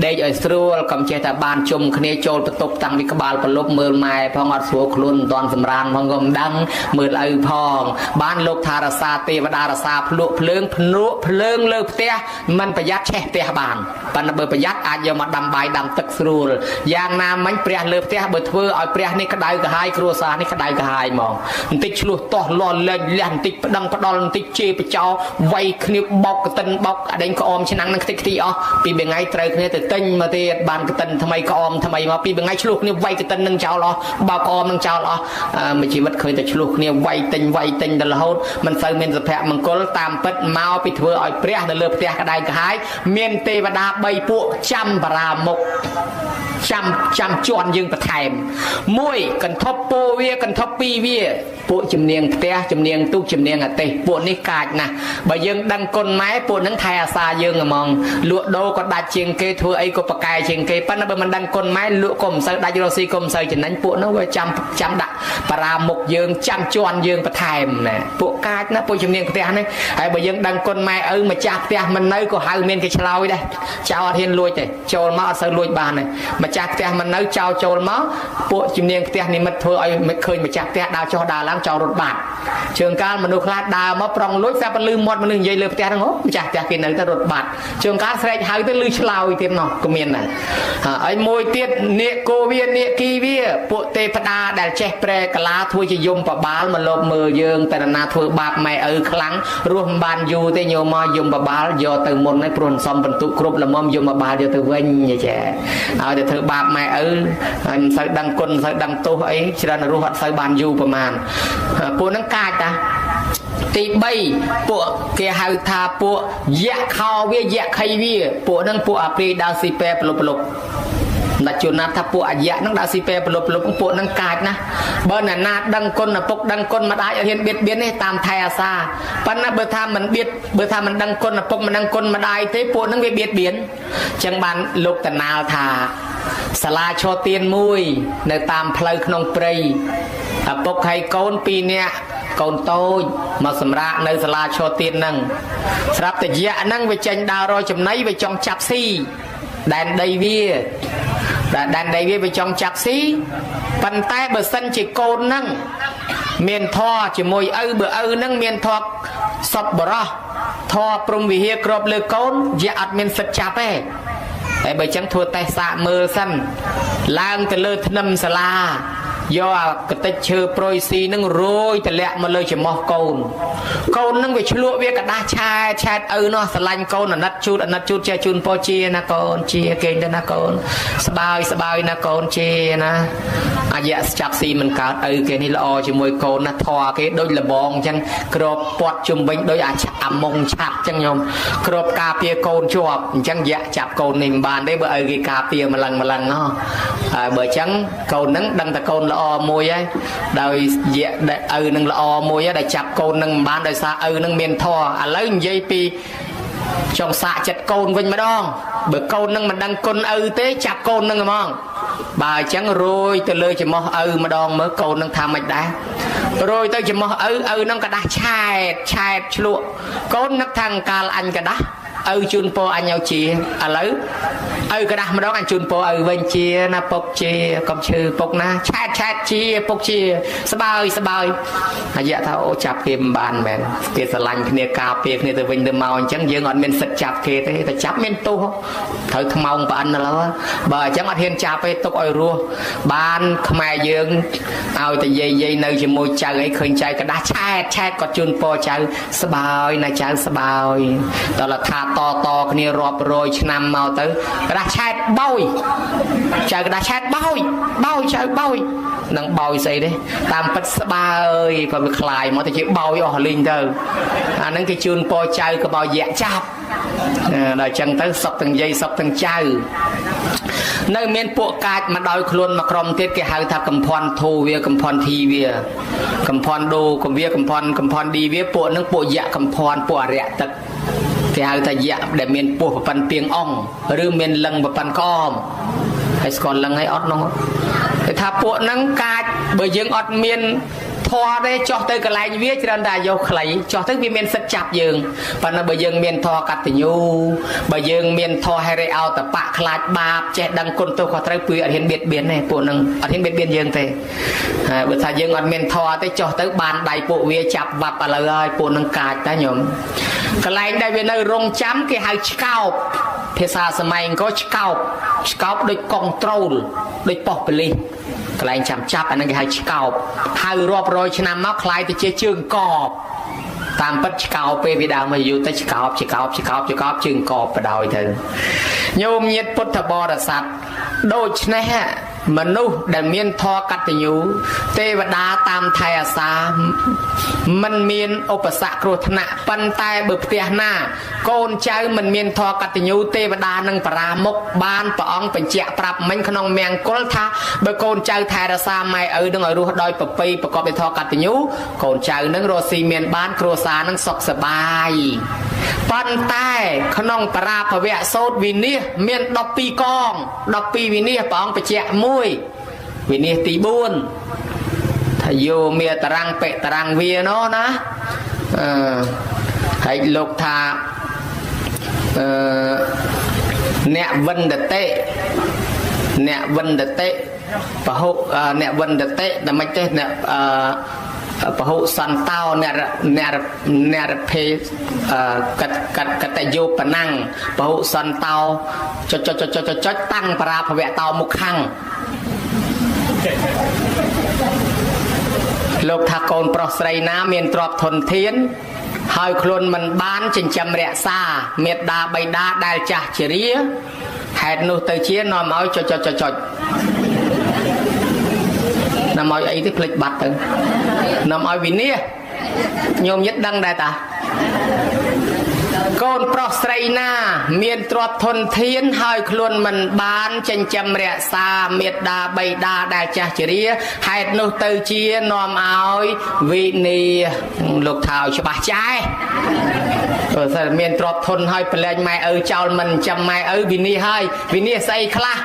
ដេកឲ្យស្រួលកុំចេះតែបានជុំគ្នាចូលបន្ទប់តាំងពីក្បាលប្រលប់មើលម៉ែផងអត់ស្រួលខ្លួនមិនទាន់សម្រានផងក៏មិនដឹងមើលឪផងបានលោកថារសាទេវតារសាភ្លក់ភ្លើងភ្នក់ភ្លើងលើផ្ទះមិនប្រយ័ត្នឆេះផ្ទះបានប៉ុន្តែបើប្រយ័ត្នអាចយកមកដាំបាយដាំទឹកស្រួលយ៉ាងណាមិញព្រះលើផ្ទះបើធ្វើឲ្យព្រះនេះក្តៅក្រហាយគ្រួសារនេះក្តៅក្រហាយហ្មងបន្តិចឆ្លោះតោះលន់លែងលះបន្តិចប្តឹងផ្ដាល់បន្តិចជេរបចោវាយគ្នាបោកកតិនបោកអដេញក្អមឆ្នាំងនឹងខ្ទេចខ្ទីអស់ពីមួយថ្ងៃត្រូវគ្នាទៅទិញមកទៀតបានកតិនថ្មីក្អមថ្មីមកពីមួយថ្ងៃឆ្លោះគ្នាវាយកតិននឹងចោលអស់បោកក្អមនឹងចោលអស់មួយជីវិតឃើញតែឆ្លោះគ្នាវាយទិញដល់រហូតមិនសូវមានសុភមង្គលតាមពិតមកពីធ្វើឲ្យព្រះនៅលើផ្ទះក្តៅក្រហាយមានទេវតា3ពួកចាំបរាមុខចាំជន់យើងបន្ថែម1កន្ធប់ពោវាកន្ធប់2វាពួកជំនាញផ្ទះជំនាញទូកជំនាញអាទេសពួកនេះកាចណាស់បើយើងដឹងគុណម៉ែពួកនឹងថែអាសាយើងហ្មងលក់ដូរក៏ដាច់ជាងគេធ្វើអីក៏ប្រកែជាងគេប៉ុន្តែបើមិនដឹងគុណម៉ែលក់ក៏មិនសូវដាច់រស់ស៊ីក៏មិនសូវចំណេញពួកនោះវាចាំដាក់បារាមុខយើងចាំជន់យើងបន្ថែមណាពួកកាចណាពួកជំនាញផ្ទះនេះហើយបើយើងដឹងគុណម៉ែឪម្ចាស់ផ្ទះមិននៅក៏ហៅមានគេឆ្លោយដែរចៅអត់ហ៊ានលួចទេចូលមកអត់សូវលួចបានទេម្ចាស់ផ្ទះមិននៅចោលចូលមកពួកជំនាញផ្ទះនិមិត្តធ្វើឲ្យមិនឃើញម្ចាស់ផ្ទះដើរចុះដើរឡើងចោលរត់បាត់ជើងកាលមនុស្សខ្លះដើរមកប្រងលួចតែពលឺមាត់មនុស្សនិយាយលើផ្ទះហ្នឹងម្ចាស់ផ្ទះគេនៅតែរត់បាត់ជើងកាលស្រែកហៅទៅលឺឆ្លោយទៀតនោះក៏មានដែរហើយមួយទៀតនាគគោវានាគីវាពួកទេវតាដែលចេះប្រែកាឡាធ្វើជាយមបបាលមកលបមើលយើងតែណាធ្វើបាបម៉ែឪខ្លាំងរស់មិនបានយូរទេញោមមកយមបបាលយកទៅមុនហើយព្រោះសំបន្ទុកគ្រប់ល្មមយមបបាលយកទៅវិញចាឲ្យតែធ្វើបាបម៉ែឪហើយមិនសូវដឹងគុណមិនសូវដឹងទោសអីច្រើនរស់អត់សូវបានយូរប្រហែលពួកហ្នឹងកាចតាទី3ពួកគេហៅថាពួកយៈខោវាយៈខៃវាពួកហ្នឹងពួកអាព្រីដើរស៊ីពេប្លុបណាជួនណាថាពួកអាយៈហ្នឹងដើរស៊ីពេប្លុបពួកហ្នឹងកាចណាបើណាដឹងគុណឪពុកដឹងគុណម្ដាយឲ្យហ៊ានបៀតបៀនទេតាមថែអាសាប៉ុន្តែបើថាមិនដឹងគុណឪពុកមិនដឹងគុណម្ដាយទេពួកហ្នឹងវាបៀតបៀនអញ្ចឹងបានលោកតណាលថាសាលាឈរទៀនមួយនៅតាមផ្លូវក្នុងព្រៃឪពុកហើយកូន2នាក់កូនតូចមកសម្រាកនៅសាលាឈរទៀនហ្នឹងស្រាប់តែយៈហ្នឹងវាចេញដើររកចំណីវាចង់ចាប់ស៊ីដែនដីវាវាចង់ចាប់ស៊ីប៉ុន្តែបើសិនជាកូនហ្នឹងមានធម៌ជាមួយឪបើឪហ្នឹងមានធម៌សពបរោះធម៌ព្រំវិហារក្របលើកូនយៈអត់មានសិទ្ធចាប់ទេតែបើចឹងធ្វើតេស្តសាកមើលសិនឡើងទៅលើធ្នឹមសាលាយកអាកតិចឈើប្រុយស៊ីនឹងរយតម្លាក់មកលើច្រមុះកូននឹងវាឆ្លក់វាកដាស់ឆែតឪនោះស្រឡាញ់កូនអាណិតជូតចេះជូនពោជាណាកូនជាគេទៅណាកូនស្បើយណាកូនជាណាអាយៈចាប់ស៊ីមិនកើតឪគេនេះល្អជាមួយកូនណាធေါ်គេដូចលបងអញ្ចឹងក្របពាត់ជុំវិញដូចអាមុងឆាប់អញ្ចឹងញោមក្របការពារកូនជាប់អញ្ចឹងយៈចាប់កូននេះមិនបានទេបើឪគេការពារម្លឹងណោះហើយបើអញ្ចឹងកូននឹងដឹងតែកូនល្អមួយហើយដោយយៈឪនឹងល្អមួយហើយដែលចាប់កូននឹងមិនបានដោយសារឪនឹងមានធម៌ឥឡូវនិយាយពីចង់សាកចិត្តកូនវិញម្ដងបើកូននឹងមិនដឹងគុណឪទេចាប់កូននឹងហ្មងបើអញ្ចឹងរួយទៅលើច្រមុះឪម្ដងមើលកូននឹងថាម៉េចដែរ rồi tới chỉ mò nó cả đá chẹt lụa có nắp thằng cà anh cả đá chun po anh nhau chia lấy cái đá mà đó anh chun po bên chia na bốc chia cầm chư bốc na chẹt chia bốc chia sbai dạ thao chạp kim bàn mền kia sờ lạnh kia cà phê kia từ vinh từ màu chẳng dễ ngọn men sệt chạp kia thế ta chạp men tu thời mong bạn là bà chẳng ngọn hiền chạp ấy tục oi rùa bàn mai dương ao từ dây nơi chỉ môi chơi ấy khơi chơi cái đá chẹt có chun po chơi sbai na chơi sbai đó là tha to kia rọp rồi năm màu tới cái đá chẹt bôi chơi cái đá chẹt bôi chơi bôi nâng bôi gì đấy tam bát ba ơi còn bị khai mà thì chỉ bôi ở linh thôi nâng cái chun po chơi cái bôi dẹt chạp là chân tới sập từng dây sập từng chơi nơi miền bộ cát mà đòi luôn mà cầm tiết cái hai thằng cầm phòn thù về cầm phòn thi về cầm phòn đồ cầm phòn đi về bộ nâng bộ dạ cầm phòn bộ rẻ tật thì hai thằng dạ để miền bộ phần tiếng ong rồi miền lăng và phần com hay còn lăng hay ót nó thì thà bộ nâng cát bởi dương ót miền thoa đây cho tới cái lại viết trên đài dầu khẩy cho tới vì miền sạch chạp dương và nó bởi dương miền thoa cắt thì nhu bởi dương miền thoa hay rây ao tập bạc khát bạp trẻ đăng côn tôi khó trái quý ở hiện biệt biến này bộ nâng ở hiện biệt biến dương thế bởi thà dương ở miền thoa tới cho tới bàn đại bộ viết chạp vạp ở lời bộ nâng cát ta nhóm cái lại đây vì nơi rong chấm cái hai cao thì xa sơ mày có cao đôi control đôi populi cái này chạm chắp anh cái hai cào hai rọp rồi cho năm móc lại thì chơi trường cọp tam bất cào pe video mà dù tới cọp trường cọp và đòi thử nhôm nhiệt bút thập bò là sạch đôi này ha mình nu để miên tho cắt từ nhú tê và đá tam thai à xa mình miên ốp sạc rồi thằng nạ pan tay bực tia na con trai mình miên tho cắt từ nhú tê và đá nâng para mốc ban pong bệnh chẹt prap mình không mèn cố tha bởi con trai thai à xa mày đừng ở ruột đôi bập pi bập cọp để tho cắt từ nhú con trai nâng rồi xi miên ban cua xa nâng sọc sờ bài pan tay không para phở vẹt sốt vì nia miên đọc pi con đọc pi vì nia pong bệnh chẹt mui vì nia tí buôn thầy vô mía tarang vía nó ná hãy lục thà nẹ vân đợt tệ và hộ nẹ vân đợt tệ là mấy tệ nẹ và hộ sàn tao nẹ phê cắt tay vô bà năng và hộ sàn tao cho tăng bà vẹ tao một khăn lục thà con prosray ná miền trọp thuần thiên hơi khuôn mình bán trên châm rẹ xa miệt đà bay đá đài chả chỉ ría hẹn nụ tới chia nòm ôi cho nằm ôi ấy thì click bật tử nằm ôi vì nia nhôm nhất đăng đại ta con prosray na miền trọp thuần thiên hơi khuôn mình bán trên châm rẹ xa miệt đà bay đá đài chả chỉ ría hẹn nụ tới chia nòm ôi vì nia lục thảo cho bà trai rồi sao miền trọp thôn hơi lên mai chào mình chăm mai vì nia say khla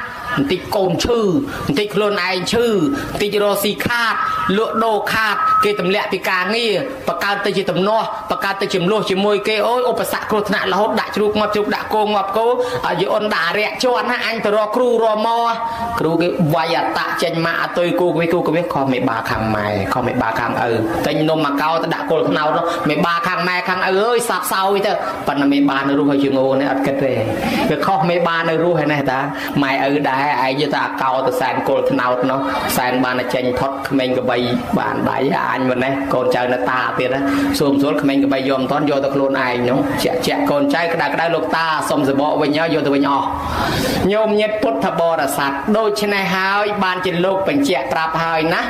tí cồn chư tí luôn ai chư tí rô xì khát lụa đồ khát kê tầm lẹ tí cá nghi bà cao tê chỉ tầm no bà cao tê chìm lô chỉ môi kê ôi ô bà sạc rô thạ là hốt đã chụp đã cô ngọp cô ở dưới ôn đá rẹ cho anh anh tờ rô kru rô mò kru cái vay tạ chênh mạ tôi cô có biết kho mẹ bà khang mày kho mẹ bà khang tên nôm mà cao ta đã cô nào đó mẹ bà khang mày khang ơi sạp sau ấy tơ phần là mẹ bà nó ru hơi chừng ngô này ắt kết về cái kho mẹ bà nó ru hay này ta mày đã ai cho ta cao ta sàn cô nào nó sàn bà nó chênh thoát mình cái bay bạn bảy anh mình này con trai nó ta tiền đó xuống mình cái bay dòm toán vô ta luôn ai nó trẻ con trai cái đại lục ta xong rồi bỏ với nhau vô từ với nhau nhôm nhất phút thà bò là sạch đôi trên này hai ban trên lục bệnh trẻ trap hai ná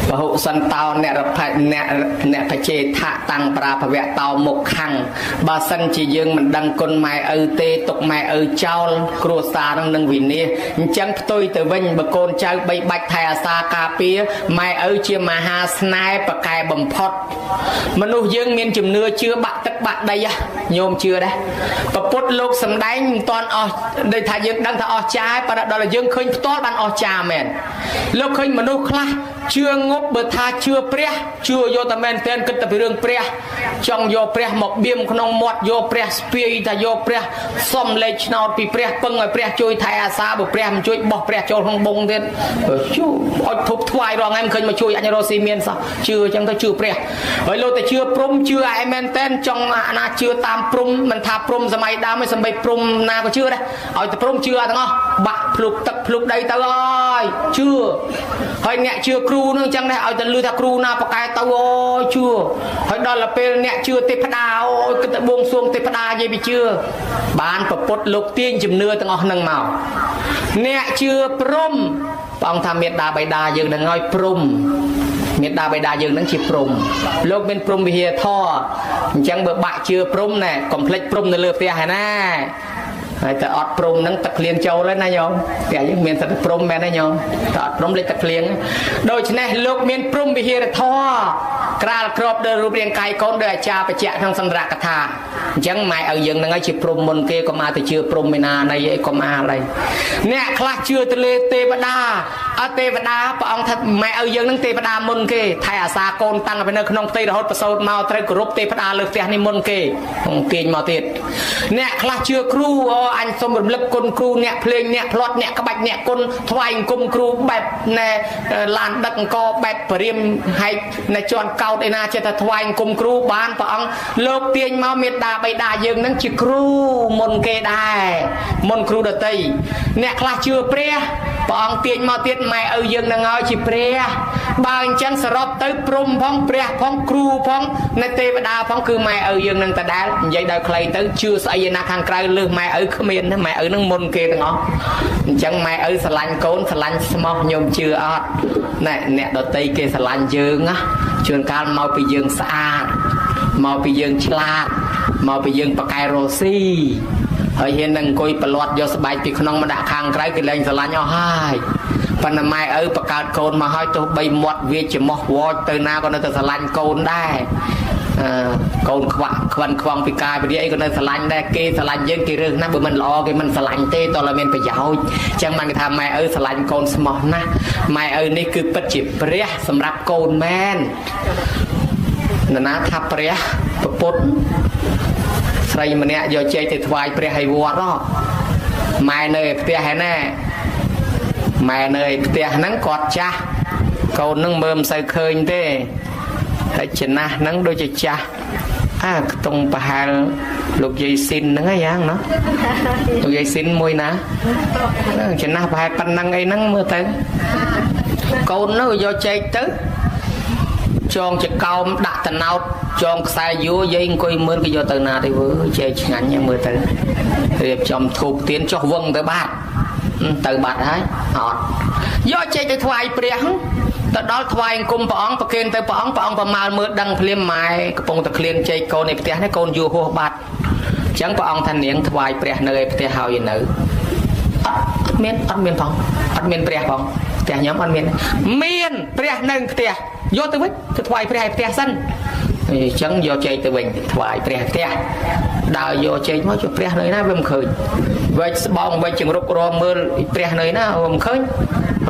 và hộ sân tàu nè phải chê thạ tăng pra phải vẽ tàu một khăn bà sân chỉ dương mình đăng con mai tê tục mai trao cua xa đang nâng vì nia chẳng tôi từ vinh bà con trai bay bạch thà xa cà pía mai chia mà ha snai và cài bầm phọt mà nụ dương miền chùm nưa chưa bạc tất bạc đây nhôm chưa đấy và bút lúc sầm đánh toàn đây thà dương đang thà trái và đó là dương khơi to ban cha mền lúc khơi mà nụ khla chưa ngốc bờ tha chưa pre chưa vô ta men tên kịch tập rương pre trong vô pre một biêm không mọt vô pre spy ta vô pre xóm lệ nào bị pre pưng rồi pre chui thay asa bờ pre mình chui bỏ pre cho không bông tên chú thục thoại rồi em khơi mà chui anh rosi miên sao chưa chẳng có chưa pre rồi lô ta chưa prum chưa ai men tên trong na chưa tam prum mình thà prum giờ mày đa mới sầm bay prum na có chưa đây hỏi ta prum chưa thằng không bạc pluk tập pluk đây tao ơi chưa hỏi nhẹ chưa cru nữa chẳng đây hỏi ta lư thà cru na bạc cái tao ơi chưa hỏi đó là pe nhẹ chưa tê phá đào cái ta buông xuông tê phá đà vậy bị chưa bán bậc bột lục tiên chìm nưa tao ngon nâng màu nhẹ chưa prum ông tham miệt đà bày đà dừng đừng ngồi prum miệt đà bày đà dừng đang chỉ prum lục bên prum bị hiệt tho chẳng bữa bại chưa prum này complex prum nơi lừa tia hay nè ta ọt prum nắng tập liền châu lên này nhom kẻ những miền tập prum men này nhom ọt prum lên tập liền đôi chân này lục miền prum bị hiệt tho kral crop đưaรูปเรียน cài con đưa chaไปแจกทางสันรักธาจังไม่เอาอย่างนั้นไอ้ชีพรมมนเกก็มาแต่เชื่อพรมไม่นานในไอ้ก็มาอะไรเนี่ยคลาเชื่อทะเลเทวดาเทวดาพระองค์ท่านไม่เอาอย่างนั้นเทวดามนเกไทยอาสาโกนตั้งไปในขนมตีรหดประสบมาตรึกรุปเทวดาเลือกเสียในมนเกของเตียนมาเตียเนี่ยคลาเชื่อครูอันสมบูรณ์เล็บคนครูเนี่ยเพลงเนี่ยพลอดเนี่ยกระบะเนี่ยคนทวายกุมครูแบบในลานดักกอแบบเปรียมให้ในจวนเก่าได้นาเจตทวายกุมครูบ้านพระองค์โลกเตียนมาเมตตาใบดายังนั้นจิครูมนเกได้มนครูดตีเนี่ยคลาเชื่อเปรี้ยพระองค์เตียนมาเตียนไม่เอายังนังเอาจิเปรี้ยบางจังสรบเตยปรุมพ้องเปรี้ยพ้องครูพ้องในเทวดาพ้องคือไม่เอายังนังแต่ได้ยัยดาวใครเตยเชื่อใส่ยันนาทางไกลเลือกไม่เอาขมิ้นนะไม่เอานังมนเกตั้งอ๋อจังไม่เอาสลันโกนสลันสมองยมเชื่ออดเนี่ยดตีเกสลันยืงอ่ะชวนการมาไปยืงสะอาดมาไปยืงฉลาดมาไปยืงปากไก่โรซี่เฮ้ยเห็นนังกุยปลอดยศใบปีขนมมาด่าคางไกลกิเลนสลันย่อให้ปันไม่ประกาศโกนมาให้ตัวใบหมดเวียจะมอวอเตอร์นาก็น่าจะสลันโกนได้โกนขวานควงปีกายไปเดี๋ยวไอ้ก็น่าสลันได้เกสลันยังกี่เรื่องนะบุมันรอเกมันสลันเต้ตอนเราเมียนไปยาวจังมันทำไม่สลันโกนสมองนะไม่นี่คือปัจจิเปรี้ยสำหรับโกนแมนนะทับเปรี้ยปุ๊บใส่มันเนี่ยโยเจติดไฟเปรี้ยให้วัวรอไม่เนยเปรี้ยให้แน่ไม่เนยเปรี้ยนั้นกอดจ้าโกนนั่งเบิ่มใส่เคยเต้แต่ชนะนั่งโดยจะจ้าตรงปะหาลูกใหญ่สินนั่งไงยังเนาะลูกใหญ่สินมวยนะชนะปะหาปันนั่งไอ้นั่งเมื่อเต้โกนนั่งโยเจตึ๊ดจองจะเกาดักตะนาวจองสายยูยิงกุยมือก็โยตนาที่ว่าเจงันยังมือเตเรียบจอมถูกเตียนจ่อวงเตบาดเตบาดให้หอดย่อเจจะถวายเปรี้ยงแต่ดอลถวายกุมปองประเคนเตปองประมาณมือดังเพลียมไม้กระปงตะเคลียนเจโกในเปรี้ยให้โกนยูหัวบาดจังปองทันเนียงถวายเปรี้ยเนยเปรี้ยหาวยันเนยเมียนอัดเมียนพองอัดเมียนเปรี้ยพองเปรี้ยย้อมอัดเมียนเปรี้ยหนึ่งเปรี้ยโยตัววิจะถวายเปรี้ยเปรี้ยสั้นจังโยเจตัววิถวายเปรี้ยเปรี้ยดาวโยเจมั่วจุเปรี้ยเลยนะเบิ่มเคยเวชบองเวชจึงรุกรอมือเปรี้ยเลยนะเบิ่มเคย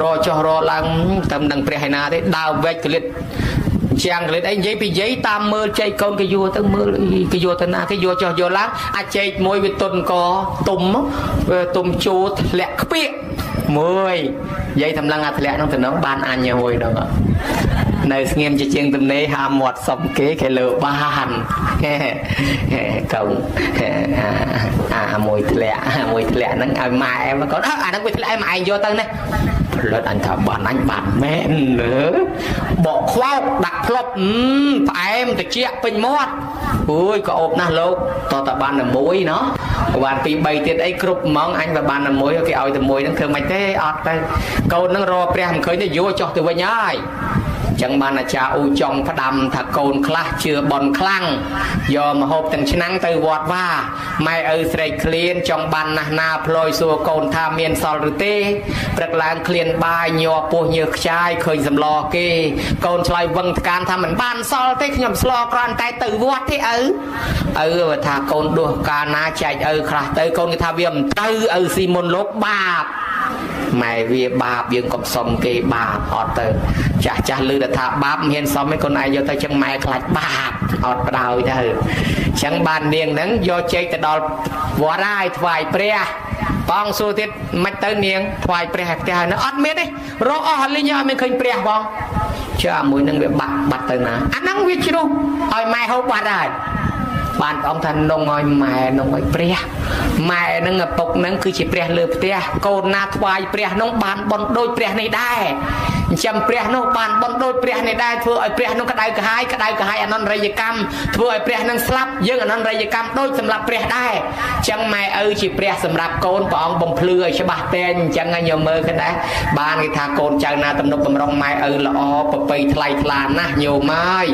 รอจ่อรอลังตำดังเปรี้ยให้นาได้ดาวเวชกลิดเชียงกลิดไอ้ยัยไปยัยตามมือเจกอนกโยตั้งมือกโยตนาโยจ่อโยลังอาเจมวยไปตุนกอตุ่มจูแหลกเปี้ยมวยยัยทำลังอาทะเลน้องแต่น้องบานอันยังมวยดอกในเงียบจะเชียงตำเนยหาหมดสมเก๋แค่เลือบ้านกงมวยทะเลนั่งมาเอ็มก็นั่งไปทะเลมาโยตังเนี่ยรถอันทบานนั้นบานแม่เนื้อบอกคว้าดักพลบไปเอ็มแต่เจี๊ยบเป็นมอดอุ้ยก็อบนะลูกต่อตะบานน่ะมวยเนาะวันปีใบเตี้ยไอ้กรุ๊ปมองอันแบบบานน่ะมวยก็เอาแต่มวยนั่นคือไม่เตะอดไปเกานั่งรอเปรี้ยมเคยได้โยจ่อตัวใหญ่จังบานาจาอูจองพระดำถ้าโกนคลาเชื่อบอลคลั่งยอมหอบตั้งชนังเตยวอดว่าไม่ใส่เคลียนจองบันนาพลอยสัวโกนทาเมียนซอลหรือเต้ประกลางเคลียนบายยัวปูเยือกชายเคยสำลอเกโกนชลายวังการทำเหมือนบ้านซอลเต้ขยมสลอกรอนแต่ตือวอดที่ถ้าโกนดูการนาใจคลาเตยโกนทาเบียมตือซีมนลบบาป ម៉ែវាបាបយើងកុំសុំគេបាបអត់ទៅចាស់លឺថាបាបមិនហ៊ានសុំឯងខ្លួនឯងយកទៅចឹងម៉ែខ្លាចបាបអត់បដ ហើយទៅចឹងបាននាងហ្នឹងយកចេកទៅដល់វត្តហើយថ្វាយព្រះបងសួរទៀតមិនទៅនាងថ្វាយព្រះឲ្យផ្ទះហើយអត់មានទេរកអស់លីងអត់មានឃើញព្រះបងជឿមួយនឹងវាបាត់ទៅណាអាហ្នឹងវាជ្រុះឲ្យម៉ែហូបបាត់ហើយបានបងថានងឲ្យម៉ែនងឲ្យព្រះម៉ែនឹងឪពុកនឹងគឺជាព្រះលើផ្ទះកូនណាថ្វាយព្រះនោះបានបន់ដូចព្រះនេះដែរអញ្ចឹងព្រះនោះបានបន់ដូចព្រះនេះដែរធ្វើឲ្យព្រះនោះក្តៅក្រហាយអនន្តរិយកម្មធ្វើឲ្យព្រះនឹងស្លាប់យើងអនន្តរិយកម្មដូចសម្រាប់ព្រះដែរអញ្ចឹងម៉ែឪជាព្រះសម្រាប់កូនព្រះអង្គបំភ្លឺឲ្យច្បាស់តែអញ្ចឹងញោមមើលឃើញដែរបានគេថាកូនចៅណាទំនុកបំរុងម៉ែឪល្អប្រពៃថ្លៃថ្លាណាស់ញោមអើយ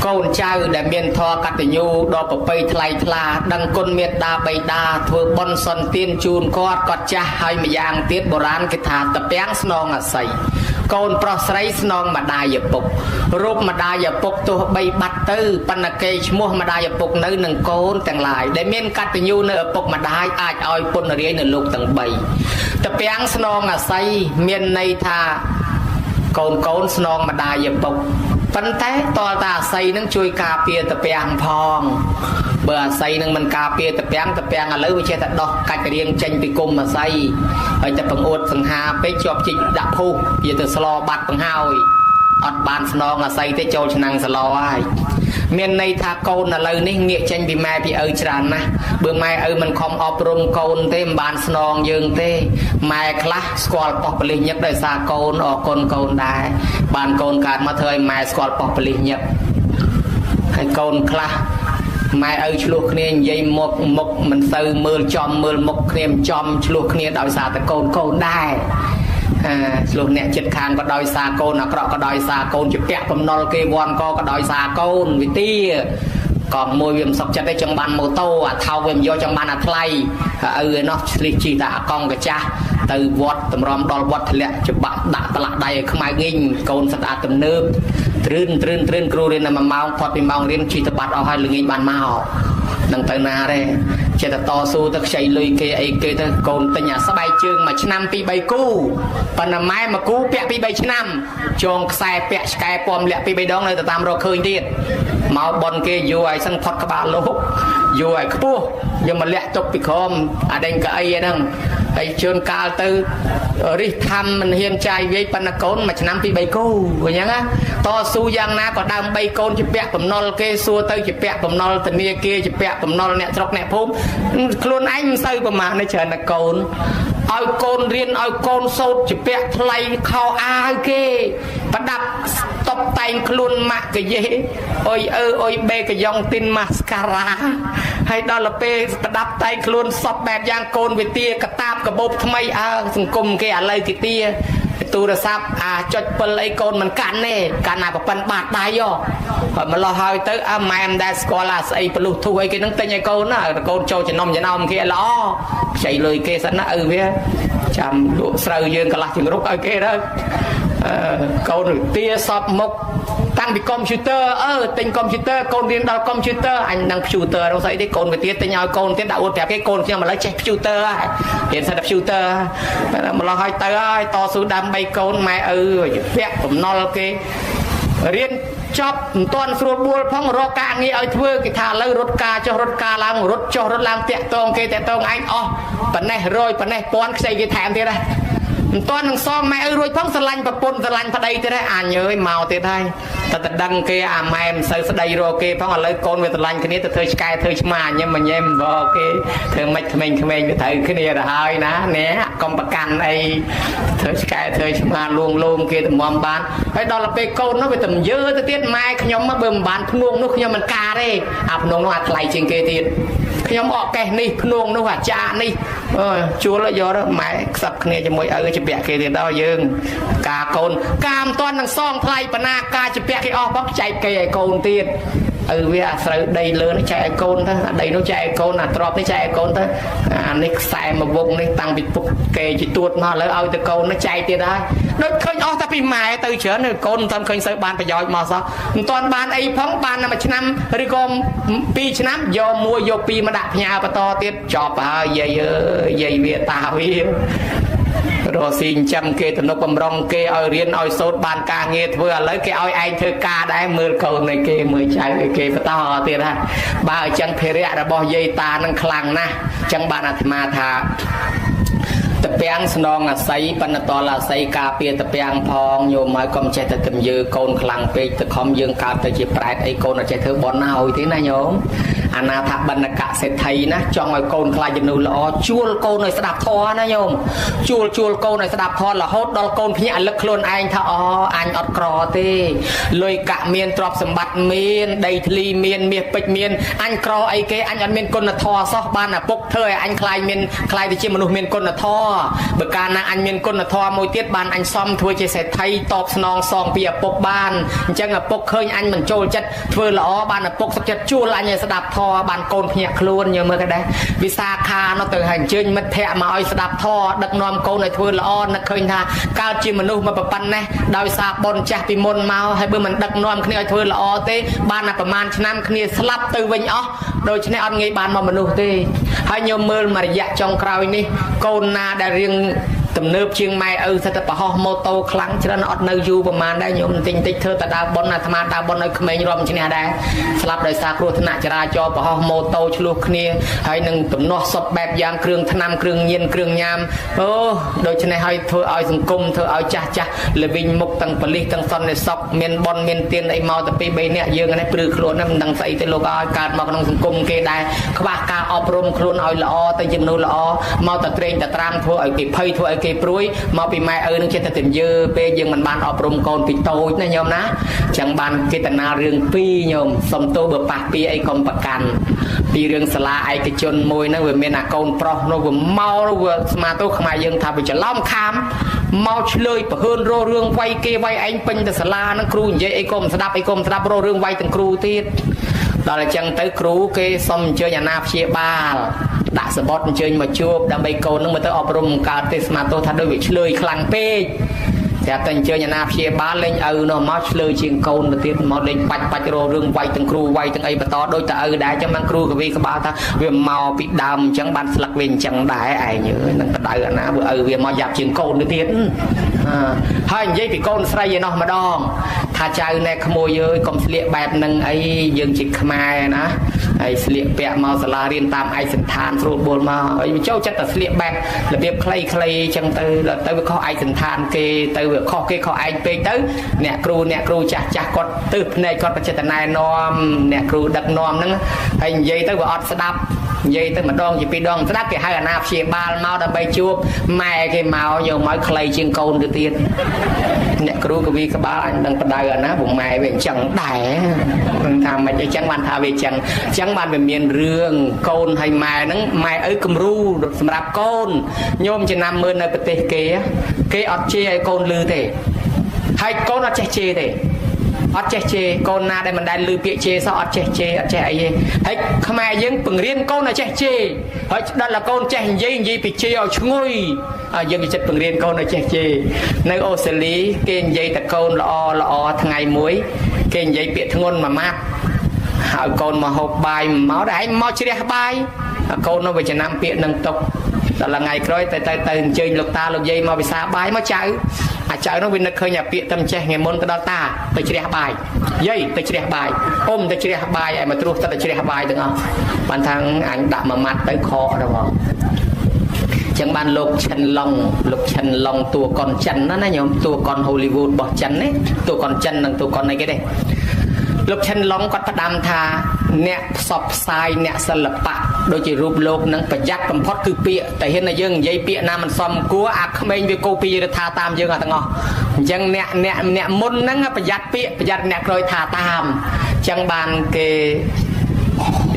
កូនចៅដែលមានធម៌កតញ្ញូដល់ប្រពៃថ្លៃថ្លាដឹងគុណមេត្តាបិតាធ្វើបុណ្យសន្តានជូនគាត់ចាស់ហើយម្យ៉ាងទៀតបុរាណគេថាតពាំងស្នងអាស័យកូនប្រុសស្រីស្នងម្ដាយឪពុករូបម្ដាយឪពុកទោះបីបាត់ទៅប៉ុន្តែគេឈ្មោះម្ដាយឪពុកនៅនឹងកូនទាំងឡាយដែលមានកតញ្ញូនៅឪពុកម្ដាយអាចឲ្យពុនរាយនៅលោកទាំង3តពាំងស្នងអាស័យមានន័យថាកូនស្នងម្ដាយឪពុកប៉ុន្តែតលតាអាស័យនឹងជួយការពារតពាំងផងបើអាស័យនឹងមិនការពារតពាំងឥឡូវវាចេះតែដោះកាច់រៀងចេញពីគុំអាស័យហើយតែបង្អួតសង្ហាពេកជាប់ជីកដាក់ភុះវាទៅស្លបាត់បង្ហើយអត់បានស្នងអាស័យទេចូលឆ្នាំងស្លហើយមានន័យថាកូនឥឡូវនេះងាកចេញពីម៉ែពីឪច្រើនណាស់បើម៉ែឪមិនខំអប់រំកូនទេមិនបានស្នងយើងទេម៉ែខ្លះស្គាល់ប៉ោះប៉លិសញឹកដោយសារកូនអរគុណកូនដែរបានកូនកើតមកធ្វើឲ្យម៉ែស្គាល់ប៉ោះប៉លិសញឹកហើយកូនខ្លះម៉ែឪឆ្លោះគ្នានិយាយមុខមិនសូវមើលចំមើលមុខគ្នាមិនចំឆ្លោះគ្នាដោយសារតែកូនដែរឆ្លោះអ្នកចិត្តខាងក៏ដោយសារកូនអាក្រក់ក៏ដោយសារកូនជាពាក់បំណុលគេវ័នកក៏ដោយសារកូនវិទាកងមួយវាមិនសុខចិត្តទេចង់បានម៉ូតូអាថោវាមិនយកចង់បានអាថ្លៃឪឯនោះឆ្លៀសជីតាអាកង់កាចាស់ទៅវត្តតម្រាំដល់វត្តធ្លាក់ច្បាក់ដាក់តឡាក់ដៃឲ្យខ្មៅងិញកូនស្ដាប់ទំនើបទ្រឿនគ្រូរៀនតែ1ម៉ោងផុតពីម៉ោងរៀនជីតបាត់អស់ហើយល្ងាចបានមកនឹងទៅណាទេចេះតែតស៊ូទៅខ្ចីលុយគេអីគេទៅកូនទិញអាស្បែកជើងមួយឆ្នាំ2 3គូប៉ុន្តែម៉ែមួយគូពាក់2 3ឆ្នាំចងខ្សែពាក់ឆ្កែពំលាក់2 3ដងនៅតែតាមរកឃើញទៀតមកបនគេយូរឲ្យសឹងផុតក្បាលលោកយូរឲ្យខ្ពស់យកមកលាក់ទុកពីក្រោមអាដេញកៅអីហ្នឹងហើយជឿនកាលទៅរិះថាំមិនហ៊ានចាយវាយប៉ុន្តែកូនមួយឆ្នាំ2 3គូអញ្ចឹងណាតស៊ូយ៉ាងណាក៏ដើម្បីកូនជាពាក់បំណុលគេសួរទៅជាពាក់បំណុលធនាគារជាពាក់បំណុលអ្នកស្រុកអ្នកភូមិខ្លួនឯងមិនសូវប្រមាណទេច្រើនតែកូនឲ្យកូនរៀនឲ្យកូនសូត្រជាពាក់ថ្លៃខោអាវគេប្រដាប់តុបតែងខ្លួនម៉ាក់កាយេអុយអុយបេកយ៉ុងទីនម៉ាស្ការ៉ាហើយដល់ទៅពេលប្រដាប់តែងខ្លួនសពបែបយ៉ាងកូនវិទាកតាបកបោបថ្មីសង្គមគេឥឡូវគេទាទូរស័ព្ទអាចុច7អីកូនមិនកាន់ទេកាន់ណាប្រពន្ធបាត់ដៃហើយម្លោះហើយទៅម៉ែមិនដែលស្គាល់ស្អីប្លុះធូអីគេនឹងទិញឲ្យកូនណាកូនចូលចំណោមគេល្អខ្ចីលុយគេសិនណាវាចាំលក់ស្រូវយើងកន្លះជង្រុកឲ្យគេទៅកូនទាសពមុខតាំងពីកុំព្យូទ័រទិញកុំព្យូទ័រកូនរៀនដល់កុំព្យូទ័រអញនឹងព្យូទ័រនោះស្អីទេកូនវាទៀតទិញឲ្យកូនទៀតដាក់អួតប្រាប់គេកូនខ្ញុំឥឡូវចេះព្យូទ័រហើយរៀនសិនតែព្យូទ័រម្លោះហើយទៅហើយតស៊ូដើម្បីកូនម៉ែឪពាក់បំណុលគេរៀនចប់មិនទាន់ស្រួលបួលផងរកការងារឲ្យធ្វើគេថាឥឡូវរត់ការចុះរត់ការឡើងរត់ចុះរត់ឡើងតាក់តងគេតាក់តងឯងអស់ប៉ណ្ណេះ100ប៉ណ្ណេះ1000ខ្ចីគេថែមទៀតដែរមិនទាន់នឹងសងម៉ែឪរួចផងស្រឡាញ់ប្រពន្ធស្រឡាញ់ប្តីទៀតហើយអញអើយមកទៀតហើយតែតែដឹងគេអាម៉ែមិនសូវស្ដីរកគេផងឥឡូវកូនវាស្រឡាញ់គ្នាទៅធ្វើឆ្កែធ្វើឆ្មាញ៉ឹមញ៉ែមបគេធ្វើមិនក្មេងៗវាត្រូវគ្នាទៅហើយណានេះកុំប្រកាន់អីធ្វើឆ្កែធ្វើឆ្មាលួងគេទៅមមបានហើយដល់ទៅពេលកូននោះវាទៅយើទៅទៀតម៉ែខ្ញុំបើមិនបានភ្នួងនោះខ្ញុំមិនការទេអាភ្នួងនោះអាថ្លៃជាងគេទៀតខ្ញុំអកកេះនេះភ្នួងនោះអាចារ្យនេះជួលយកម៉ែខ្សឹបគ្នាជាមួយឪជាពាក់គេទៀតដល់យើងការកូនការមិនទាន់នឹងសងថ្លៃបណ្ណាការជាពាក់គេអស់បងចែកគេឲ្យកូនទៀតវាអាស្រូវដីលើនេះចែកឲ្យកូនទៅដីនោះចែកឲ្យកូនអាទ្របនេះចែកឲ្យកូនទៅអានេះខ្សែមួយវងនេះតាំងពីពុកគេជាទួតមកឥឡូវឲ្យទៅកូននេះចែកទៀតហើយដូចឃើញអស់តែពីម៉ែទៅច្រើនកូនមិនទាន់ឃើញសូវបានប្រយោជន៍មកសោះមិនទាន់បានអីផងបានតែមួយឆ្នាំឬក៏2ឆ្នាំយក1យក2មកដាក់ផ្ញើបន្តទៀតចប់ហើយយាយអើយយាយវាតាវា រស់ស៊ីចាំគេទំនុកបំរុងគេឲ្យរៀនឲ្យសូត្របានការងារធ្វើឥឡូវគេឲ្យឯងធ្វើការដែរមើលកូននៃគេមើលចៅឲ្យគេបន្តទៀតណាបើអញ្ចឹងភារៈរបស់យាយតានឹងខ្លាំងណាស់អញ្ចឹងបានអាត្មាថាតពាំងស្នងអាស័យបណ្ឌតលអាស័យការពារតពាំងផងញោមហើយកុំចេះតែទំយើកូនខ្លាំងពេកទៅខំយើងកើតទៅជាប្រែតអីកូនអត់ចេះធ្វើបន់ណាហើយទេណាញោមអាណាថាបណ្ឌកសេដ្ឋីណាចង់ឲ្យកូនខ្លាចមនុស្សល្អជួលកូនឲ្យស្ដាប់ធម៌ណាញោមជួលកូនឲ្យស្ដាប់ធម៌រហូតដល់កូនភ្ញាក់រលឹកខ្លួនឯងថាអូអញអត់ក្រទេលុយកាក់មានទ្រព្យសម្បត្តិមានដីធ្លីមានមាសពេជ្រមានអញក្រអីគេអញអត់មានគុណធម៌សោះបានឪពុកធ្វើឲ្យអញខ្លាយទៅជាមនុស្សមានគុណធម៌បើកាលណាអញមានគុណធម៌មួយទៀតបានអញសំធ្វើជាសេដ្ឋីតបស្នងសងពីឪពុកបានអញ្ចឹងឪពុកឃើញអញមិនចូលចិត្តធ្វើល្អបានឪពុកសុខចិត្តជួលអញឲ្យស្ដាប់ធម៌បានកូនភ្ញាក់ខ្លួនញើមើលក៏ដែរវិសាខានោះទៅឲ្យអញ្ជើញមិត្តភ័ក្តិមកឲ្យស្ដាប់ធម៌ដឹកនាំកូនឲ្យធ្វើល្អនឹកឃើញថាកើតជាមនុស្សមកប៉ុណ្ណេះដោយសារបុណ្យចាស់ពីមុនមកហើយបើមិនដឹកនាំគ្នាឲ្យធ្វើល្អទេបានតែប្រហែលឆ្នាំគ្នាស្លាប់ទៅវិញអស់ដូច្នេះអត់ងាយបានមកមនុស្សទេហើយញោមមើលមួយរយៈចុងក្រោយនេះកូនណាដែលរៀងទំនើបជាងម៉ែឪសិតតែបរហោះម៉ូតូខ្លាំងច្រើនអត់នៅយូរប្រហែលដែរញោមតិចធ្វើតែដើរបន់អាត្មាដើរបន់ឲ្យក្មេងរំឈ្នះដែរស្លាប់ដោយសារគ្រោះថ្នាក់ចរាចរណ៍បរហោះម៉ូតូឆ្លោះគ្នាហើយនឹងទំនាស់សុបបែបយ៉ាងគ្រឿងថ្នាំគ្រឿងញៀនគ្រឿងញ៉ាំអូដូច្នេះហើយធ្វើឲ្យសង្គមធ្វើឲ្យចាស់ល្វីងមុខទាំងប៉លិសទាំងសន្តិសុខមានបន់មានទានអីមកតែពី3នាក់យើងនេះព្រឺខ្លួនមិនដឹងស្អីទេលោកឲ្យកើតមកក្នុងសង្គមគេដែរខ្វះការអប់រំខ្លួនឲ្យល្អទៅជាមនុស្សល្អមកតែត្រេងតែត្រាំធ្វើឲ្យគេភ័យធ្វើឲ្យគេព្រួយមកពីម៉ែឪនឹងចិត្តតែទើពេលយើងមិនបានអប់រំកូនពីតូចណាញោមណាចឹងបានគេតាណារឿង2ញោមសុំទោសបើប៉ះពីអីកុំប្រកាន់ពីរឿងសាលាឯកជនមួយហ្នឹងវាមានអាកូនប្រុសនោះវាមកវាស្មាទោសខ្មែរយើងថាវាច្រឡំខាមមកឆ្លើយប្រហើនរោរឿងវាយគេវាយឯងពេញទៅសាលាហ្នឹងគ្រូនិយាយអីកុំស្ដាប់រោរឿងវាយទាំងគ្រូទៀតដល់អញ្ចឹងទៅគ្រូគេសុំអញ្ជើញអាណាព្យាបាលដាក់សបត់អញ្ជើញមកជួបដើម្បីកូននឹងមកទៅអប់រំកើតទេស្មាទោសថាដូចវាឆ្លើយខ្លាំងពេកតែតែអញ្ជើញអាណាព្យាបាលលេងឪនោះមកឆ្លើយជាងកូនទៅទៀតមកលេងបាច់រោរឿងវាយទាំងគ្រូវាយទាំងអីបន្តដូចតែឪដែរអញ្ចឹងបានគ្រូកវីក្បាលថាវាមកពីដើមអញ្ចឹងបានស្លឹកវាអញ្ចឹងដែរឯងអើយនឹងបដៅអាណាវាឪវាមកយ៉ាប់ជាងកូនទៅទៀតហើយនិយាយពីកូនស្រីឯនោះម្ដងថាចៅណែក្មួយអើយកុំស្លៀកបែបហ្នឹងអីយើងជាខ្មែរណាហើយស្លៀកពាក់មកសាលារៀនតាមឯកសណ្ឋានស្រួលបួលមកហើយចូលចិត្តតែស្លៀកបែបរបៀបខ្លីៗអញ្ចឹងទៅវាខុសឯកសណ្ឋានគេទៅវាខុសគេខុសឯងពេកទៅអ្នកគ្រូចាស់គាត់ទើសភ្នែកគាត់បច្ចិតណែនាំអ្នកគ្រូដឹកនាំហ្នឹងហើយនិយាយទៅវាអត់ស្ដាប់និយាយទៅម្ដងជាពីរដងស្ដាប់គេហៅអាណាព្យាបាលមកដើម្បីជួបម៉ែគេមកយកមកខ្លីជាងកូនទៅទៀតអ្នកគ្រូកវីក្បាលអញដឹងបដៅអាណាពុកម៉ែវាអញ្ចឹងដែរមិនថាមិនអញ្ចឹងបានថាវាអញ្ចឹងបានវាមានរឿងកូនហើយម៉ែហ្នឹងម៉ែឪគំរូសម្រាប់កូនញោមចំណាំមើលនៅប្រទេសគេអត់ជេរឲ្យកូនលឺទេហើយកូនអត់ចេះជេរទេអត់ចេះជេរកូនណាដែលមិនដែលឮពាក្យជេរសោះអត់ចេះជេរអត់ចេះអីទេហើយខ្មែរយើងពង្រៀនកូនឲ្យចេះជេរហើយដល់តែកូនចេះនិយាយពីជេរឲ្យឈ្ងុយយើងចិត្តពង្រៀនកូនឲ្យចេះជេរនៅអូស្ត្រាលីគេនិយាយតែកូនល្អថ្ងៃមួយគេនិយាយពាក្យធ្ងន់មួយម៉ាត់ហើយកូនមកហូបបាយមកដែរឯងមកជ្រះបាយកូននោះវាចំណាំពាក្យនឹងទុកដល់ថ្ងៃក្រោយទៅអញ្ជើញលោកតាលោកយាយមកពិសាបាយមកចៅអាចៅនោះវានឹកឃើញអាពាក្យតែចេះថ្ងៃមុនទៅដល់តាទៅជ្រះបាយយាយទៅជ្រះបាយអ៊ំទៅជ្រះបាយឲ្យមកត្រួសទៅជ្រះបាយទាំងអស់បានថាអញដាក់មួយម៉ាត់ទៅខកដល់បងចឹងបានលោកឈិនឡុងតួកុនចិនណាញោមតួកុនហូលីវូដរបស់ចិនណាតួកុនចិននិងតួកុនអីគេទេលោកឈិនឡុងគាត់ផ្ដាំថាអ្នកផ្សព្វផ្សាយអ្នកសិល្បៈដូចជារូបលោកនឹងប្រយ័ត្នបំផុតគឺពាក្យតែហ៊ានតែយើងនិយាយពាក្យណាមិនសមគួរអាក្មេងវាកូពីថាតាមយើងអត់ទាំងអស់អញ្ចឹងអ្នកមុនហ្នឹងប្រយ័ត្នពាក្យប្រយ័ត្នអ្នកក្រោយថាតាមអញ្ចឹងបានគេ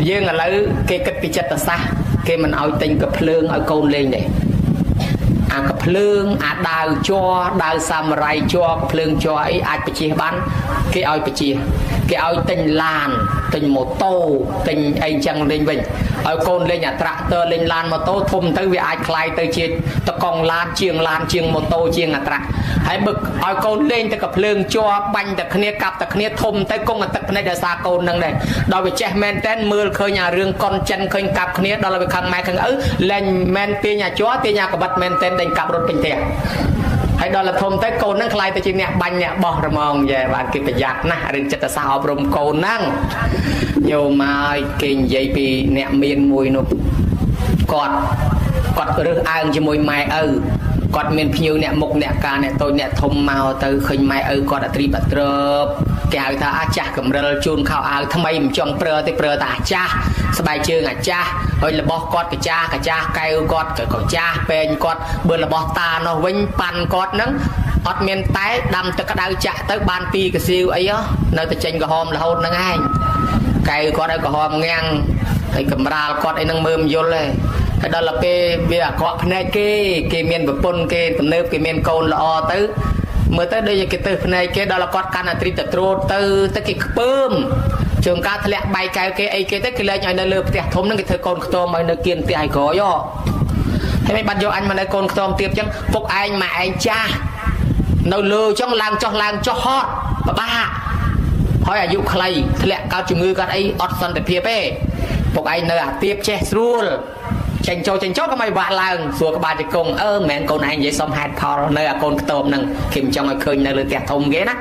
យើងឥឡូវគេគិតពីចិត្តសាស្ត្រគេមិនឲ្យទិញកាភ្លើងឲ្យកូនលេងទេអាកាភ្លើងអាដាវជ័រដាវសាមរ៉ៃជ័រកាភ្លើងជ័រអីអាចបជាបានគេឲ្យបជាគេឲ្យទិញឡានទិញម៉ូតូទិញអីចឹងលេងវិញឲ្យកូនលេងអាត្រាក់ទ័រលេងឡានម៉ូតូធំទៅវាអាចคล้ายទៅជាតកង់ឡានជាងម៉ូតូជាងអាត្រាក់ហើយបើឲ្យកូនលេងតែកាភ្លើងជ័របាញ់តែគ្នាកាប់តែគ្នាធំទៅគង់តែទឹកភ្នែកដោយសារកូននឹងដែរដល់វាចេះមែនតែនមើលឃើញអារឿងកុនចិនឃើញកាប់គ្នាដល់វាខឹងម៉ែខឹងឪលេងមែនទាញអាជ័រទាញអាកបិតមែនតែន តែកាប់រត់ពេញផ្ទះហើយដល់ធំទៅកូនហ្នឹងខ្លាយទៅជាអ្នកបាញ់អ្នកបោះរមងយេបានគេប្រយ័ត្នណាស់រឿងចិត្តសាស្ត្រអប់រំកូនហ្នឹងយកមកគេនិយាយពីអ្នកមានមួយនោះគាត់រើសអើងជាមួយម៉ែឪគាត់មានភ្ញៀវអ្នកមុខអ្នកការអ្នកតូចអ្នកធំមកទៅឃើញម៉ែឪគាត់អត្រីបាត់ត្រប់គេហៅថាអាចាស់កំរិលជូនខោអាវថ្មីមិនចង់ប្រើទេប្រើតែអាចាស់ស្បែកជើងអាចាស់ហើយរបស់គាត់កាចាស់កែវគាត់ក៏ចាស់ពេញគាត់បើរបស់តានោះវិញប៉ាន់គាត់ហ្នឹងអត់មានតែដាំទឹកក្តៅចាក់ទៅបាន2កសៀវអីនៅតែចេញក្រហមរហូតហ្នឹងឯងកែវគាត់ឲ្យក្រហមងាំងហើយកំរាលគាត់អីហ្នឹងមើលមិនយល់ទេហើយដល់ពេលវាអាក្រក់ភ្នែកគេមានប្រពន្ធគេទំនើបគេមានកូនល្អទៅមើលទៅដូចគេទៅភ្នែកគេដល់គាត់កាន់អាត្រីតត្រួតទៅគេខ្ពើមជើងការធ្លាក់បាយកែវគេអីគេទៅគេលែងឲ្យនៅលើផ្ទះធំហ្នឹងគេធ្វើកូនខ្ទមឲ្យនៅគៀនផ្ទះឲ្យក្រោយហើយមិនបាត់យកអញមកនៅកូនខ្ទមទៀតអញ្ចឹងពុកឯងម៉ែឯងចាស់នៅលើអញ្ចឹងឡើងចុះហត់បបាក់ហើយអាយុខ្លីធ្លាក់កើតជំងឺកើតអីអត់សន្តិភាពទេពុកឯងនៅអាទៀបចេះស្រួលចេញចូលក៏មិនបាក់ឡើងសួរក្បាលជង្គង់មិនមែនកូនឯងនិយាយសុំហេតុផលនៅអាកូនខ្ទមហ្នឹងគេមិនចង់ឲ្យឃើញនៅលើផ្ទះធំគេណា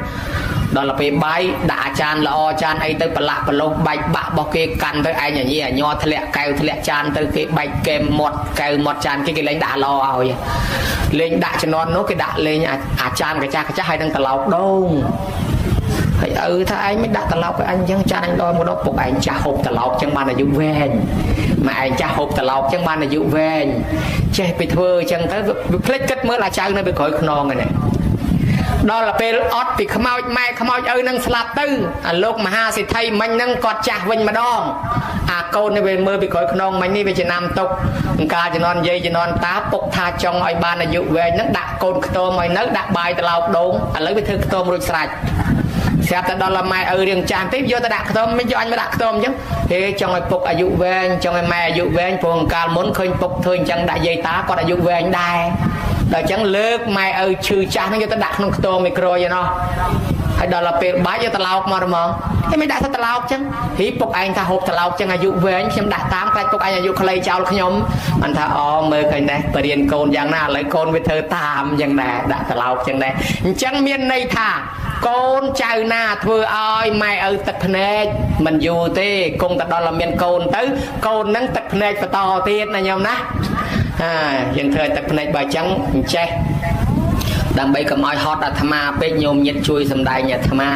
ដល់ពេលបាយដាក់អាចារ្យល្អចានអីទៅប្រឡាក់ប្រឡោះបែកបាក់របស់គេកាន់ទៅឯងញ៉ាញ៉ធ្លាក់កែវធ្លាក់ចានទៅគេបែកកែមមាត់កែវមាត់ចានគេលែងដាក់ល្អឲ្យលេងដាក់ជំនាន់នោះគេដាក់លេងអាចារ្យកាចាស់ហើយនឹងត្រឡោកដូងហើយថាឯងមិនដាក់ត្រឡោកឲ្យអញអញ្ចឹងចានអញដល់មកដល់ពុកឯងចាស់ហូបត្រឡោកអញ្ចឹងបានអាយុវែងម៉ែឯងចាស់ហូបត្រឡោកអញ្ចឹងបានអាយុវែងចេះទៅធ្វើអញ្ចឹងទៅវាភ្លេចគិតមើលអាចៅនៅពីក្រោយខ្នងហ្នឹងដល់ពេលអត់ពីខ្មោចម៉ែខ្មោចឪនឹងស្លាប់ទៅអាលោកមហាសិទ្ធិមិញហ្នឹងគាត់ចាស់វិញម្ដងអាកូននេះវាមើលពីក្រោយខ្នងមិញនេះវាចំណាំទុកកាលជំនាន់យាយជំនាន់តាពុកថាចង់ឲ្យបានអាយុវែងហ្នឹងដាក់កូនខ្ទមឲ្យនៅដាក់បាយត្រឡោកដូងឥឡូវវាធ្វើខ្ទមរួចស្រេចស្រាប់តែដល់ម៉ែឪរៀងចាស់ទេយកទៅដាក់ខ្ទមមិនយកអញមកដាក់ខ្ទមអញ្ចឹងហេចង់ឲ្យពុកអាយុវែងចង់ឲ្យម៉ែអាយុវែងព្រោះកាលមុនឃើញពុកធ្វើអញ្ចឹងដាក់យាយតាគាត់អាយុវែងដែរដល់អញ្ចឹងលើកម៉ែឪឈឺចាស់ហ្នឹងយកទៅដាក់ក្នុងខ្ទមមីក្រូយឯណោះហើយដល់ពេលបាយយកត្រឡោកមកហ្មងហេមិនដាក់ទៅត្រឡោកអញ្ចឹងហីពុកឯងថាហូបត្រឡោកអញ្ចឹងអាយុវែងខ្ញុំដាក់តាមខ្លាចពុកឯងអាយុខ្លីចោលខ្ញុំបានថាមើលឃើញដែរបរៀនកូនយ៉ាងណាឥឡូវកូនវាធ្វើតាមអញ្ចឹងដែរដាក់ត្រឡោកអញ្ចឹងដែរអញ្ចឹងមានន័យថាកូនចៅណាធ្វើឲ្យម៉ែឪទឹកភ្នែកមិនយូរទេគង់តែដល់មានកូនទៅកូននឹងទឹកភ្នែកបន្តទៀតណាញោមណាយើងធ្វើឲ្យទឹកភ្នែកបើអញ្ចឹងអញ្ចេះដើម្បីកុំឲ្យហត់អាត្មាពេកញោមញាតិជួយសម្ដែងអាត្មា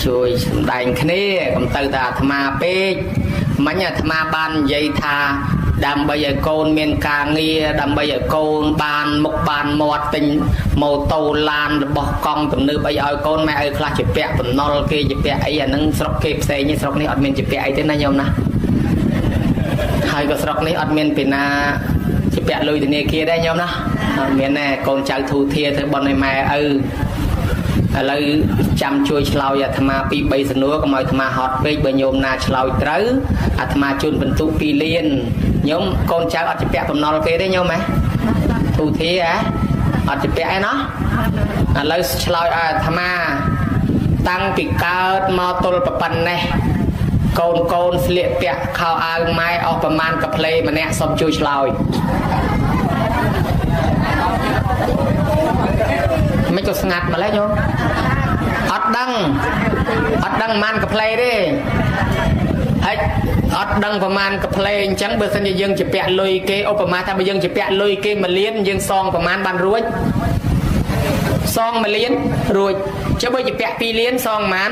ជួយសម្ដែងគ្នាកុំទៅតែអាត្មាពេកមិញអាត្មាបាននិយាយថាដើម្បីឲ្យកូនមានការងារដើម្បីឲ្យកូនបានមុខបានមាត់ទិញម៉ូតូឡានរបស់កង់ទំនើបអីឲ្យកូនម៉ែឪខ្លះជាពាក់បំណុលគេជាពាក់អីអានឹងស្រុកគេផ្សេងនេះស្រុកនេះអត់មានជាពាក់អីទេណាញោមណាហើយក៏ស្រុកនេះអត់មានពីណាជាពាក់លុយធនាគារដែរញោមណាអត់មានទេកូនចៅធូធាធ្វើបន់ឲ្យម៉ែឪឥឡូវចាំជួយឆ្លើយអាត្មា2 3សំណួរកុំឲ្យអាត្មាហត់ពេកបើញោមណាឆ្លើយត្រូវអាត្មាជូនបន្ទុក2លានញោមកូនចៅអត់ជាពាក់បំណុលគេទេញោមហ៎ធូធាអត់ជាពាក់ឯណោះឥឡូវឆ្លើយឲ្យអាត្មាតាំងពីកើតមកទល់ប៉ុណ្ណេះកូនស្លៀកពាក់ខោអាវម៉ែអស់ប្រមាណកាផ្លេម្នាក់សុំជួយឆ្លើយមិនក៏ស្ងាត់ម្ល៉េះញោមអត់ដឹងប្រមាណកាផ្លេទេហើយអត់ដឹងប្រមាណកាផ្លេអញ្ចឹងបើសិនជាយើងជាពាក់លុយគេឧបមាថាបើយើងជាពាក់លុយគេ1លានយើងសងប្រមាណបានរួចសង1លានរួចចុះបើជាពាក់2លានសងប្រមាណ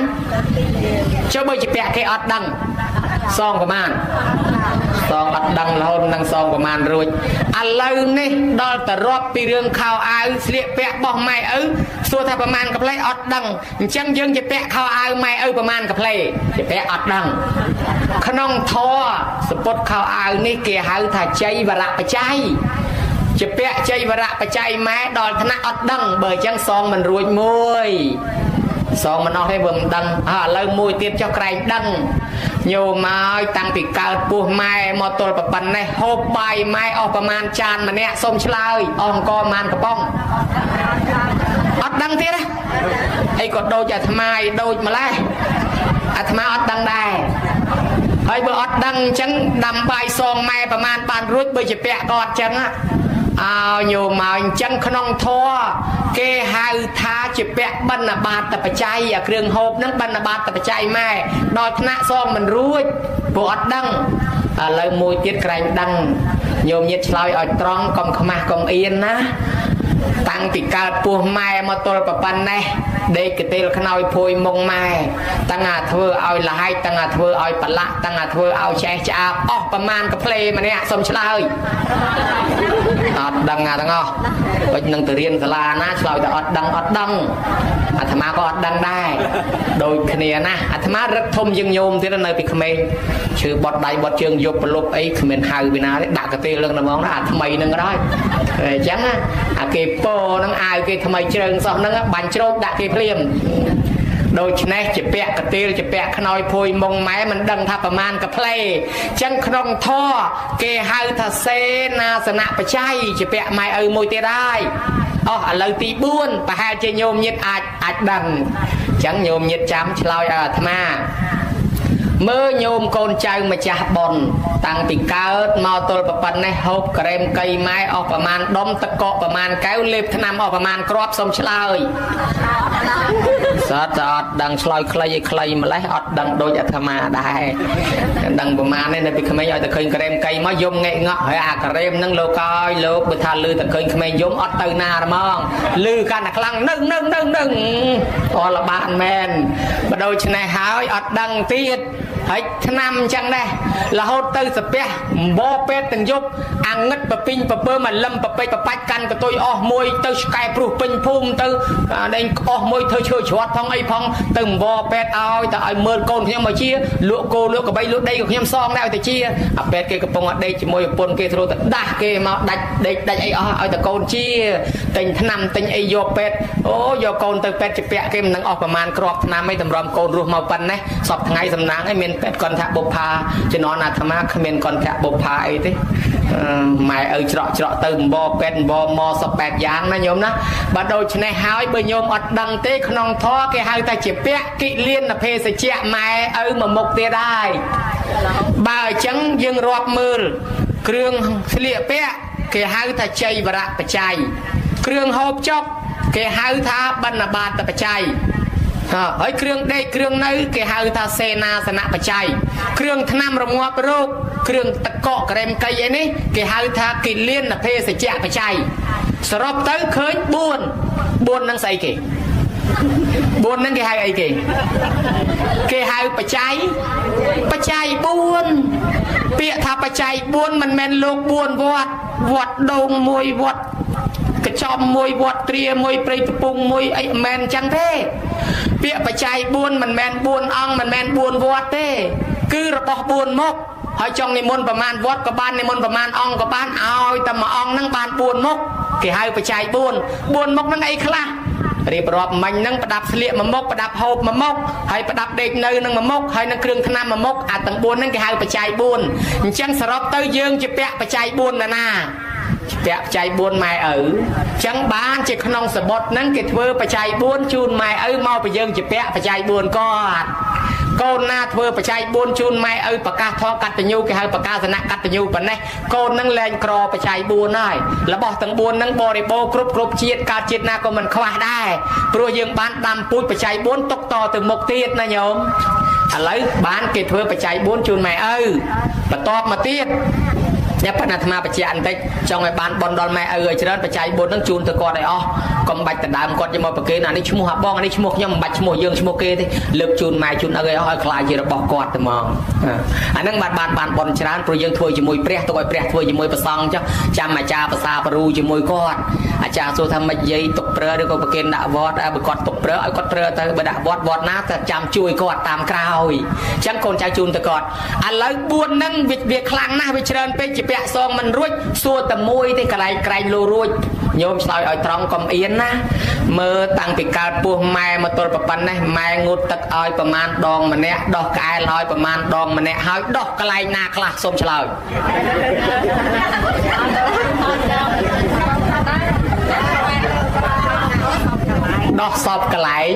ចុះបើជាពាក់គេអត់ដឹងសងប្រមាណសងអត់ដឹងរហូតនឹងសងប្រមាណរួចឥឡូវនេះដល់តែរាប់ពីរឿងខោអាវស្លៀកពាក់របស់ម៉ែឪសួរថាប្រមាណកាផ្លេអត់ដឹងអញ្ចឹងយើងជាពាក់ខោអាវម៉ែឪប្រមាណកាផ្លេជាពាក់អត់ដឹងក្នុងធម៌សពុតខោអាវនេះគេហៅថាជ័យវរៈបច្ច័យជាពាក់ជ័យវរៈបច្ច័យម៉ែដល់ថ្នាក់អត់ដឹងបើអញ្ចឹងសងមិនរួចមួយសងមិនអស់ទេបើមិនដឹងឥឡូវមួយទៀតចុះក្រែងដឹងញោមមកតាំងពីកើតពោះម៉ែមកទល់ប៉ុណ្ណេះហូបបាយម៉ែអស់ប្រមាណចានម្នាក់សុំឆ្លើយអស់អង្គប្រមាណកំប៉ុងអត់ដឹងទៀតណាអីក៏ដូចអាត្មាឯដូចម្លេះអាត្មាអត់ដឹងដែរហើយបើអត់ដឹងអញ្ចឹងដាំបាយសងម៉ែប្រមាណបានរួចបើជាពាក់ក៏អត់ចឹង โยมมาจังขนองทัวเกหาท้าจะแปะบรรณาบาตปัจจัยเครื่องโฮบนั่งบรรณาบาตปัจจัยแม่ดอยคณะซองมันรู้ปวดดังเลยมวยเตี้ยไกรดังโยมยึดลอยอ่อยตรองกองขมากองเอียนนะตั้งติกาปูแม่มาตัวปปันเน่เด็กเตลขนอยพวยมงแม่ตั้งอาเธอเอาละให้ตั้งอาเธอเอาปะละตั้งอาเธอเอาแช่จ้าออกประมาณกับเพลมาเนี่ยสมชลายดังงาตั้งอ๋อไปนั่งตื่นเรียนสลานะชลอยแต่อดดังอาตมาก็อดดังได้โดยเนียนะอาตมารักทมยังโยมที่นั่นเลยไปเขมรชื่อบทใดบทเชิงยกปลุกไอ้เขมรหายไปนะด่ากระเตลเรื่องน้ำมองนะทำไมนั่งก็ได้จังอ่ะเก็บโปนั่งอายเก็บทำไมเชิงสอบนั่งบันโจกด่าเก็บเลี่ยมโดยแน่จะแปะกระเตลจะแปะขนอยพวยมงไม้มันดังทับประมาณกับเพลจังขนมท่อเกหาทเซนาสนะประชัยจะแปะไม้มวยเตได้อ๋อเลยตีบุญประหารจะโยมยึดอาจดังจังโยมยึดจำชลอยธรรมาเมื่อโยมโกนใจมาจากบนตั้งปีเกิดมาตัวประปันในหกเกรมไก่ไม้ออกประมาณดมตะเกาะประมาณแก้วเล็บทนำออกประมาณกรอบสมชลอยสัตว์อดดังชลอยใครมาเลยอดดังโดยธรรมาได้ดังประมาณนี้ในปีขมายแต่เคยเกรมไก่มายมเงยเงาะเฮ้ยเกรมนั่งโลกอยโลกบุทาลือแต่เคยขมายมอดตื่นนามองลือกันคลังนึ่งอละบานแมนมาโดยชนะหายอดดังตีดให้ทนำจังได้ละโหดตื่นสเปียบอเป็ดตึงยุบอังงัดปะปิ้งปะเปิ่มันลำปะไปปะปัดกันกับตัวอ้อมวยตื่นสกายปลุกเป็นพุ่มตื่นได้อ้อมวยเธอเชื่อชวดพองไอ้พองตื่นบอเป็ดเอาแต่ไอ้เมื่อโกนเพียงมาเชี่ยลวกโกลวกกับใบลวกได้กับเพียงซองได้แต่เชี่ยเป็ดเกกับปงได้จิมวยปนเกทโรแต่ด่าเกมาได้ไอ้อ้อเอาแต่โกนเชี่ยตึงทนำตึงไอ้โยเป็ดโอ้โยโกนตึงเป็ดจะเปียเกมนั่งออกประมาณกรอบทนำไม่ตำรอมโกนรูปมาปันนะสอบไงสำนักไอ้เมนเป็ดก่อนแทบบุพาจะนอนอาธรรมะเขมรก่อนแทบบุพาไอ้ที่หมายเจาะตื่นบอเป็ดบอมอสแปดยางนะโยมนะบัดโดยชนะหายเบยโยมอดดังเตะขนองท้อแกหายแต่เจ็บเปียกิเลียนเพศเจียหมายมาหมกเตะได้บ่าวจังยังรอบมือเครื่องเสียเปียแกหายแต่ใจบระปัจจัยเครื่องหอบจอกแกหายท่าบรรณาบาตปัจจัยเฮ้ยเครื่องได้เครื่องนั้นแกหาตาเซนาสนะปัจจัยเครื่องทนำระงวบโรคเครื่องตะเกาะเกรมไก่ยันนี้แกหาตากิเลียนเพศเจ้าปัจจัยสรบตั้งเคยบุญนั่งใส่เกบุญนั่งแกหาไอ้แกหาปัจจัยบุญเปียทาปัจจัยบุญมันแมนโลกบุญวัดดงมวยวัดกระชอบมวยวัดเตรียมวยปริตปุงมวยไอแมนจังเท่เปียปัจจัยบุญมันแมนบุญอ่องมันแมนบุญวัดเท่คือระบบบุญมกให้จองในมนประมาณวัดกับบ้านในมนประมาณอ่องกับบ้านเอาแต่มาอ่องนั่งบ้านบุญมกเกี่ยให้ปัจจัยบุญมกนั่งไอคลาเรียบรอบมันนั่งประดับเสลียมามกประดับโฮบมามกให้ประดับเด็กเนยนั่งมามกให้นั่งเครื่องขนามามกอาจตั้งบุญนั่งเกี่ยให้ปัจจัยบุญจังสรบเตยยืงจะเปียปัจจัยบุญนะแปะใจบุญไม่จังบ้านจะขนองสบดนั่งเกิดเวอร์ปัจจัยบุญจูนไม่เมาไปยืงจะแปะปัจจัยบุญก็โกนหน้าเวอร์ปัจจัยบุญจูนไม่ประกาศทอกัตยูแกให้ประกาศสนะกัตยูปนเนี่ยโกนนั่งแรงกรอปัจจัยบุญได้แล้วบอกตั้งบุญนั่งบริโภคกรุบเชียดการเชียดนาก็มันคว้าได้โปรยืงบ้านดำปุ้ยปัจจัยบุญตกต่อถึงหมกเตียดนะโยมอะไรบ้านเกิดเวอร์ปัจจัยบุญจูนไม่ประตอบมาเตียดเนี่ยปนัดมาปัจจัยอันเด็กจังไอ้บ้านบอลดอลแม่เจริญปัจจัยบนนั่งจูนตะกอดไอ้อ๋อกำบัดแต่ดามกอดจะมาปะเกนอันนี้ชั่วโมงหับบ้องอันนี้ชั่วโมงย่ำบัดชั่วโมงยืงชั่วโมงเกที่เลือกจูนแม่จูนอะไรอ๋อคลายจะระบอกกอดแต่มองอันนั้นบ้านบอลชนะโปรยังถวยจะมวยเปรี้ยตัวไอ้เปรี้ยถวยจะมวยประซองจ้ะจำอาจารย์ภาษาปรูจะมวยกอดอาจารย์โซทำมาเย่ตกเปลือยด้วยก็ปะเกนด่าวอดบุกอดตกเปลือยกอดเปลือยแต่บด่าวอดนะแต่จำช่วยกอดตามกราวจังคนใจจูนตะกอดอันแล้วบุญนั่งเวียคลังนะไปเชิญเป็นจีเปียซองมันรุ่ยสัวแต่มวยที่ไกลลูรุ่ยโยมสาวอ่อยตรองกำเอียนนะเมื่อตั้งปีกาปูแม่มาตัวประปันนะแม่งูตักอ่อยประมาณดองมันเนี่ยดอกกายลอยประมาณดองมันเนี่ยหายดอกไกลนาคลาส้มเฉลย ដោះសពកន្លែង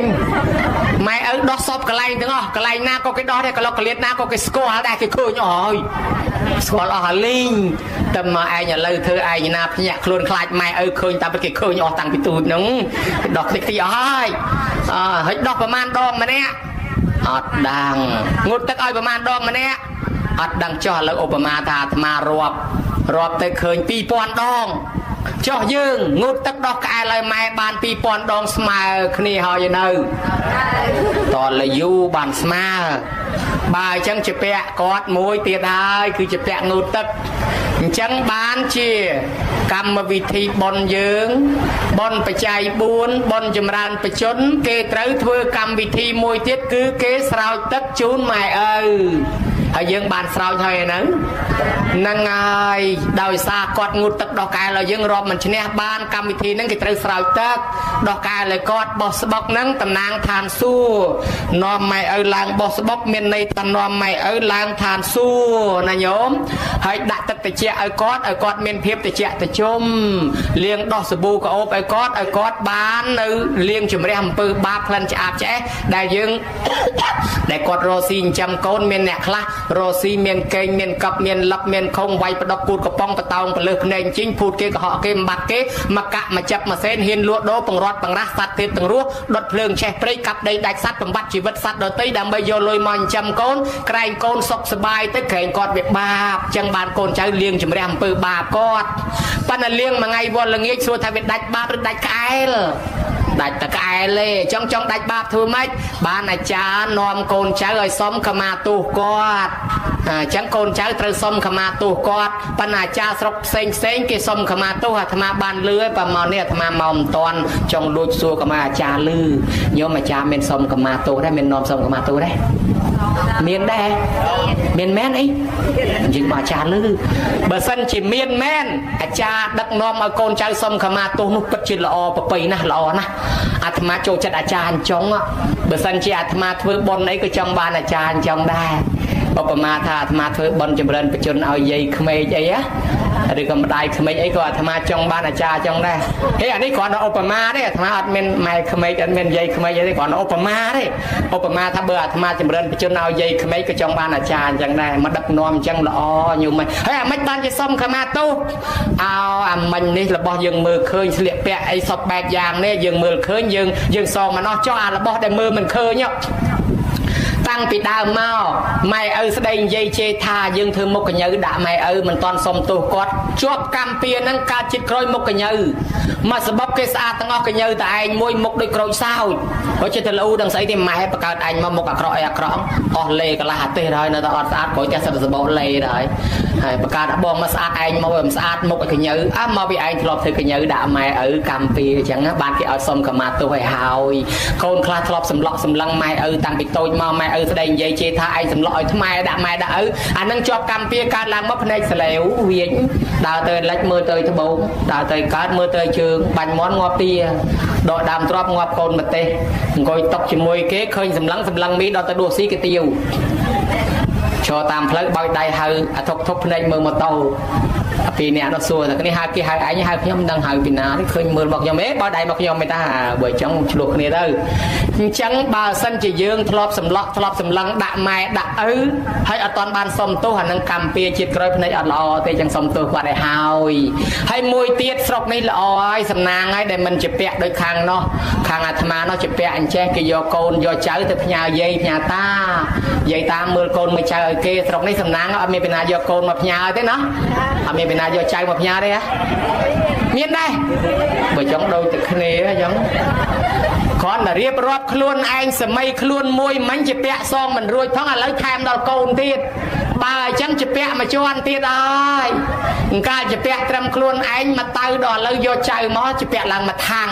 ម៉ែឪដោះសពកន្លែងទាំងអស់កន្លែងណាក៏គេដោះដែរកន្លុកកលៀតណាក៏គេស្គាល់ដែរគេឃើញអស់ហើយស្គាល់អស់ហើយលីងតែមកឯងឥឡូវធ្វើឯងណាភ្ញាក់ខ្លួនខ្លាចម៉ែឪឃើញតែគេឃើញអស់តាំងពីទូចហ្នឹងគេដោះតិចតិចអស់ហើយហើយដោះប្រមាណដងម្នាក់អត់ដឹងងូតទឹកឲ្យប្រមាណដងម្នាក់អត់ដឹងចុះឥឡូវឧបមាថាអាត្មារាប់ទៅឃើញ 2000 ដងចុះយើងងូតទឹកដោះក្អែលឲ្យម៉ែបាន 2000 ដងស្មើគ្នាហើយនៅតលយូបានស្មើបើអញ្ចឹងជាពាក់គាត់មួយទៀតហើយគឺជាពាក់ងូតទឹកអញ្ចឹងបានជាកម្មវិធីបុណ្យយើងបុណ្យបច្ច័យ4បុណ្យចម្រើនបជនគេត្រូវធ្វើកម្មវិធីមួយទៀតគឺគេស្រោចទឹកជូនម៉ែឪហើយយើងបានស្រោចហើយហ្នឹងហើយដោយសារគាត់ងូតទឹកដោះកែលឲ្យយើងរាប់មិនឈ្នះបានកម្មវិធីហ្នឹងគេត្រូវស្រោចទឹកដោះកែលឲ្យគាត់បោះស្បុកហ្នឹងតំណាងឋានសួគ៌នាំម៉ែឪឡើងបោះស្បុកមានន័យថានាំម៉ែឪឡើងឋានសួគ៌ណាញោមហើយដាក់ទឹកត្រជាក់ឲ្យគាត់មានភាពត្រជាក់ត្រជុំលាងដោះសាប៊ូក្អូបឲ្យគាត់បាននៅលាងជំរះអំពើបាបក្លិនឆ្អាបឆ្អេះដែលយើងដែលគាត់រស់ស៊ីចិញ្ចឹមកូនមានអ្នកខ្លះរស់ស៊ីមានកេងមានកັບមានលឹបមានខុងវាយផ្ដុកគូតកំប៉ុងបតោងពលឹះភ្នែកជីងភូតគេកុហកគេបំបត្តិគេមកកាក់មកចាប់មកសេនហ៊ានលួចដូរបង្រត់បង្រាស់សត្វទៀតទាំងរស់ដុតភ្លើងឆេះព្រៃកាប់ដីដាច់សត្វបំបត្តិជីវិតសត្វដទៃដើម្បីយកលុយមកចិញ្ចឹមកូនក្រែងកូនសុខសប្បាយទៅក្រែងគាត់វាបាបចឹងបានកូនចៅលៀងជំរះអំពើបាបគាត់ប៉ុន្តែលៀងមួយថ្ងៃវល់ល្ងាចសួរថាវាដាច់បាបឬដាច់ក្អែលដាច់តក្អែលទេចង់ដាច់បាបធ្វើម៉េចបានអាចារ្យនាំកូនចៅឲ្យសុំខមាទោសគាត់អញ្ចឹងកូនចៅត្រូវសុំខមាទោសគាត់ប៉ុន្តែអាចារ្យស្រុកផ្សេងគេសុំខមាទោសអាត្មាបានលឺហើយប្រហែលនេះអាត្មាមកមិនតាន់ចង់លួចសួរខមាអាចារ្យលឺញោមអាចារ្យមានសុំខមាទោសដែរមាននាំសុំខមាទោសដែរមានដែរមានមែនអីយើងមកអាចារ្យលឺបើសិនជាមានមែនអាចារ្យដឹកនាំឲ្យកូនចៅសុំខមាទោសនោះពិតជាល្អប្រពៃណាស់ល្អណាស់អាត្មាចូលចិត្តអាចារ្យអញ្ចឹងបើសិនជាអាត្មាធ្វើបុណ្យអីក៏ចង់បានអាចារ្យអញ្ចឹងដែរឧបមាថាអាត្មាធ្វើបុណ្យចម្រើនបជនឲ្យយាយក្មេកអីឬក៏ម្ដាយក្មេកអីក៏អាត្មាចង់បានអាចារ្យចង់ដែរហេអានេះគ្រាន់តែឧបមាទេអាត្មាអត់មានម៉ែក្មេកអត់មានយាយក្មេកអីទេគ្រាន់តែឧបមាទេឧបមាថាបើអាត្មាចម្រើនបជនឲ្យយាយក្មេកក៏ចង់បានអាចារ្យអញ្ចឹងដែរមកដឹកនាំអញ្ចឹងល្អញោមហើយអាមិនបានជាសុំខមាទោសអាមិញនេះរបស់យើងមើលឃើញស្លៀកពាក់អីសពបែបយ៉ាងនេះយើងមើលឃើញយើងសងមកនោះចុះអារបស់ដែលមើលមិនឃើញតាំងពីដើមមកម៉ែឪស្ដីនិយាយជេរថាយើងធ្វើមុខកញ្ញើដាក់ម៉ែឪមិនតាន់សុំទោសគាត់ជាប់កម្មពៀហ្នឹងកើតចិត្តក្រោយមុខកញ្ញើមកសបបគេស្អាតទាំងអស់កញ្ញើតែឯងមួយមុខដូចក្រូចសោចព្រោះចិត្តទៅលូដឹងស្អីទេម៉ែបង្កើតឯងមកមុខអាក្រក់អីអាក្រក់អស់លេកន្លះអាទេសហើយនៅតែអត់ស្អាតក្រួយតែសិតសបោលេដែរហើយបង្កើតបងមកស្អាតឯងមកមិនស្អាតមុខឲ្យកញ្ញើមកពីឯងធ្លាប់ធ្វើកញ្ញើដាក់ម៉ែឪកម្មពៀអញ្ចឹងបានគេឲ្យសុំខមាទោសឲ្យហើយកូនខ្លះធ្លាប់សម្លក់សម្លឹងម៉ែឪតាំងពីតូចមកម៉ែឪស្ដីនិយាយជេរថាឯងសម្លក់ឲ្យថ្មែដាក់ម៉ែដាក់ឪអានឹងជាប់កម្មពៀកើតឡើងមកភ្នែកស្លេវវាញដើរទៅលិចមើលទៅត្បូងដើរទៅកើតមើលទៅជើងបាញ់មន់ងាប់ទាដកដើមទ្របងាប់កូនម្ទេសអង្គុយតុកជាមួយគេឃើញសម្លឹងមីដល់ទៅដួសស៊ីកាទៀវឈរតាមផ្លូវបោចដៃហៅអាធុកភ្នែកមើលម៉ូតូពីអ្នកនោះសួរថាគ្នាហៅគេហៅឯងហៅខ្ញុំមិនដឹងហៅពីណាទេឃើញមើលមកខ្ញុំបោចដៃមកខ្ញុំមិនតាបើអញ្ចឹងឆ្លោះគ្នាទៅអញ្ចឹងបើសិនជាយើងធ្លាប់សម្លក់ធ្លាប់សម្លឹងដាក់ម៉ែដាក់ឪហើយអត់តាន់បានសុំទោសអានឹងកម្មពៀជាតិក្រោយភ្នែកអត់ល្អទេអញ្ចឹងសុំទោសគាត់ឲ្យហើយមួយទៀតស្រុកនេះល្អហើយសំណាងហើយដែលមិនជាពាក់ដូចខាងនោះខាងអាត្មានោះជាពាក់អញ្ចេះគេយកកូនយកចៅទៅផ្ញើយាយផ្ញើតាយាយតាមើលកូនមើលចៅឲ្យគេស្រុកនេះសំណាងអត់មានពីណាយកកូនមកផ្ញើទេណាអត់មានពីណាយកចៅមកផ្ញើទេហ៎មានដែរបើចង់ដូចតែគ្នាអញ្ចឹងគ្រាន់តែរៀបរាប់ខ្លួនឯងសម័យខ្លួនមួយមិញជាពាក់សងមិនរួចផងឥឡូវថែមដល់កូនទៀតបើអញ្ចឹងជាពាក់មួយជាន់ទៀតហើយកាលជាពាក់ត្រឹមខ្លួនឯងមកទៅដល់ឥឡូវយកចៅមកជាពាក់ឡើងមកថាំង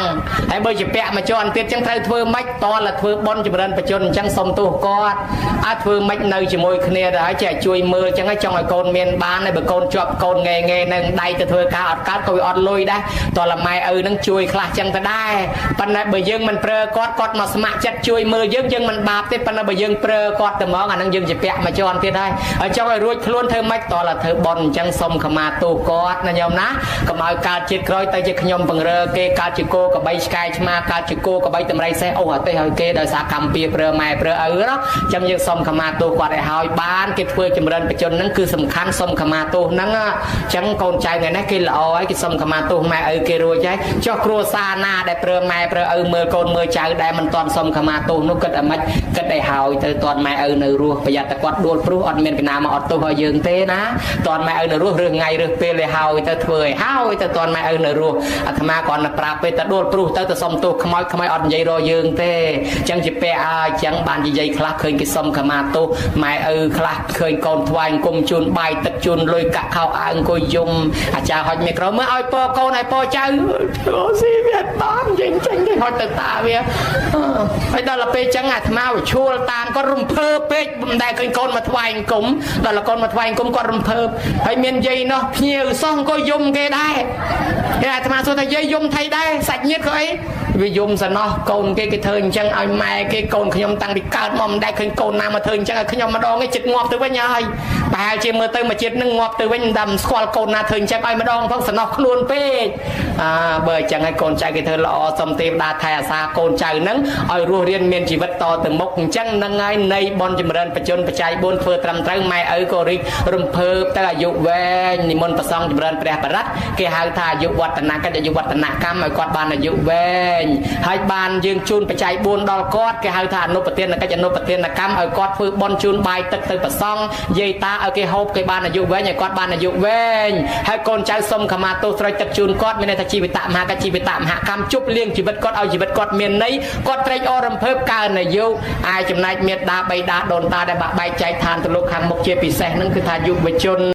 ហើយបើជាពាក់មួយជាន់ទៀតអញ្ចឹងត្រូវធ្វើម៉េចតលធ្វើបុណ្យចម្រើនបជនអញ្ចឹងសុំទោសគាត់ឲ្យធ្វើម៉េចនៅជាមួយគ្នាទៅហើយចេះជួយមើលអញ្ចឹងឲ្យចង់ឲ្យកូនមានបានហើយបើកូនជាប់កូនងែនឹងដៃទៅធ្វើការអត់កើតក៏វាអត់លុយដែរតលម៉ែឪនឹងជួយខ្លះអញ្ចឹងទៅដែរប៉ុន្តែបើយើងមិនប្រើគាត់មកស្ម័គ្រចិត្តជួយមើលយើងមិនបាបទេប៉ុន្តែបើយើងប្រើគាត់ទៅហ្មងអានឹងយើងជាពាក់មួយជាន់ទៀតហើយ ចង់ឲ្យរួចខ្លួនធ្វើម៉េចតើធ្វើបន់អញ្ចឹងសុំខមាទោសគាត់ណាញោមណាកុំឲ្យកើតជាតិក្រោយទៅជាខ្ញុំបង្រើគេកើតជាគោកបីឆ្កែឆ្មាកើតជាគោកបីតម្រៃសេះអូអត់ទេឲ្យគេដោយសារកម្មពៀប្រើម៉ែប្រើឪណាអញ្ចឹងយើងសុំខមាទោសគាត់ឲ្យហើយបានគេធ្វើចម្រើនបច្ចុប្បន្នហ្នឹងគឺសំខាន់សុំខមាទោសហ្នឹងអញ្ចឹងកូនចៅថ្ងៃនេះគេល្អហើយគេសុំខមាទោសម៉ែឪគេរួចហើយចុះគ្រួសារណាដែលប្រើម៉ែប្រើឪមើលកូនមើលចៅដែលមិនទាន់សុំខមាទោសនោះគិតឲ្យម៉េចគិតឲ្យហើយទៅទាន់ម៉ែឪនៅរស់ប្រយ័ត្នតែគាត់ដួលព្រោះអត់មានពីណាមកអត់ទោសឲ្យយើងទេណាទាន់ម៉ែឪនៅរស់រឿងថ្ងៃរឿងពេលឲ្យហើយទៅធ្វើឲ្យហើយទៅទាន់ម៉ែឪនៅរស់អាត្មាគាត់ទៅប្រាប់ពេលទៅដួលព្រោះទៅសុំទោសខ្មោចខ្មៅអត់និយាយរកយើងទេអញ្ចឹងជាពាក់អញ្ចឹងបាននិយាយខ្លះឃើញគេសុំខមាទោសម៉ែឪខ្លះឃើញកូនថ្វាយអង្គមជូនបាយទឹកជូនលុយកាក់ខោអាវអង្គុយយំអាចារ្យហុចមីក្រូមើលឲ្យពរកូនឲ្យពរចៅអូស៊ីវាតាមចេញគេហុចទៅតាវាហើយដល់ពេលអញ្ចឹងអាត្មាវាឈួលតាមគាត់រំភើបពេកមិនដែលឃើញកូនមកថ្វាយអង្គមដល់កូនមកថ្វាយអង្គមគាត់រំភើបហើយមានយាយនោះភ្ញៀវសោះអង្គុយយំគេដែរតែអាត្មាសួរថាយាយយំថៃដែរសាច់ញាតិក៏អីវាយំសណោះកូនគេធ្វើអញ្ចឹងឲ្យម៉ែគេកូនខ្ញុំតាំងពីកើតមកមិនដែលឃើញកូនណាមកធ្វើអញ្ចឹងឲ្យខ្ញុំម្ដងឯងចិត្តងាប់ទៅវិញហើយប្រហែលជាមើលទៅមួយជាតិនឹងងាប់ទៅវិញមិនដឹងស្គាល់កូនណាធ្វើអញ្ចឹងឲ្យម្ដងផងសណោះខ្លួនពេកបើអញ្ចឹងឲ្យកូនចៅគេធ្វើល្អសុំទេវតាថែអាសាកូនចៅហ្នឹងឲ្យរស់រៀនមានជីវិតតទៅមុខអញ្ចឹងហ្នឹងហើយនៃបនចម្រើនបច្ចុប្បន្នបច្ច័យ4ធ្វើត្រឹមត្រូវម៉ែឪក៏រីករំភើបទៅអាយុវែងនិមន្តប្រសងចម្រើនព្រះបរិត្តគេហៅថាអាយុវឌ្ឍនកិច្ចអាយុវឌ្ឍនកម្មឲ្យគាត់បានអាយុវែងហើយបានយើងជូនបច្ច័យ4ដល់គាត់គេហៅថាអនុប្រធានកិច្ចអនុប្រធានកម្មឲ្យគាត់ធ្វើបន់ជូនបាយទឹកទៅប្រសងយាយតាឲ្យគេហូបគេបានអាយុវែងឲ្យគាត់បានអាយុវែងហើយកូនចៅសុំខមាទោសស្រោចទឹកជូនគាត់មានន័យថាជីវិតមហាកជីវិតមហាកម្មជប់លៀងជីវិតគាត់ឲ្យជីវិតគាត់មានន័យគាត់ត្រេកអររំភើបកើនអាយុអាចចំណែកមេត្តាបៃតាដូនតាដែលបាក់បែកចែកឋានទៅលោកខាងមុខជាពិសេសហ្នឹងគឺថាយុវជន